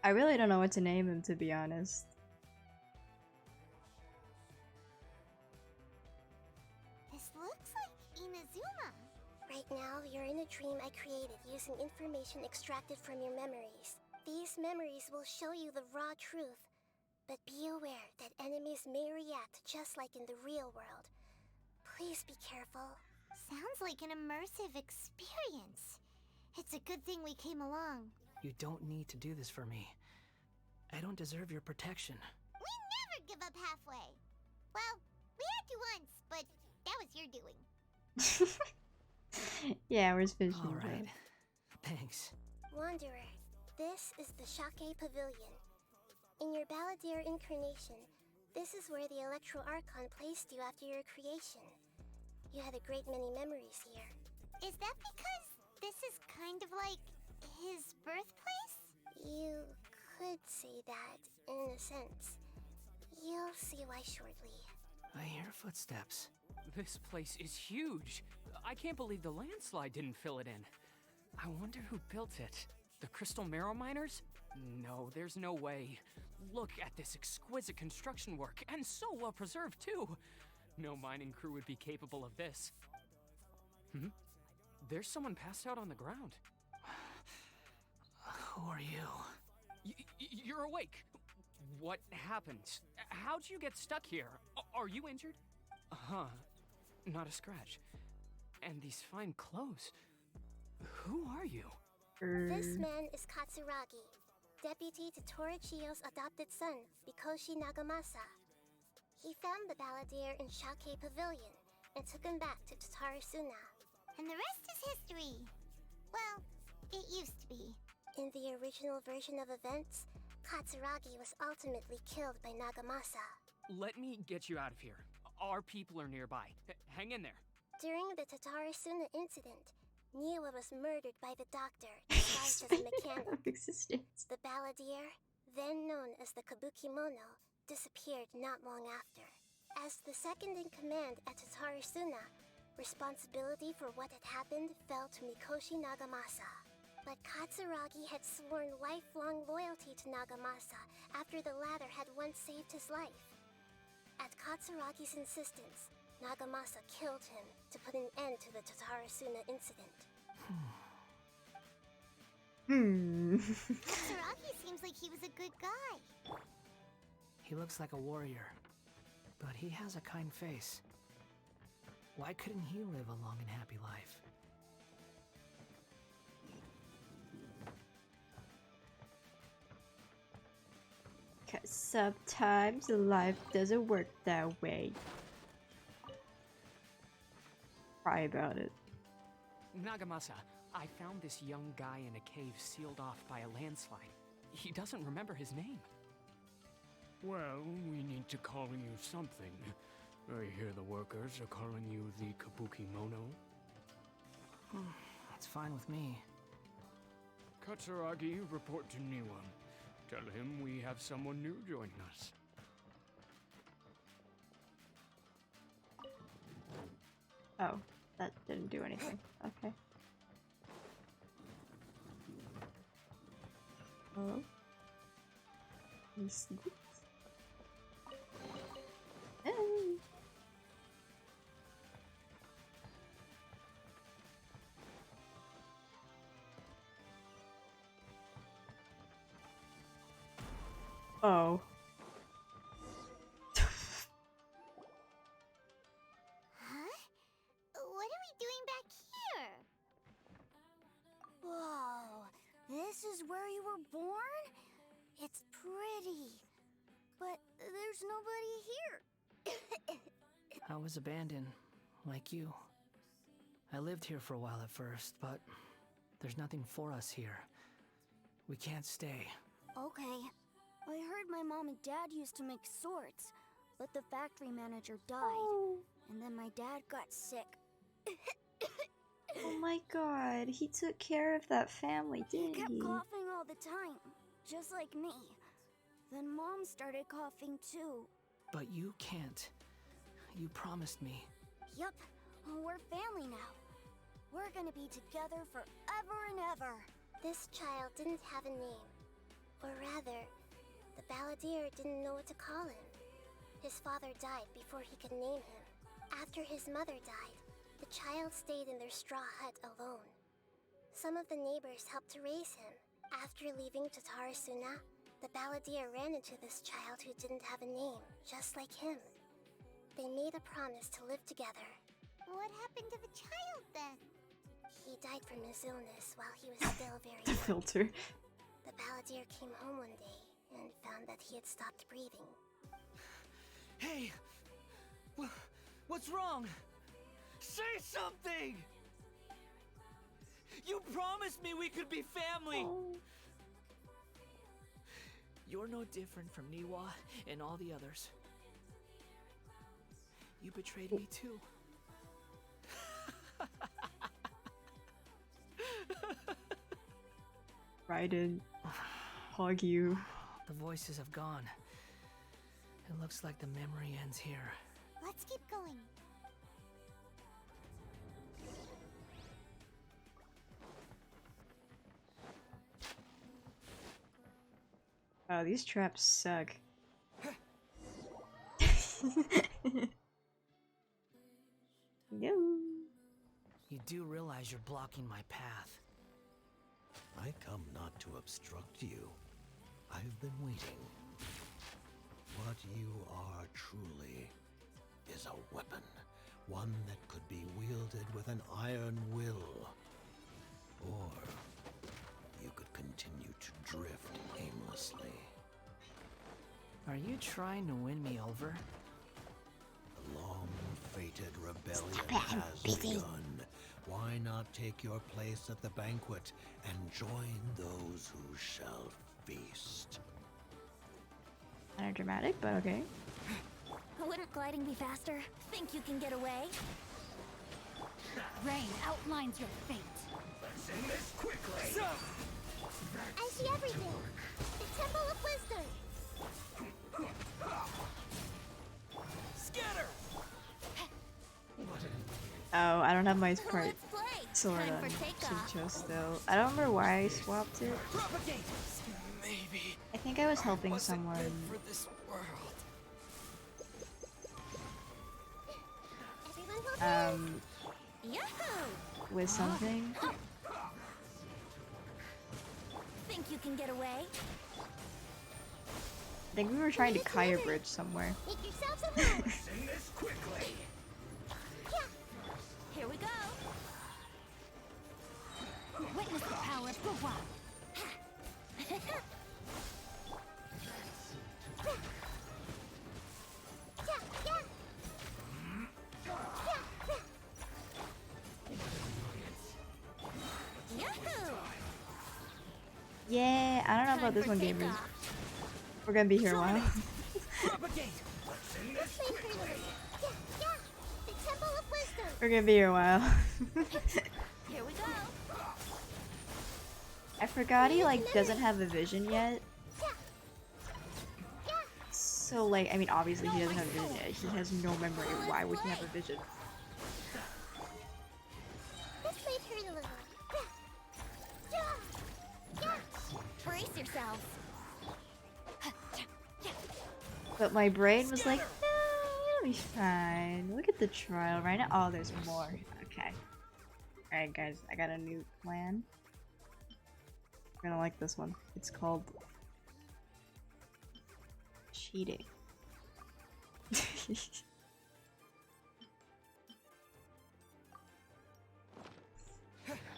I really don't know what to name him, to be honest. This looks like Inazuma. Right now, you're in a dream I created using information extracted from your memories. These memories will show you the raw truth, but be aware that enemies may react just like in the real world. Please be careful. Sounds like an immersive experience. It's a good thing we came along. You don't need to do this for me. I don't deserve your protection. We never give up halfway. Well, we had to once, but that was your doing. Yeah, where's Vision? Alright. Thanks. Wanderer, this is the Shake Pavilion. In your Balladeer incarnation, this is where the Electro Archon placed you after your creation. You had a great many memories here. Is that because this is kind of like his birthplace? You could say that, in a sense. You'll see why shortly. I hear footsteps. This place is huge. I can't believe the landslide didn't fill it in. I wonder who built it. The Crystal Marrow Miners? No, there's no way. Look at this exquisite construction work, and so well preserved too. No mining crew would be capable of this. There's someone passed out on the ground. Who are you? You're awake. What happened? How'd you get stuck here? Are you injured? Huh. Not a scratch. And these fine clothes. Who are you? This man is Katsuragi, deputy to Torichio's adopted son, Mikoshi Nagamasa. He found the Balladeer in Shake Pavilion and took him back to Tatarasuna. And the rest is history. Well, it used to be. In the original version of events, Katsuragi was ultimately killed by Nagamasa. Let me get you out of here. Our people are nearby. Hang in there. During the Tatarasuna incident, Niwa was murdered by the doctor, disguised as a mechanic. The Balladeer, then known as the Kabukimono, disappeared not long after. As the second in command at Tatarasuna, responsibility for what had happened fell to Mikoshi Nagamasa. But Katsuragi had sworn lifelong loyalty to Nagamasa after the latter had once saved his life. At Katsuragi's insistence, Nagamasa killed him to put an end to the Tatarasuna incident. Katsuragi seems like he was a good guy. He looks like a warrior, but he has a kind face. Why couldn't he live a long and happy life? Cause sometimes life doesn't work that way. Cry about it. Nagamasa, I found this young guy in a cave sealed off by a landslide. He doesn't remember his name. Well, we need to call you something. I hear the workers are calling you the Kabukimono. That's fine with me. Katsuragi, report to Niwa. Tell him we have someone new joining us. Oh, that didn't do anything. Okay. Hello? Hey. Oh. Huh? What are we doing back here? Whoa, this is where you were born? It's pretty. there's nobody here. I was abandoned, like you. I lived here for a while at first, but there's nothing for us here. We can't stay. Okay. I heard my mom and dad used to make swords, but the factory manager died. And then my dad got sick. Oh my god, he took care of that family, didn't He kept he? coughing all the time, just like me. Then Mom started coughing too. But you can't. You promised me. Yup, we're family now. We're gonna be together forever and ever. This child didn't have a name. Or rather, the balladeer didn't know what to call him. His father died before he could name him. After his mother died, the child stayed in their straw hut alone. Some of the neighbors helped to raise him. After leaving Tatarasuna, the balladeer ran into this child who didn't have a name, just like him. They made a promise to live together. What happened to the child then? He died from his illness while he was still very The young. filter. The balladeer came home one day and found that he had stopped breathing. Hey! What's wrong? Say something! You promised me we could be family! You're no different from Niwa and all the others. You betrayed me too. Raiden, hug you. The voices have gone. It looks like the memory ends here. Let's keep going. Wow, these traps suck. No. You do realize you're blocking my path. I come not to obstruct you. I've been waiting. What you are truly is a weapon. One that could be wielded with an iron will. Or you could continue to drift aimlessly. Are you trying to win me over? The long-fated rebellion has begun. Why not take your place at the banquet and join those who shall feast? Kind of dramatic, but okay. Wouldn't gliding be faster? Think you can get away? Rain outlines your fate. Let's end this quickly! I see everything! The Temple of Wisdom! Scatter! Oh, I don't have my part Let's play! sword Time on for takeoff. Chicho still. I don't remember why I swapped it. Propagate! Maybe I think I was helping wasn't someone. meant for this world. Yahoo! With something. Think you can get away? I think we were trying to Kaya Bridge somewhere. Make yourselves at home! Let's end this quickly! Here we go! Witness the power of Gua! Yeah, I don't know about this one, gamers. We're gonna be here a while. Propagate! Let's end this quickly! The Temple of Wisdom! We're gonna be here a while. Here we go! I forgot he like doesn't have a vision yet. So like, I mean, obviously he doesn't have a vision yet. He has no memory. Why would he have a vision? This might hurt a little. Brace yourselves. But my brain was like, no, you'll be fine. Look at the trial right now. Oh, there's more. Okay. Alright, guys, I got a new plan. You're gonna like this one. It's called cheating.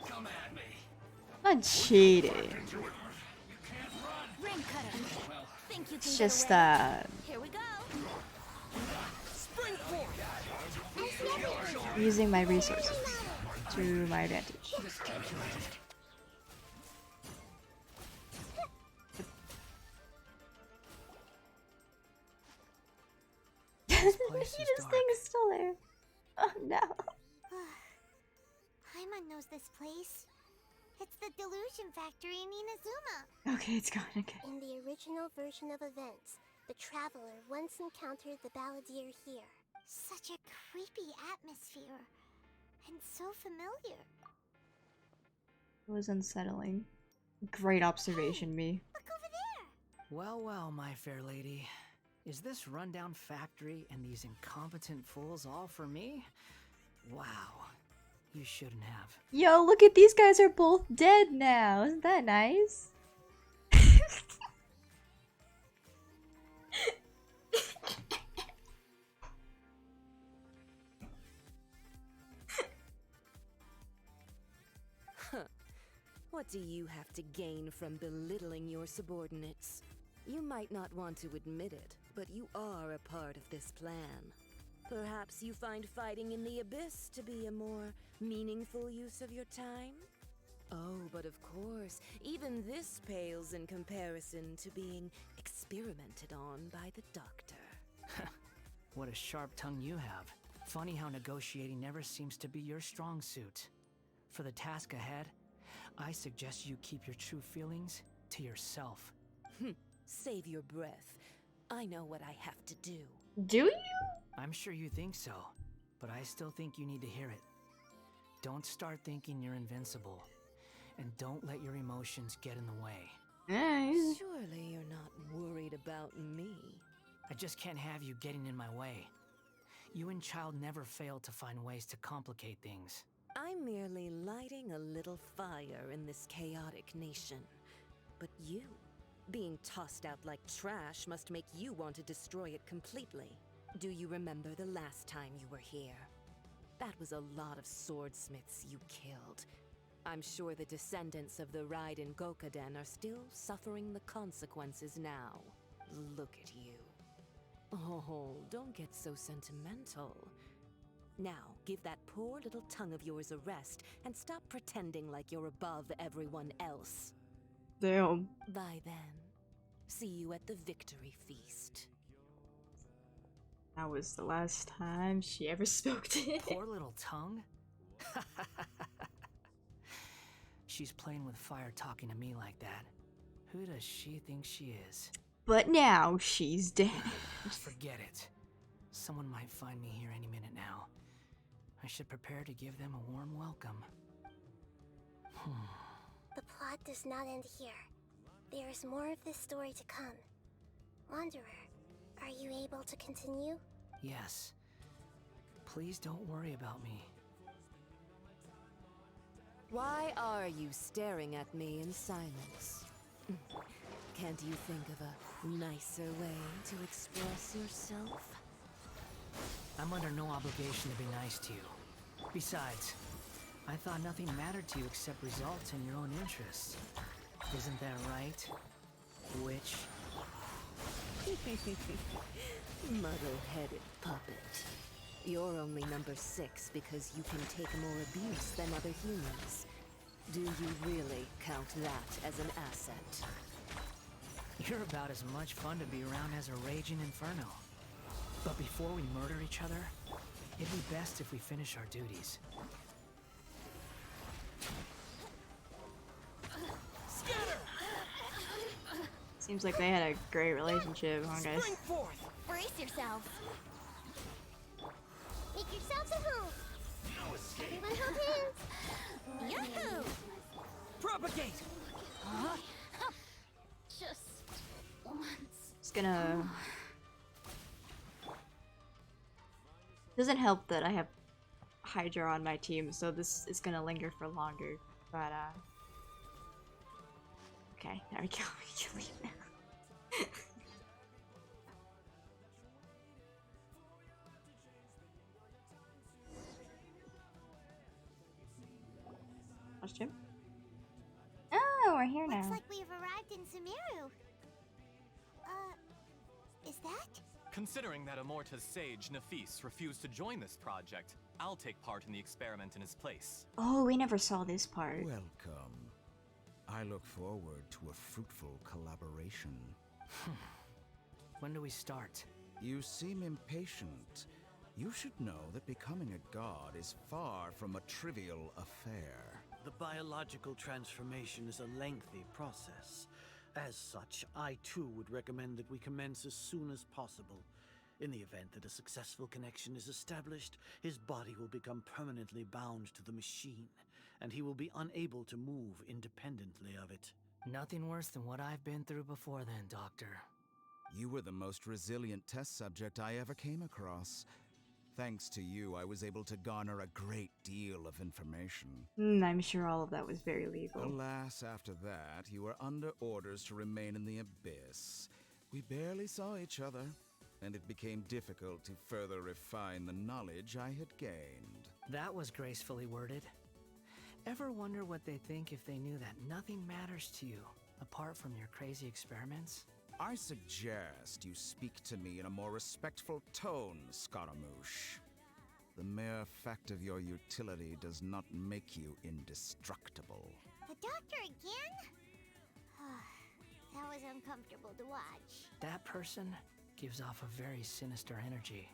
Come at me! Not cheating. Ring cutter. Think you can It's get just, away? Here we go. Using my resources to my advantage. This place is This dark. thing is still there. Oh no. Paimon knows this place. It's the Delusion Factory in Inazuma. Okay, it's gone. Okay. In the original version of events, the Traveler once encountered the Balladeer here. Such a creepy atmosphere. And so familiar. It was unsettling. Great observation, me. Look over there! Well, well, my fair lady. Is this rundown factory and these incompetent fools all for me? Wow. You shouldn't have. Yo, look at these guys are both dead now. Isn't that nice? What do you have to gain from belittling your subordinates? You might not want to admit it, but you are a part of this plan. Perhaps you find fighting in the abyss to be a more meaningful use of your time? Oh, but of course, even this pales in comparison to being experimented on by the doctor. What a sharp tongue you have. Funny how negotiating never seems to be your strong suit. For the task ahead, I suggest you keep your true feelings to yourself. Save your breath. I know what I have to do. Do you? I'm sure you think so, but I still think you need to hear it. Don't start thinking you're invincible, and don't let your emotions get in the way. Surely you're not worried about me. I just can't have you getting in my way. You and Child never fail to find ways to complicate things. I'm merely lighting a little fire in this chaotic nation. But you, being tossed out like trash, must make you want to destroy it completely. Do you remember the last time you were here? That was a lot of swordsmiths you killed. I'm sure the descendants of the Raiden Gokaden are still suffering the consequences now. Look at you. Oh, don't get so sentimental. Now, give that poor little tongue of yours a rest and stop pretending like you're above everyone else. Damn. Bye then. See you at the victory feast. That was the last time she ever spoke to him. Poor little tongue? She's playing with fire talking to me like that. Who does she think she is? But now she's dead. Forget it. Someone might find me here any minute now. I should prepare to give them a warm welcome. The plot does not end here. There is more of this story to come. Wanderer, are you able to continue? Yes. Please don't worry about me. Why are you staring at me in silence? Can't you think of a nicer way to express yourself? I'm under no obligation to be nice to you. Besides, I thought nothing mattered to you except results and your own interests. Isn't that right, witch? Muddle-headed puppet. You're only number 6 because you can take more abuse than other humans. Do you really count that as an asset? You're about as much fun to be around as a raging inferno. But before we murder each other, it'd be best if we finish our duties. Seems like they had a great relationship, huh, guys? Spring forth! Brace yourselves! Make yourselves at home! Everyone hold hands! Yahoo! Propagate! Huh? Just once. Just gonna... Doesn't help that I have Hydra on my team, so this is gonna linger for longer. But, okay, there we go. We can leave now. Watch Jim. Oh, we're here now. Looks like we've arrived in Sumeru. Is that? Considering that Amorta's sage, Nafis, refused to join this project, I'll take part in the experiment in his place. Oh, we never saw this part. Welcome. I look forward to a fruitful collaboration. When do we start? You seem impatient. You should know that becoming a god is far from a trivial affair. The biological transformation is a lengthy process. As such, I too would recommend that we commence as soon as possible. In the event that a successful connection is established, his body will become permanently bound to the machine, and he will be unable to move independently of it. Nothing worse than what I've been through before then, Doctor. You were the most resilient test subject I ever came across. Thanks to you, I was able to garner a great deal of information. I'm sure all of that was very legal. Alas, after that, you were under orders to remain in the abyss. We barely saw each other, and it became difficult to further refine the knowledge I had gained. That was gracefully worded. Ever wonder what they think if they knew that nothing matters to you, apart from your crazy experiments? I suggest you speak to me in a more respectful tone, Scaramouche. The mere fact of your utility does not make you indestructible. The doctor again? That was uncomfortable to watch. That person gives off a very sinister energy.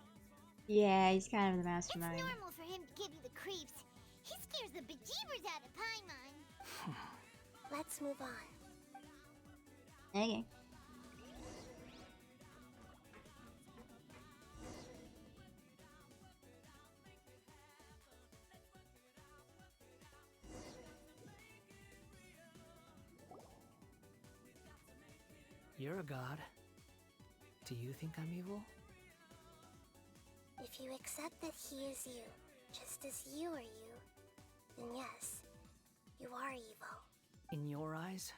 Yeah, he's kind of the mastermind. It's normal for him to give you the creeps. He scares the bejeebers out of Paimon. Let's move on. Okay. You're a god. Do you think I'm evil? If you accept that he is you, just as you are you, then yes, you are evil. In your eyes,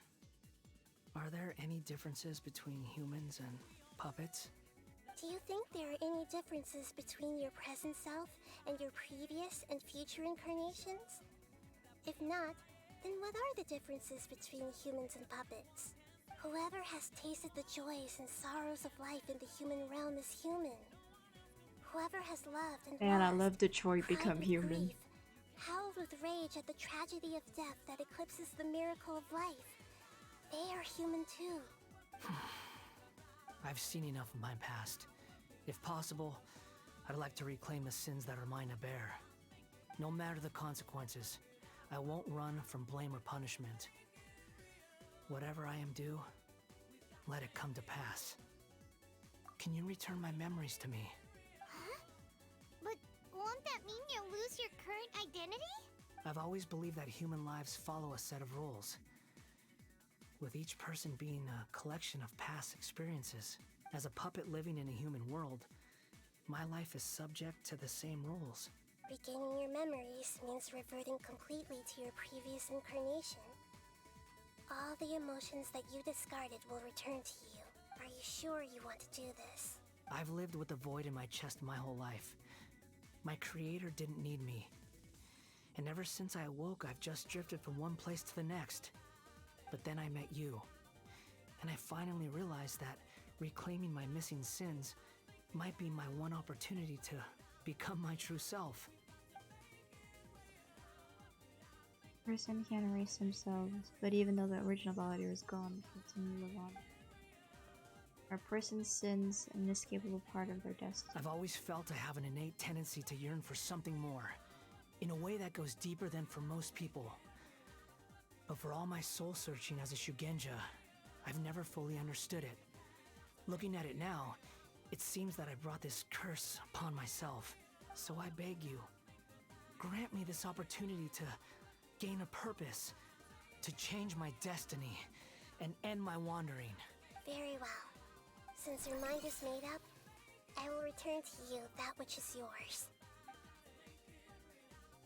are there any differences between humans and puppets? Do you think there are any differences between your present self and your previous and future incarnations? If not, then what are the differences between humans and puppets? Whoever has tasted the joys and sorrows of life in the human realm is human. Whoever has loved and Man, I lost, love Detroit cried become with human. grief, howled with rage at the tragedy of death that eclipses the miracle of life. They are human too. I've seen enough of my past. If possible, I'd like to reclaim the sins that are mine to bear. No matter the consequences, I won't run from blame or punishment. Whatever I am due, let it come to pass. Can you return my memories to me? Huh? But won't that mean you'll lose your current identity? I've always believed that human lives follow a set of rules, with each person being a collection of past experiences. As a puppet living in a human world, my life is subject to the same rules. Regaining your memories means reverting completely to your previous incarnation. All the emotions that you discarded will return to you. Are you sure you want to do this? I've lived with a void in my chest my whole life. My creator didn't need me. And ever since I awoke, I've just drifted from one place to the next. But then I met you. And I finally realized that reclaiming my missing sins might be my one opportunity to become my true self. Person can't erase themselves, but even though the original body is gone, they continue to live on. Are person's sins an inescapable part of their destiny? I've always felt I have an innate tendency to yearn for something more, in a way that goes deeper than for most people. But for all my soul searching as a Shugenja, I've never fully understood it. Looking at it now, it seems that I brought this curse upon myself. So I beg you, grant me this opportunity to gain a purpose, to change my destiny, and end my wandering. Very well. Since your mind is made up, I will return to you that which is yours.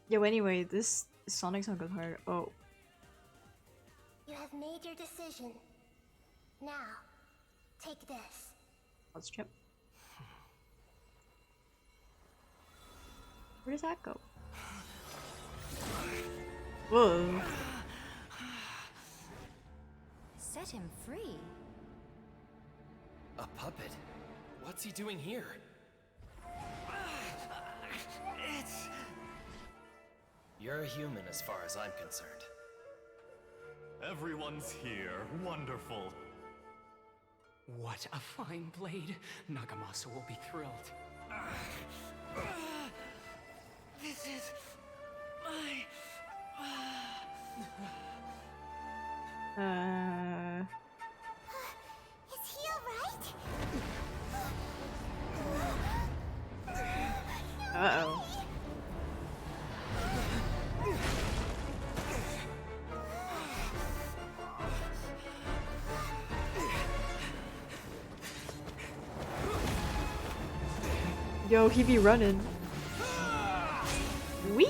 Yo, anyway, this Sonic song goes hard. Oh. You have made your decision. Now, take this. Let's trip. Where does that go? Whoa. Set him free? A puppet? What's he doing here? You're a human as far as I'm concerned. Everyone's here. Wonderful. What a fine blade. Nagamasa will be thrilled. This is my... Is he alright? Uh-oh. Yo, he be running. Wee!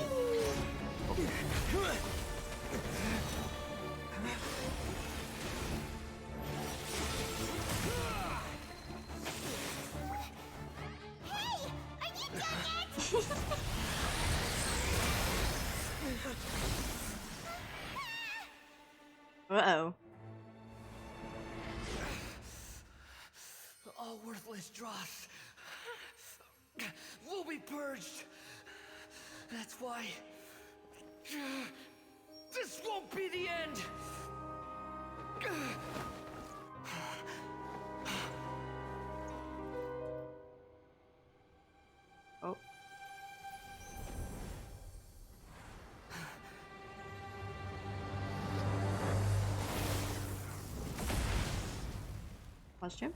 Uh-oh. All worthless dross will be purged. That's why this won't be the end. Oh. Question?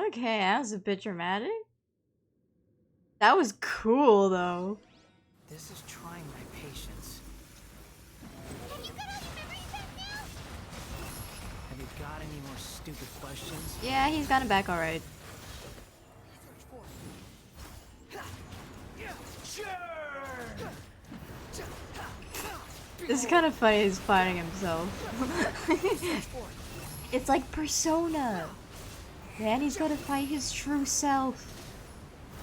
Okay, that was a bit dramatic. That was cool, though. This is trying my patience. Have you got any more stupid questions? Yeah, he's gotten back alright. It's kind of funny he's fighting himself. It's like Persona. Man, he's gotta fight his true self.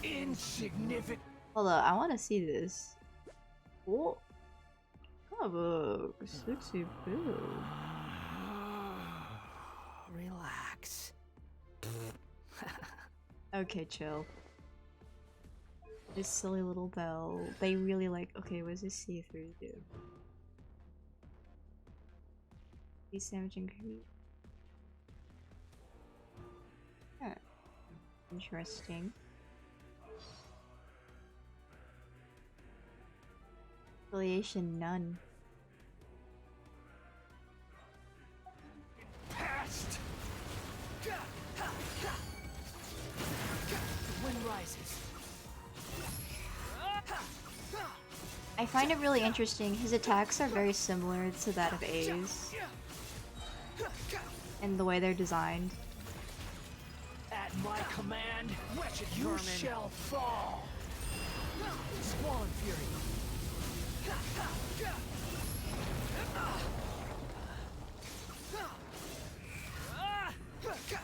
Insignificant. Hold on, I want to see this. Oh, kind of a sexy build. Relax. Okay, chill. This silly little bell. They really like. Okay, what does this see-through do? These damaging creep. Huh. Interesting. Affiliation none. Past. The wind rises. I find it really interesting. His attacks are very similar to that of A's. In the way they're designed. At my command, you shall fall. Squall and Fury.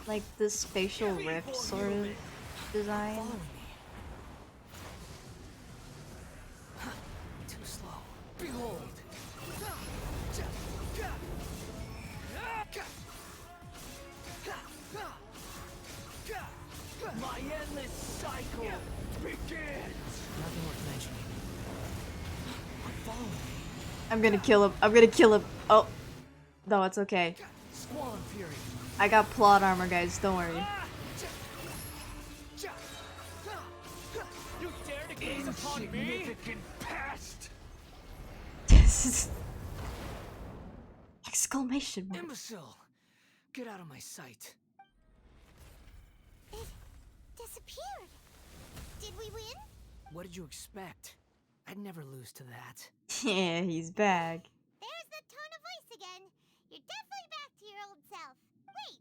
Like the spatial rift sort of design. Too slow. Behold. My endless cycle begins. Nothing worth mentioning. Follow me. I'm gonna kill him. I'm gonna kill him. Oh. No, it's okay. Squall and Fury. I got plot armor, guys. Don't worry. You dare to gaze upon me? Past. This is... Exclamation mark. Imbecile! Get out of my sight. It disappeared. Did we win? What did you expect? I'd never lose to that. Yeah, he's back. There's the tone of voice again. You're definitely back to your old self. Wait,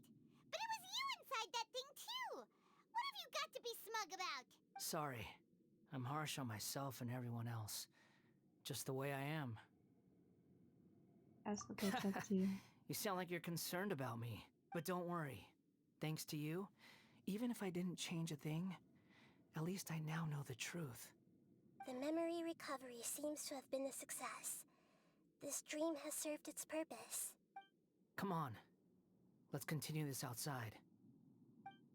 but it was you inside that thing too. What have you got to be smug about? Sorry. I'm harsh on myself and everyone else. just the way I am. That's what they said to you. You sound like you're concerned about me. But don't worry. Thanks to you, even if I didn't change a thing, at least I now know the truth. The memory recovery seems to have been a success. This dream has served its purpose. Come on. Let's continue this outside.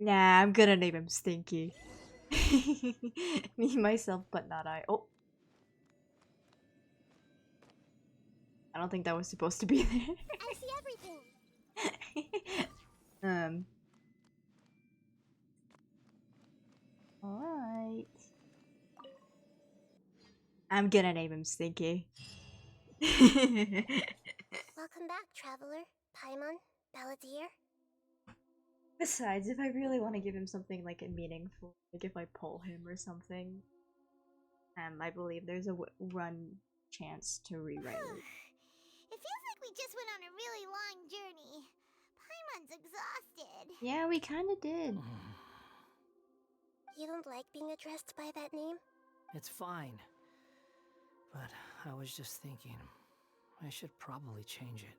Nah, I'm gonna name him Stinky. Me, myself, but not I. Oh. I don't think that was supposed to be there. I see everything. Alright. I'm gonna name him Stinky. Welcome back, Traveler, Paimon, Balladeer. Besides, if I really want to give him something like meaningful, like if I pull him or something, I believe there's a run chance to rewrite it. It feels like we just went on a really long journey. Paimon's exhausted. Yeah, we kind of did. You don't like being addressed by that name? It's fine. But I was just thinking, I should probably change it.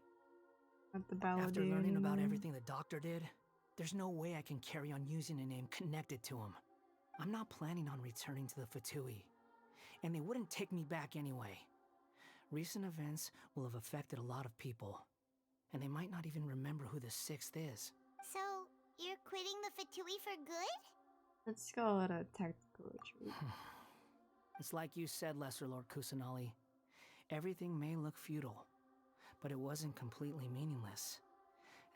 Not the Balladeer After learning about anymore. everything the doctor did, there's no way I can carry on using a name connected to him. I'm not planning on returning to the Fatui, and they wouldn't take me back anyway. Recent events will have affected a lot of people, and they might not even remember who the 6th is. So, you're quitting the Fatui for good? Let's call it a tactical retreat. It's like you said, Lesser Lord Kusanali. Everything may look futile, but it wasn't completely meaningless.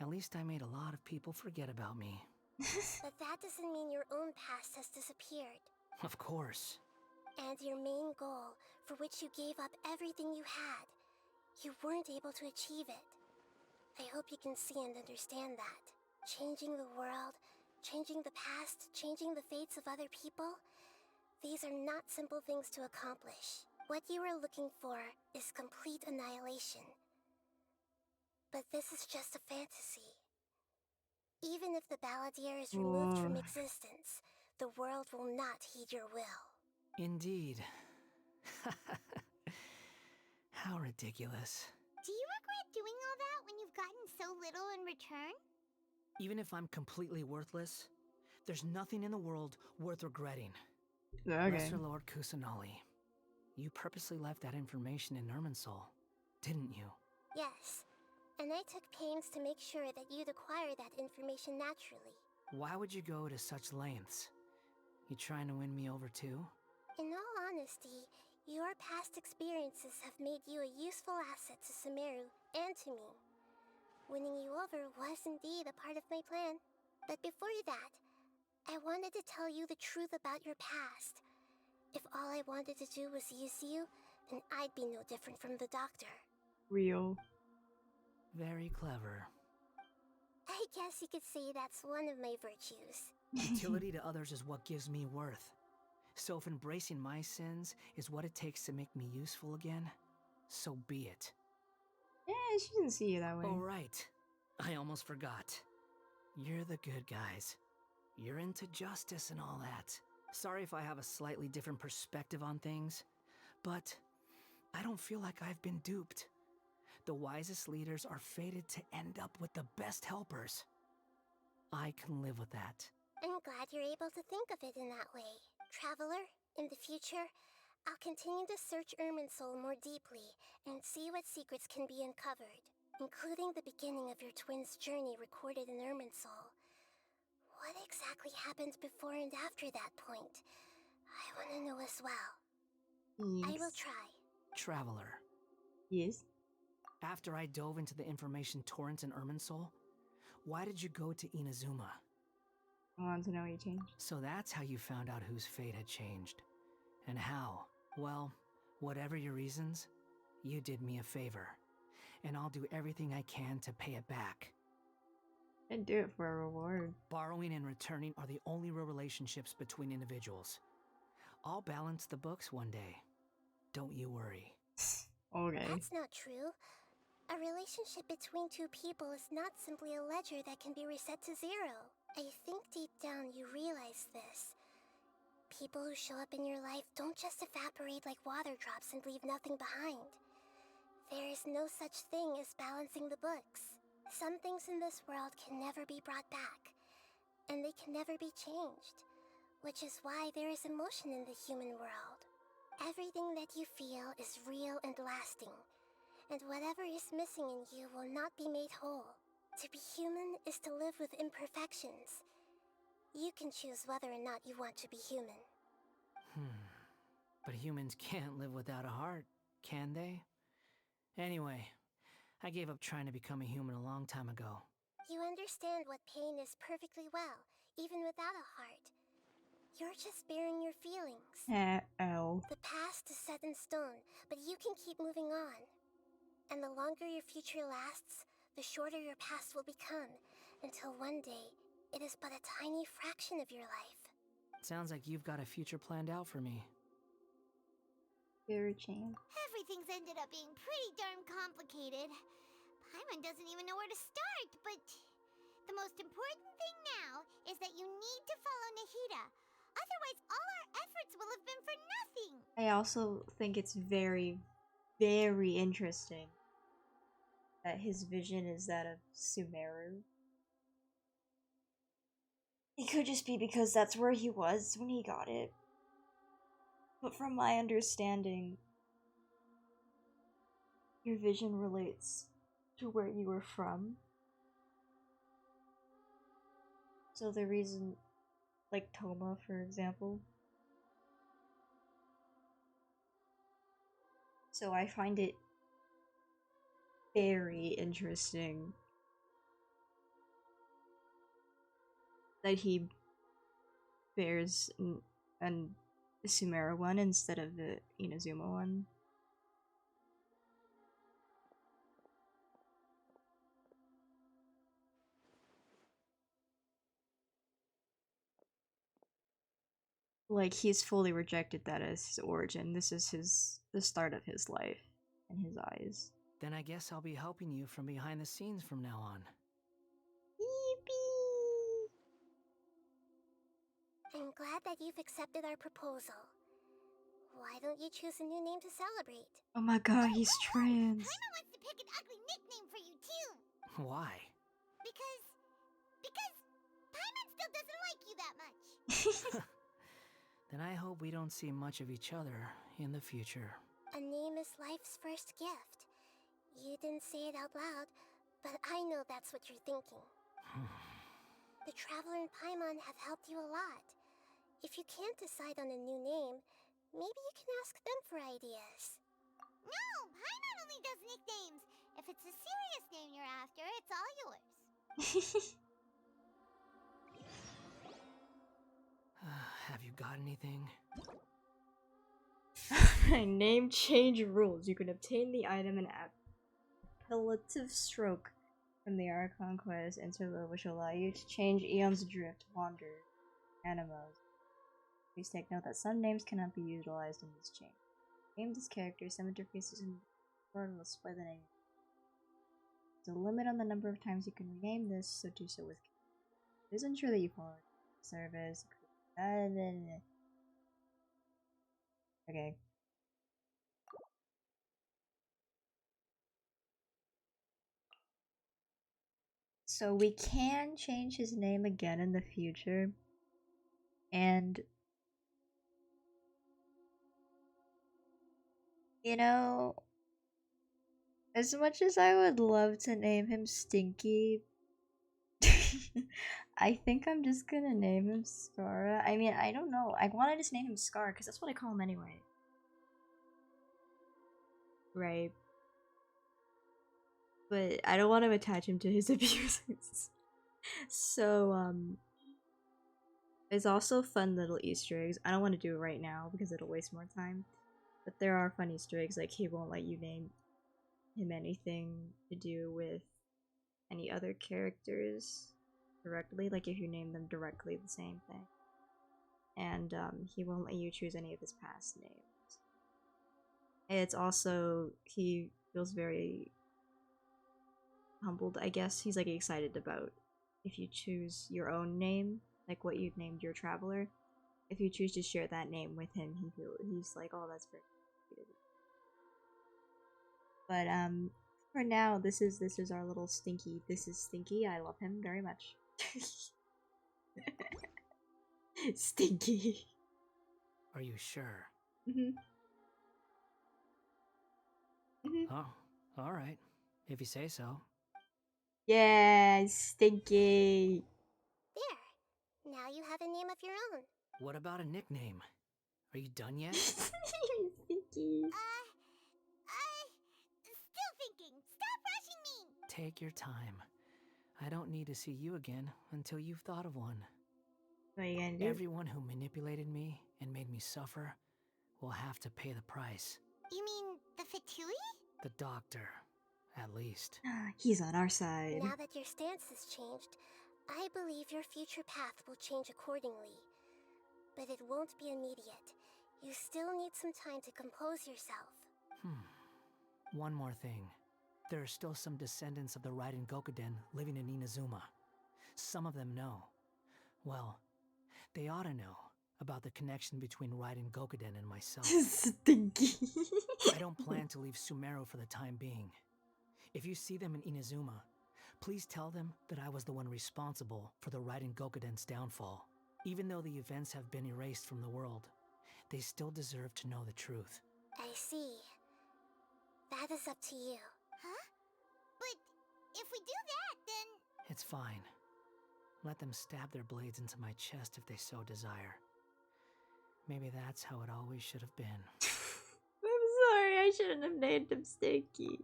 At least I made a lot of people forget about me. But that doesn't mean your own past has disappeared. Of course. And your main goal, for which you gave up everything you had, you weren't able to achieve it. I hope you can see and understand that. Changing the world, changing the past, changing the fates of other people, these are not simple things to accomplish. What you are looking for is complete annihilation. But this is just a fantasy. Even if the Balladeer is removed from existence, the world will not heed your will. Indeed. How ridiculous. Do you regret doing all that when you've gotten so little in return? Even if I'm completely worthless, there's nothing in the world worth regretting. Okay. Lesser Lord Kusanali, you purposely left that information in Irminsul, didn't you? Yes, and I took pains to make sure that you'd acquire that information naturally. Why would you go to such lengths? You trying to win me over too? In all honesty, your past experiences have made you a useful asset to Sumeru and to me. Winning you over was indeed a part of my plan. But before that, I wanted to tell you the truth about your past. If all I wanted to do was use you, then I'd be no different from the doctor. Real. Very clever. I guess you could say that's one of my virtues. Utility to others is what gives me worth. So if embracing my sins is what it takes to make me useful again, so be it. Yeah, she didn't see you that way. Oh, right. I almost forgot. You're the good guys. You're into justice and all that. Sorry if I have a slightly different perspective on things, but I don't feel like I've been duped. The wisest leaders are fated to end up with the best helpers. I can live with that. I'm glad you're able to think of it in that way. Traveler, in the future, I'll continue to search Irminsul more deeply and see what secrets can be uncovered, including the beginning of your twins' journey recorded in Irminsul. What exactly happened before and after that point? I want to know as well. Yes. I will try. Traveler. Yes? After I dove into the information torrents in Irminsul, why did you go to Inazuma? I want to know what you changed. So that's how you found out whose fate had changed. And how? Well, whatever your reasons, you did me a favor. And I'll do everything I can to pay it back. And do it for a reward. Borrowing and returning are the only real relationships between individuals. I'll balance the books one day. Don't you worry. Okay. That's not true. A relationship between two people is not simply a ledger that can be reset to zero. I think deep down you realize this. people who show up in your life don't just evaporate like water drops and leave nothing behind. There is no such thing as balancing the books. Some things in this world can never be brought back, and they can never be changed, which is why there is emotion in the human world. Everything that you feel is real and lasting, and whatever is missing in you will not be made whole. To be human is to live with imperfections. You can choose whether or not you want to be human. But humans can't live without a heart, can they? Anyway, I gave up trying to become a human a long time ago. You understand what pain is perfectly well, even without a heart. You're just bearing your feelings. Oh. The past is set in stone, but you can keep moving on. And the longer your future lasts, the shorter your past will become, until one day, it is but a tiny fraction of your life. Sounds like you've got a future planned out for me. Very chain. Everything's ended up being pretty darn complicated. Paimon doesn't even know where to start, but the most important thing now is that you need to follow Nahida. Otherwise, all our efforts will have been for nothing. I also think it's very, very interesting that his vision is that of Sumeru. It could just be because that's where he was when he got it. But from my understanding, your vision relates to where you were from. So the reason, like Toma, for example. So I find it very interesting that he bears an Sumeru one instead of the Inazuma one. Like, he's fully rejected that as his origin. This is the start of his life in his eyes. Then I guess I'll be helping you from behind the scenes from now on. Yippee! I'm glad that you've accepted our proposal. Why don't you choose a new name to celebrate? Oh my god, he's trans. Paimon wants to pick an ugly nickname for you too. Why? Because Paimon still doesn't like you that much. Then I hope we don't see much of each other in the future. A name is life's first gift. You didn't say it out loud, but I know that's what you're thinking. The Traveler and Paimon have helped you a lot. If you can't decide on a new name, maybe you can ask them for ideas. No, Paimon only does nicknames. If it's a serious name you're after, it's all yours. Have you got anything? Name change rules. You can obtain the item and appellative stroke from the Archon quest interlude, which will allow you to change Eon's Drift, Wander, Animals. Please take note that some names cannot be utilized in this change. Name this character, some interfaces in the board will display the name. There's a limit on the number of times you can rename this, so do so with care. Please ensure that you follow service. Okay. So we can change his name again in the future. And you know, as much as I would love to name him Stinky, I think I'm just gonna name him Scara. I mean, I don't know. I wanted to just name him Scar because that's what I call him anyway. Right. But I don't want to attach him to his abusers. So, there's also fun little Easter eggs. I don't want to do it right now because it'll waste more time. But there are fun Easter eggs, like he won't let you name him anything to do with any other characters directly, like if you name them directly the same thing. And he won't let you choose any of his past names. It's also, he feels very humbled, I guess. He's like excited about if you choose your own name, like what you'd named your traveler. if you choose to share that name with him, he's like, oh, that's very sweet of you. But for now, this is our little Stinky. This is Stinky. I love him very much. Stinky. Are you sure? Mm-hmm. Oh, all right. If you say so. Yeah, Stinky. There. Now you have a name of your own. What about a nickname? Are you done yet? Stinky. Still thinking. Stop rushing me. Take your time. I don't need to see you again until you've thought of one. What are you gonna do? Everyone who manipulated me and made me suffer will have to pay the price. You mean the Fatui? The doctor, at least. He's on our side. Now that your stance has changed, I believe your future path will change accordingly. But it won't be immediate. You still need some time to compose yourself. One more thing. There are still some descendants of the Raiden Gokuden living in Inazuma. Some of them know. Well, they ought to know about the connection between Raiden Gokuden and myself. Stinky. I don't plan to leave Sumeru for the time being. If you see them in Inazuma, please tell them that I was the one responsible for the Raiden Gokuden's downfall. Even though the events have been erased from the world, they still deserve to know the truth. I see. That is up to you. Huh? But if we do that, then... It's fine. Let them stab their blades into my chest if they so desire. Maybe that's how it always should have been. I'm sorry, I shouldn't have named him Stinky.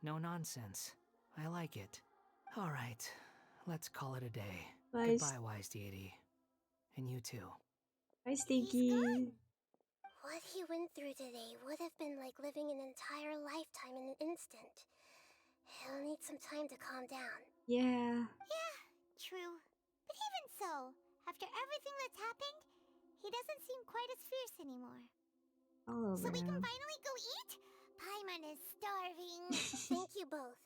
No nonsense. I like it. Alright, let's call it a day. Bye, Goodbye, wise deity. And you too. Bye, Stinky. What he went through today would have been like living an entire lifetime in an instant. He'll need some time to calm down. Yeah. Yeah, true. But even so, after everything that's happened, he doesn't seem quite as fierce anymore. All over So we can him. finally go eat? Paimon is starving. Thank you both.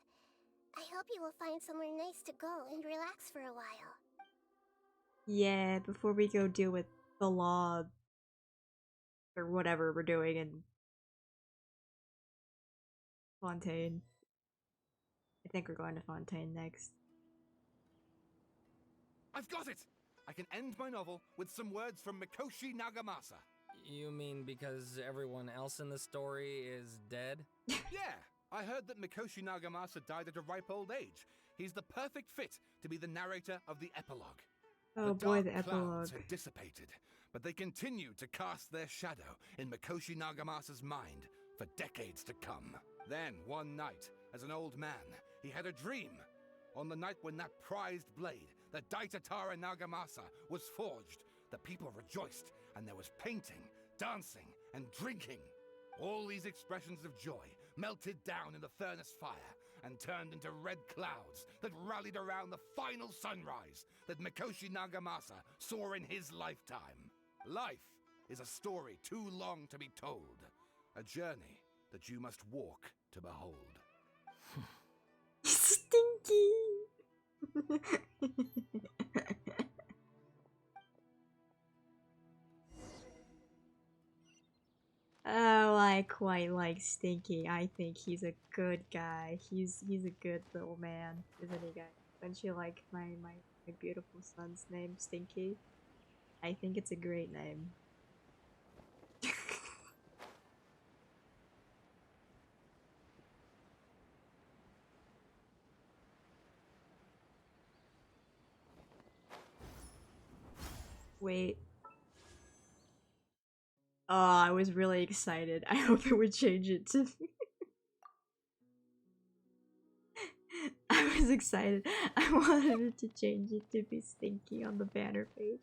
I hope you will find somewhere nice to go and relax for a while. Yeah, before we go deal with the law or whatever we're doing in Fontaine. I think we're going to Fontaine next. I've got it! I can end my novel with some words from Mikoshi Nagamasa. You mean because everyone else in the story is dead? Yeah, I heard that Mikoshi Nagamasa died at a ripe old age. He's the perfect fit to be the narrator of the epilogue. Oh boy, the dark epilogue. clouds had dissipated, but they continued to cast their shadow in Mikoshi Nagamasa's mind for decades to come. Then, one night, as an old man, he had a dream. On the night when that prized blade, the Daitatara Nagamasa, was forged, the people rejoiced, and there was painting, dancing, and drinking. All these expressions of joy melted down in the furnace fire and turned into red clouds that rallied around the final sunrise that Mikoshi Nagamasa saw in his lifetime. Life is a story too long to be told, a journey that you must walk to behold. Stinky! Oh, I quite like Stinky. I think he's a good guy. He's a good little man, isn't he, guys? Don't you like my beautiful son's name, Stinky? I think it's a great name. Wait. Oh, I was really excited. I hope it would change it to I was excited. I wanted it to change it to be Stinky on the banner page.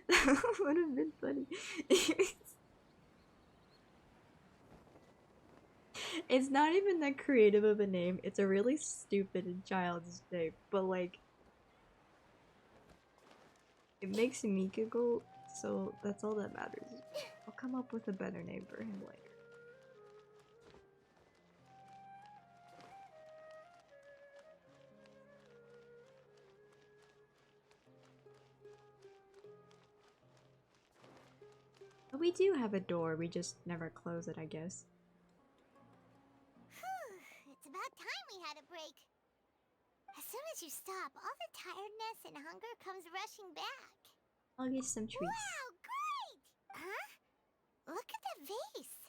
That would have been funny. It's not even that creative of a name. It's a really stupid and childish name, but like it makes me giggle, so that's all that matters. I'll come up with a better name for him later. We do have a door, we just never close it, I guess. It's about time we had a break. As soon as you stop, all the tiredness and hunger comes rushing back. I'll get some treats. Wow, great! Huh? Look at the vase.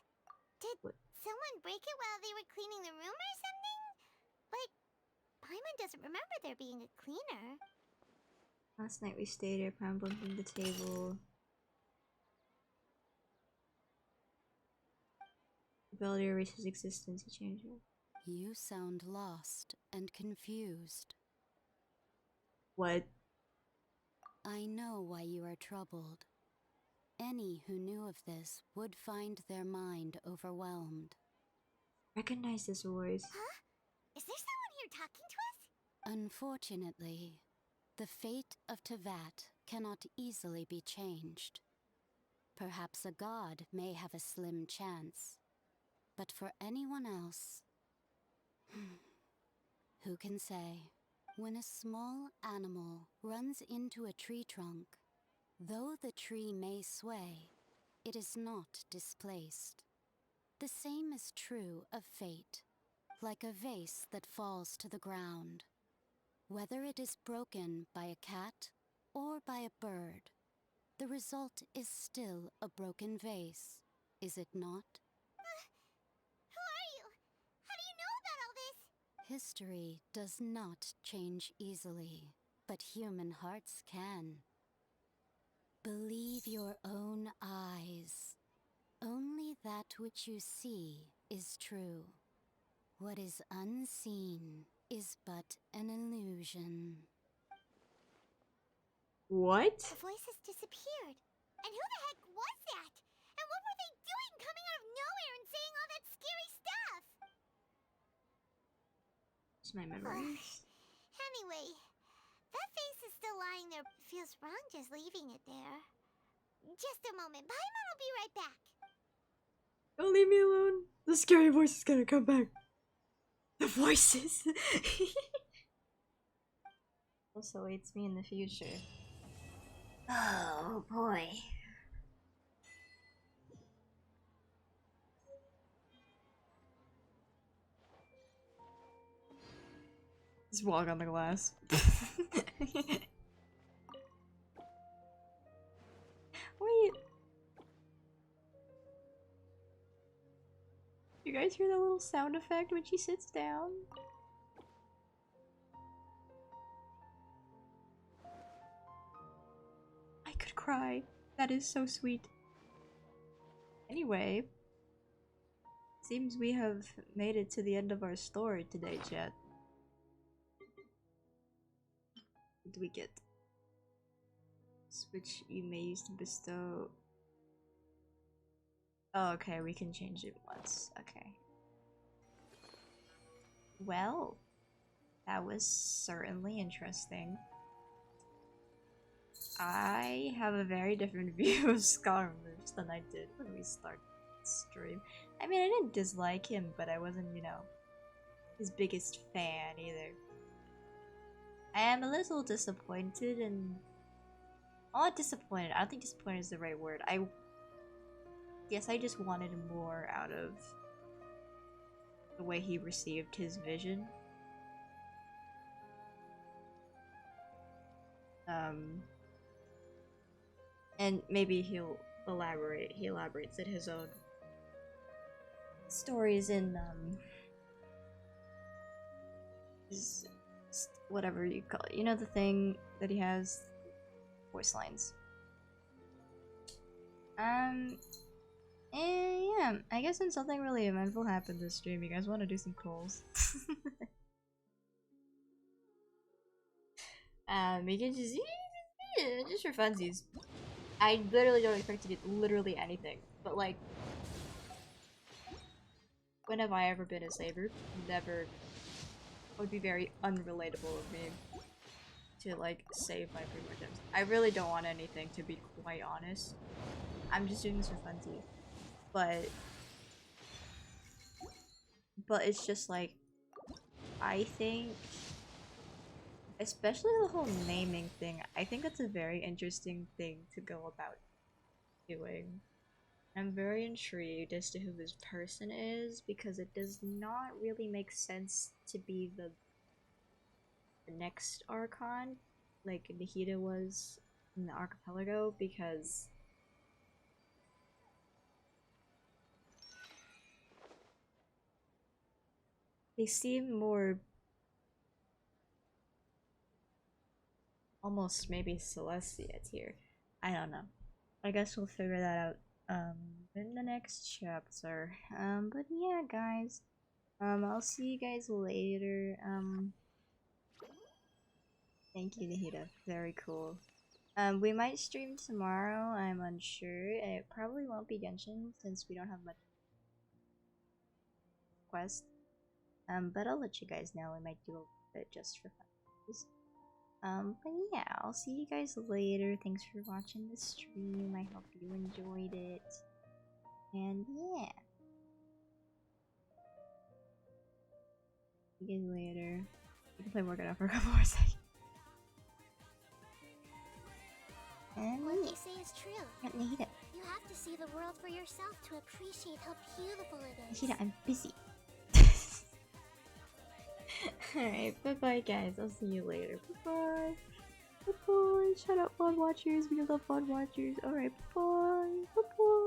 Did someone break it while they were cleaning the room or something? But Paimon doesn't remember there being a cleaner. Last night we stayed here, Prime bumped into the table. Ability to erase his existence, he changed it. You sound lost and confused. What? I know why you are troubled. Any who knew of this would find their mind overwhelmed. Recognize this voice. Huh? Is there someone here talking to us? Unfortunately, the fate of Tevat cannot easily be changed. Perhaps a god may have a slim chance, but for anyone else, who can say? When a small animal runs into a tree trunk, though the tree may sway, it is not displaced. The same is true of fate, like a vase that falls to the ground. Whether it is broken by a cat or by a bird, the result is still a broken vase, is it not? Who are you? How do you know about all this? History does not change easily, but human hearts can. Believe your own eyes. Only that which you see is true. What is unseen is but an illusion. What? The voices disappeared. And who the heck was that? And what were they doing coming out of nowhere and saying all that scary stuff? It's my memories. Anyway, that face is still lying there. Feels wrong just leaving it there. Just a moment. Paimon will be right back. Don't leave me alone. The scary voice is gonna come back. The voices. Also awaits me in the future. Oh boy. Just walk on the glass. Wait. You guys hear that little sound effect when she sits down? I could cry. That is so sweet. Anyway, seems we have made it to the end of our story today, chat. What do we get? Which you may use to bestow. Oh, okay, we can change it once. Okay. Well, that was certainly interesting. I have a very different view of Scar moves than I did when we started the stream. I mean, I didn't dislike him, but I wasn't, you know, his biggest fan either. I am a little disappointed and... Oh, not disappointed. I don't think disappointed is the right word. Yes, I just wanted more out of the way he received his vision. And maybe he'll elaborate. He elaborates at his own stories in his whatever you call it. You know the thing that he has, voice lines. And yeah, I guess when something really eventful happened this stream, you guys want to do some calls. You can just for funsies. I literally don't expect to do literally anything, but like, when have I ever been a saver? Never. It would be very unrelatable of me to like save my primitives. I really don't want anything, to be quite honest. I'm just doing this for funsies. But it's just like, I think, especially the whole naming thing, I think that's a very interesting thing to go about doing. I'm very intrigued as to who this person is because it does not really make sense to be the next Archon, like Nahida was in the Archipelago, because they seem more almost maybe Celestia tier. I don't know. I guess we'll figure that out in the next chapter. But yeah, guys. I'll see you guys later. Thank you, Nahida. Very cool. We might stream tomorrow. I'm unsure. It probably won't be Genshin since we don't have much quest. But I'll let you guys know. We might do a little bit just for fun. But yeah, I'll see you guys later. Thanks for watching the stream. I hope you enjoyed it. And yeah. See you guys later. You can play Work It Out for a couple more seconds. And What they say is true. Nahida. You have to see the world for yourself to appreciate how beautiful it is. Nahida, I'm busy. Alright, bye bye guys. I'll see you later. Bye bye. Bye bye. Shout out VOD watchers. We love VOD watchers. Alright, bye bye. Bye bye.